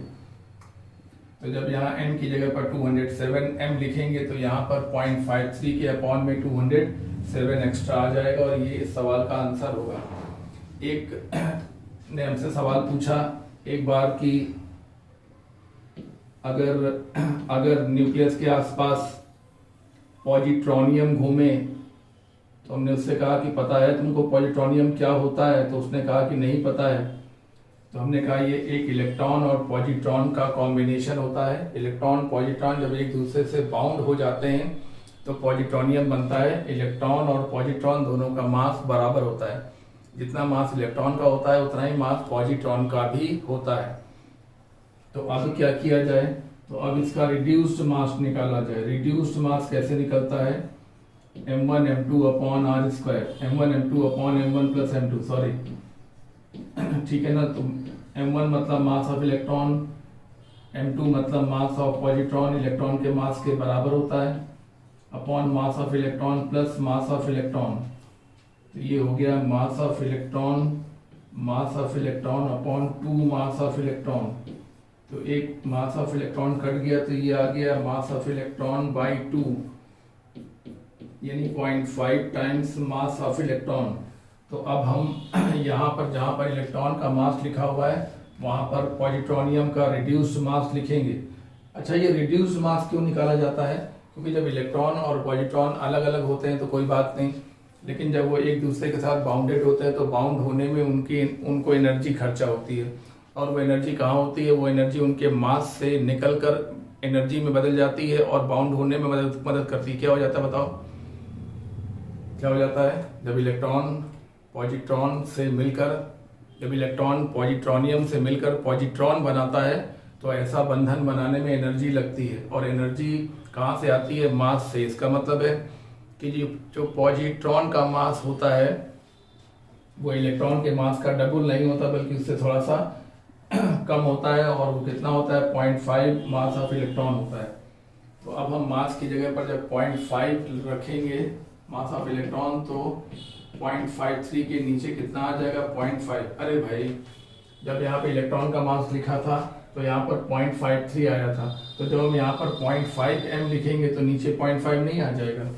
तो जब यहाँ m की जगह पर 207 m लिखेंगे तो यहाँ पर 0.53 के अपॉन में 207 एक्स्ट्रा आ जाएगा और ये इस सवाल का आंसर होगा। एक ने हमसे सवाल पूछा एक बार कि अगर न्यूक्लियस के आसपास पॉजिट्रॉनियम घूमे, तो हमने उससे कहा कि पता है तुमको पॉजिट्रॉनियम क्या होता है? तो उसने कहा कि नहीं पता है। तो हमने कहा ये एक इलेक्ट्रॉन और पॉजिट्रॉन का कॉम्बिनेशन होता है। इलेक्ट्रॉन पॉजिट्रॉन जब एक दूसरे से बाउंड हो जाते हैं तो पॉजिट्रॉनियम बनता है। इलेक्ट्रॉन और पॉजिट्रॉन दोनों का मास बराबर होता है। जितना मास इलेक्ट्रॉन का होता है उतना ही मास पॉजिट्रॉन का भी होता है। तो अब क्या किया जाए? तो अब इसका रिड्यूस्ड मास निकाला जाए। रिड्यूस्ड मास कैसे निकलता है? m1 m2 upon r square, m1 m2 upon m1 plus m2, sorry, ठीक है ना। तो m1 मतलब मास ऑफ इलेक्ट्रॉन, m2 मतलब मास ऑफ पॉजिट्रॉन, इलेक्ट्रॉन के मास के बराबर होता है, upon mass of electron plus mass of electron. तो ये हो गया mass of electron upon 2 mass of electron. तो एक मास ऑफ इलेक्ट्रॉन कट गया तो ये आ गया मास ऑफ इलेक्ट्रॉन बाई 2, यानी 0.5 टाइम्स मास ऑफ इलेक्ट्रॉन। तो अब हम यहाँ पर जहाँ पर इलेक्ट्रॉन का मास लिखा हुआ है वहाँ पर पॉजिट्रॉनियम का रिड्यूस्ड मास लिखेंगे। अच्छा, ये रिड्यूस्ड मास क्यों निकाला जाता है? क्योंकि जब इलेक्ट्रॉन और पॉजिट्रॉन अलग अलग होते हैं तो कोई बात नहीं, लेकिन जब वो एक दूसरे के साथ बाउंडेड होते हैं तो बाउंड होने में उनको एनर्जी खर्चा होती है। और वो एनर्जी कहाँ होती है? वो एनर्जी उनके मास से निकल कर एनर्जी में बदल जाती है और बाउंड होने में मदद करती है। क्या हो जाता है बताओ? क्या हो जाता है? जब इलेक्ट्रॉन पॉजिट्रॉनियम से मिलकर पॉजिट्रॉन बनाता है तो ऐसा बंधन बनाने में एनर्जी लगती है। और एनर्जी कहाँ से आती है? मास से। इसका मतलब है कि जो पॉजिट्रॉन का मास होता है वो इलेक्ट्रॉन के मास का डबल नहीं होता, बल्कि उससे थोड़ा सा कम होता है। और वो कितना होता है? 0.5 मास ऑफ इलेक्ट्रॉन होता है। तो अब हम मास की जगह पर जब 0.5 रखेंगे मास ऑफ इलेक्ट्रॉन, तो 0.53 के नीचे कितना आ जाएगा? 0.5। अरे भाई, जब यहाँ पे इलेक्ट्रॉन का मास लिखा था तो यहाँ पर 0.53 आया था। तो जब हम यहाँ पर 0.5 m लिखेंगे तो नीचे 0.5 नहीं आ जाएगा।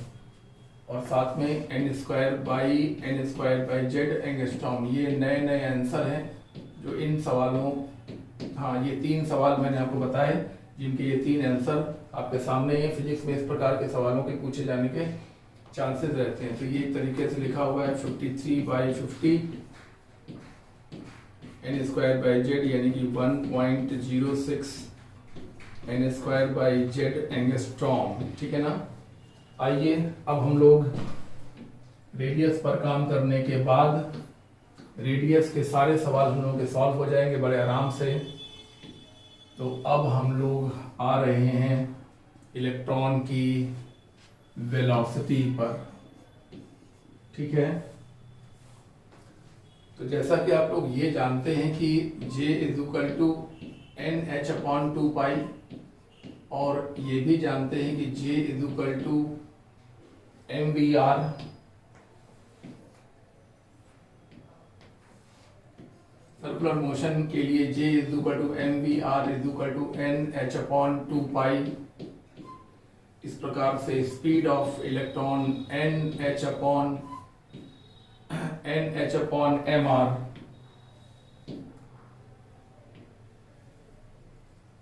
और साथ में n square by Z angstrom. ये नए आंसर हैं जो इन सवालों, हाँ, ये 3 सवाल मैंने आपको बताए जिनके ये 3 आंसर आपके सामने हैं। फिजिक्स में इस प्रकार के सवालों के पूछे जाने के चांसेस रहते हैं। तो ये एक तरीके से लिखा हुआ है 53/50 n स्क्वायर बाई जेड, यानी कि 1.06 n square by Z angstrom, ठीक है ना। आइए अब हम लोग रेडियस पर काम करने के बाद रेडियस के सारे सवाल हम लोगों के सॉल्व हो जाएंगे बड़े आराम से। तो अब हम लोग आ रहे हैं इलेक्ट्रॉन की वेलोसिटी पर, ठीक है। तो जैसा कि आप लोग ये जानते हैं कि J is equal to NH upon 2 pi, और ये भी जानते हैं कि J is equal to MVR circular motion के लिए J is equal to MVR is equal to NH upon 2 pi. इस प्रकार से speed of electron NH upon MR,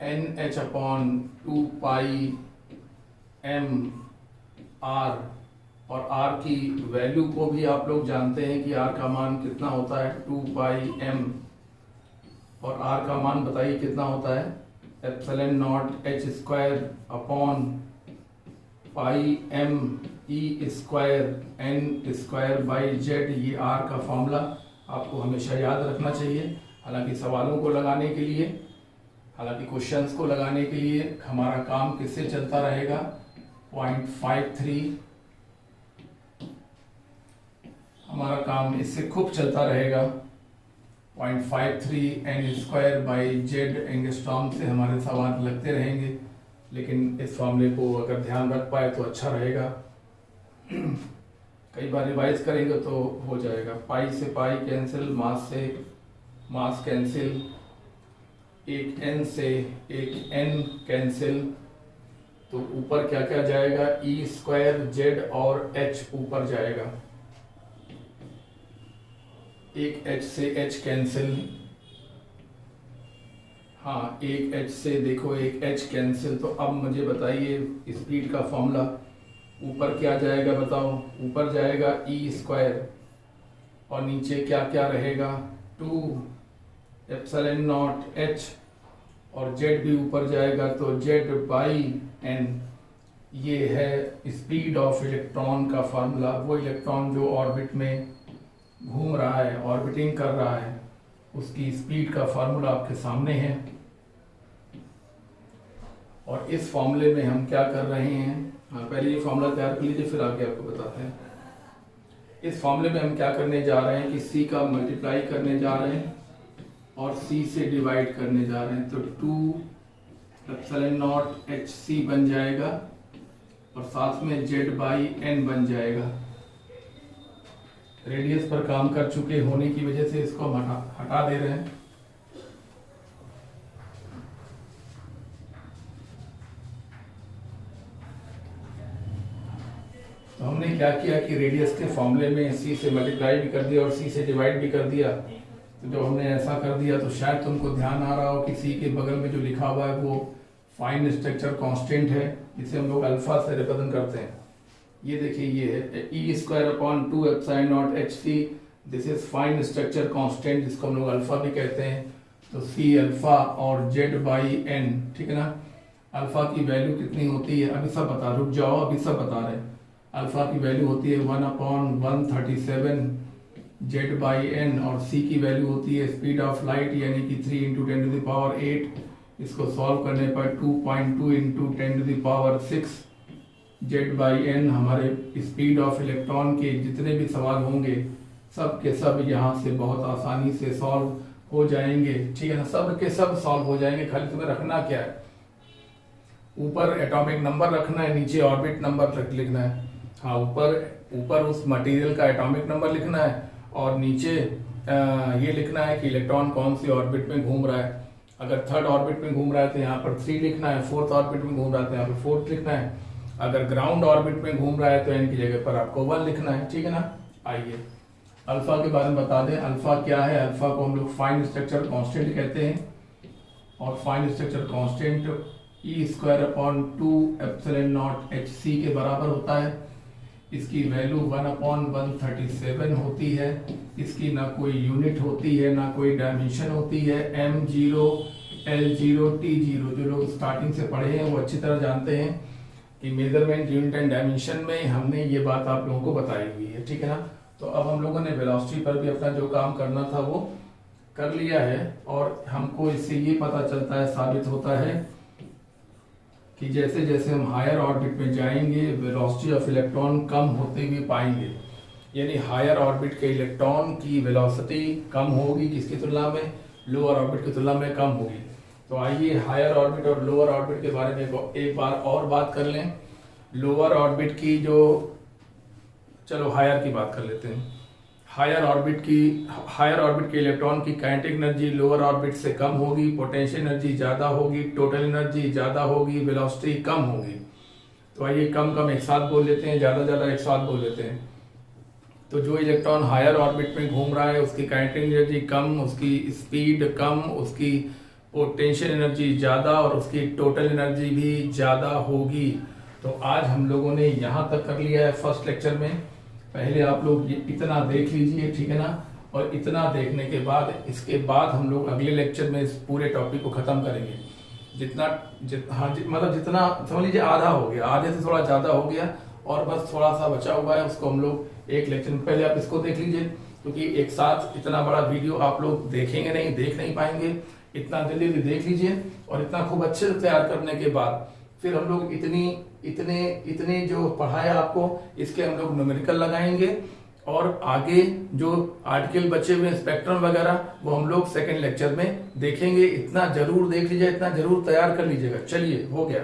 NH upon 2 pi MR, और R की वैल्यू को भी आप लोग जानते हैं कि R का मान कितना होता है 2 पाई M, और R का मान बताइए कितना होता है epsilon not H square upon pi M E square N square by Z। ये R का फॉर्मूला आपको हमेशा याद रखना चाहिए। हालांकि सवालों को लगाने के लिए, हालांकि क्वेश्चंस को लगाने के लिए हमारा काम किससे चलता रहेगा 0.53, हमारा काम इससे खूब चलता रहेगा 0.53 N square by Z angstrom से हमारे सवाल लगते रहेंगे। लेकिन इस फॉर्मूले को अगर ध्यान रख पाए तो अच्छा रहेगा। कई बार रिवाइज करेंगे तो हो जाएगा। पाई से पाई कैंसिल, मास से मास कैंसिल, एक n से एक n कैंसिल, तो ऊपर क्या क्या जाएगा E स्क्वायर Z और H ऊपर जाएगा, एक H से H कैंसिल, हाँ एक H से देखो एक H कैंसिल। तो अब मुझे बताइए स्पीड का फॉर्मूला ऊपर क्या जाएगा बताओ, ऊपर जाएगा E स्क्वायर और नीचे क्या क्या रहेगा 2 एप्सिलॉन नॉट H, और Z भी ऊपर जाएगा तो Z बाई N। ये है स्पीड ऑफ इलेक्ट्रॉन का फार्मूला। वो इलेक्ट्रॉन जो ऑर्बिट में घूम रहा है, ऑर्बिटिंग कर रहा है, उसकी स्पीड का फार्मूला आपके सामने है। और इस फॉर्मूले में हम क्या कर रहे हैं, हाँ पहले ये फॉर्मूला तैयार कर लीजिए फिर आगे आपको बताते हैं। इस फॉर्मूले में हम क्या करने जा रहे हैं कि C का मल्टीप्लाई करने जा रहे हैं और C से डिवाइड करने जा रहे हैं, तो 2 एप्सिलॉन नॉट HC बन जाएगा और साथ में Z बाई N बन जाएगा। रेडियस पर काम कर चुके होने की वजह से इसको हम हटा दे रहे हैं। तो हमने क्या किया कि रेडियस के फॉर्मूले में C से मल्टीप्लाई भी कर दिया और C से डिवाइड भी कर दिया। तो जब हमने ऐसा कर दिया तो शायद तुमको ध्यान आ रहा हो कि C के बगल में जो लिखा हुआ है वो फाइन स्ट्रक्चर कांस्टेंट है, जिसे हम लोग अल्फा से रिप्रेजेंट करते हैं। ये देखिए ये है E square upon 2 epsilon not HC, this is fine structure constant, जिसको हम लोग अल्फा भी कहते हैं। तो C अल्फा और Z बाई N, ठीक है ना। अल्फा की वैल्यू कितनी होती है अभी सब बता, रुक जाओ अभी सब बता रहे हैं। अल्फा की वैल्यू होती है 1/137 Z बाई N, और C की वैल्यू होती है स्पीड ऑफ लाइट यानी कि 3 × 10⁸ 8। इसको सॉल्व करने पर 2.2 × 10⁶ Z बाई N हमारे स्पीड ऑफ इलेक्ट्रॉन के जितने भी सवाल होंगे सब के सब यहाँ से बहुत आसानी से सॉल्व हो जाएंगे, ठीक है ना। सब के सब सॉल्व हो जाएंगे। खाली तुम्हें रखना क्या है, ऊपर एटॉमिक नंबर रखना है, नीचे ऑर्बिट नंबर लिखना है। हाँ ऊपर उस मटेरियल का एटॉमिक नंबर लिखना है और नीचे ये लिखना है कि इलेक्ट्रॉन कौन सी ऑर्बिट में घूम रहा है। अगर थर्ड ऑर्बिट में घूम रहा है तो यहाँ पर 3 लिखना है, फोर्थ ऑर्बिट में घूम रहा है तो यहाँ पर 4 लिखना है। अगर ग्राउंड ऑर्बिट में घूम रहा है तो इनकी जगह पर आपको 1 लिखना है, ठीक है ना। आइए अल्फा के बारे में बता दें। अल्फा क्या है, अल्फा को हम लोग फाइन स्ट्रक्चर कांस्टेंट कहते हैं, और fine structure constant E square upon 2 epsilon not HC के बराबर होता है। इसकी वैल्यू 1/137 होती है। इसकी ना कोई यूनिट होती है ना कोई डायमेंशन होती है। M0 L0 T0 जो लोग स्टार्टिंग से पढ़े हैं वो अच्छी तरह जानते हैं कि मेजरमेंट यूनिट एंड डायमेंशन में हमने ये बात आप लोगों को बताई हुई है, ठीक है ना। तो अब हम लोगों ने वेलोसिटी पर भी अपना जो काम करना था वो कर लिया है, और हमको इससे ये पता चलता है, साबित होता है कि जैसे जैसे हम हायर ऑर्बिट में जाएंगे वेलोसिटी ऑफ इलेक्ट्रॉन कम होते हुए पाएंगे। यानी हायर ऑर्बिट के इलेक्ट्रॉन की वेलोसिटी कम होगी किसकी तुलना में, लोअर ऑर्बिट की तुलना में कम होगी। तो आइए हायर ऑर्बिट और लोअर ऑर्बिट के बारे में एक बार और बात कर लें। लोअर ऑर्बिट की जो, चलो हायर की बात कर लेते हैं। हायर ऑर्बिट के इलेक्ट्रॉन की काइनेटिक एनर्जी लोअर ऑर्बिट से कम होगी, पोटेंशियल एनर्जी ज़्यादा होगी, टोटल एनर्जी ज़्यादा होगी, वेलोसिटी कम होगी। तो आइए कम कम एक साथ बोल लेते हैं, ज़्यादा एक साथ बोल लेते हैं। तो जो इलेक्ट्रॉन हायर ऑर्बिट में घूम रहा है उसकी काइनेटिक एनर्जी कम, उसकी स्पीड कम, उसकी पोटेंशियल एनर्जी ज़्यादा और उसकी टोटल एनर्जी भी ज़्यादा होगी। तो आज हम लोगों ने यहाँ तक कर लिया है फर्स्ट लेक्चर में। पहले आप लोग ये इतना देख लीजिए, ठीक है ना। और इतना देखने के बाद इसके बाद हम लोग अगले लेक्चर में इस पूरे टॉपिक को ख़त्म करेंगे। मतलब जितना समझ लीजिए आधा हो गया, आधे से थोड़ा ज़्यादा हो गया और बस थोड़ा सा बचा हुआ है, उसको हम लोग एक लेक्चर में, पहले आप इसको देख लीजिए क्योंकि एक साथ इतना बड़ा वीडियो आप लोग देखेंगे नहीं, देख नहीं पाएंगे। इतना जल्दी देख लीजिए और इतना खूब अच्छे से तैयार करने के बाद फिर हम लोग इतने जो पढ़ाया आपको इसके हम लोग न्यूमेरिकल लगाएंगे और आगे जो आर्टिकल बचे हुए स्पेक्ट्रम वगैरह वो हम लोग सेकंड लेक्चर में देखेंगे। इतना जरूर देख लीजिए, इतना जरूर तैयार कर लीजिएगा। चलिए हो गया।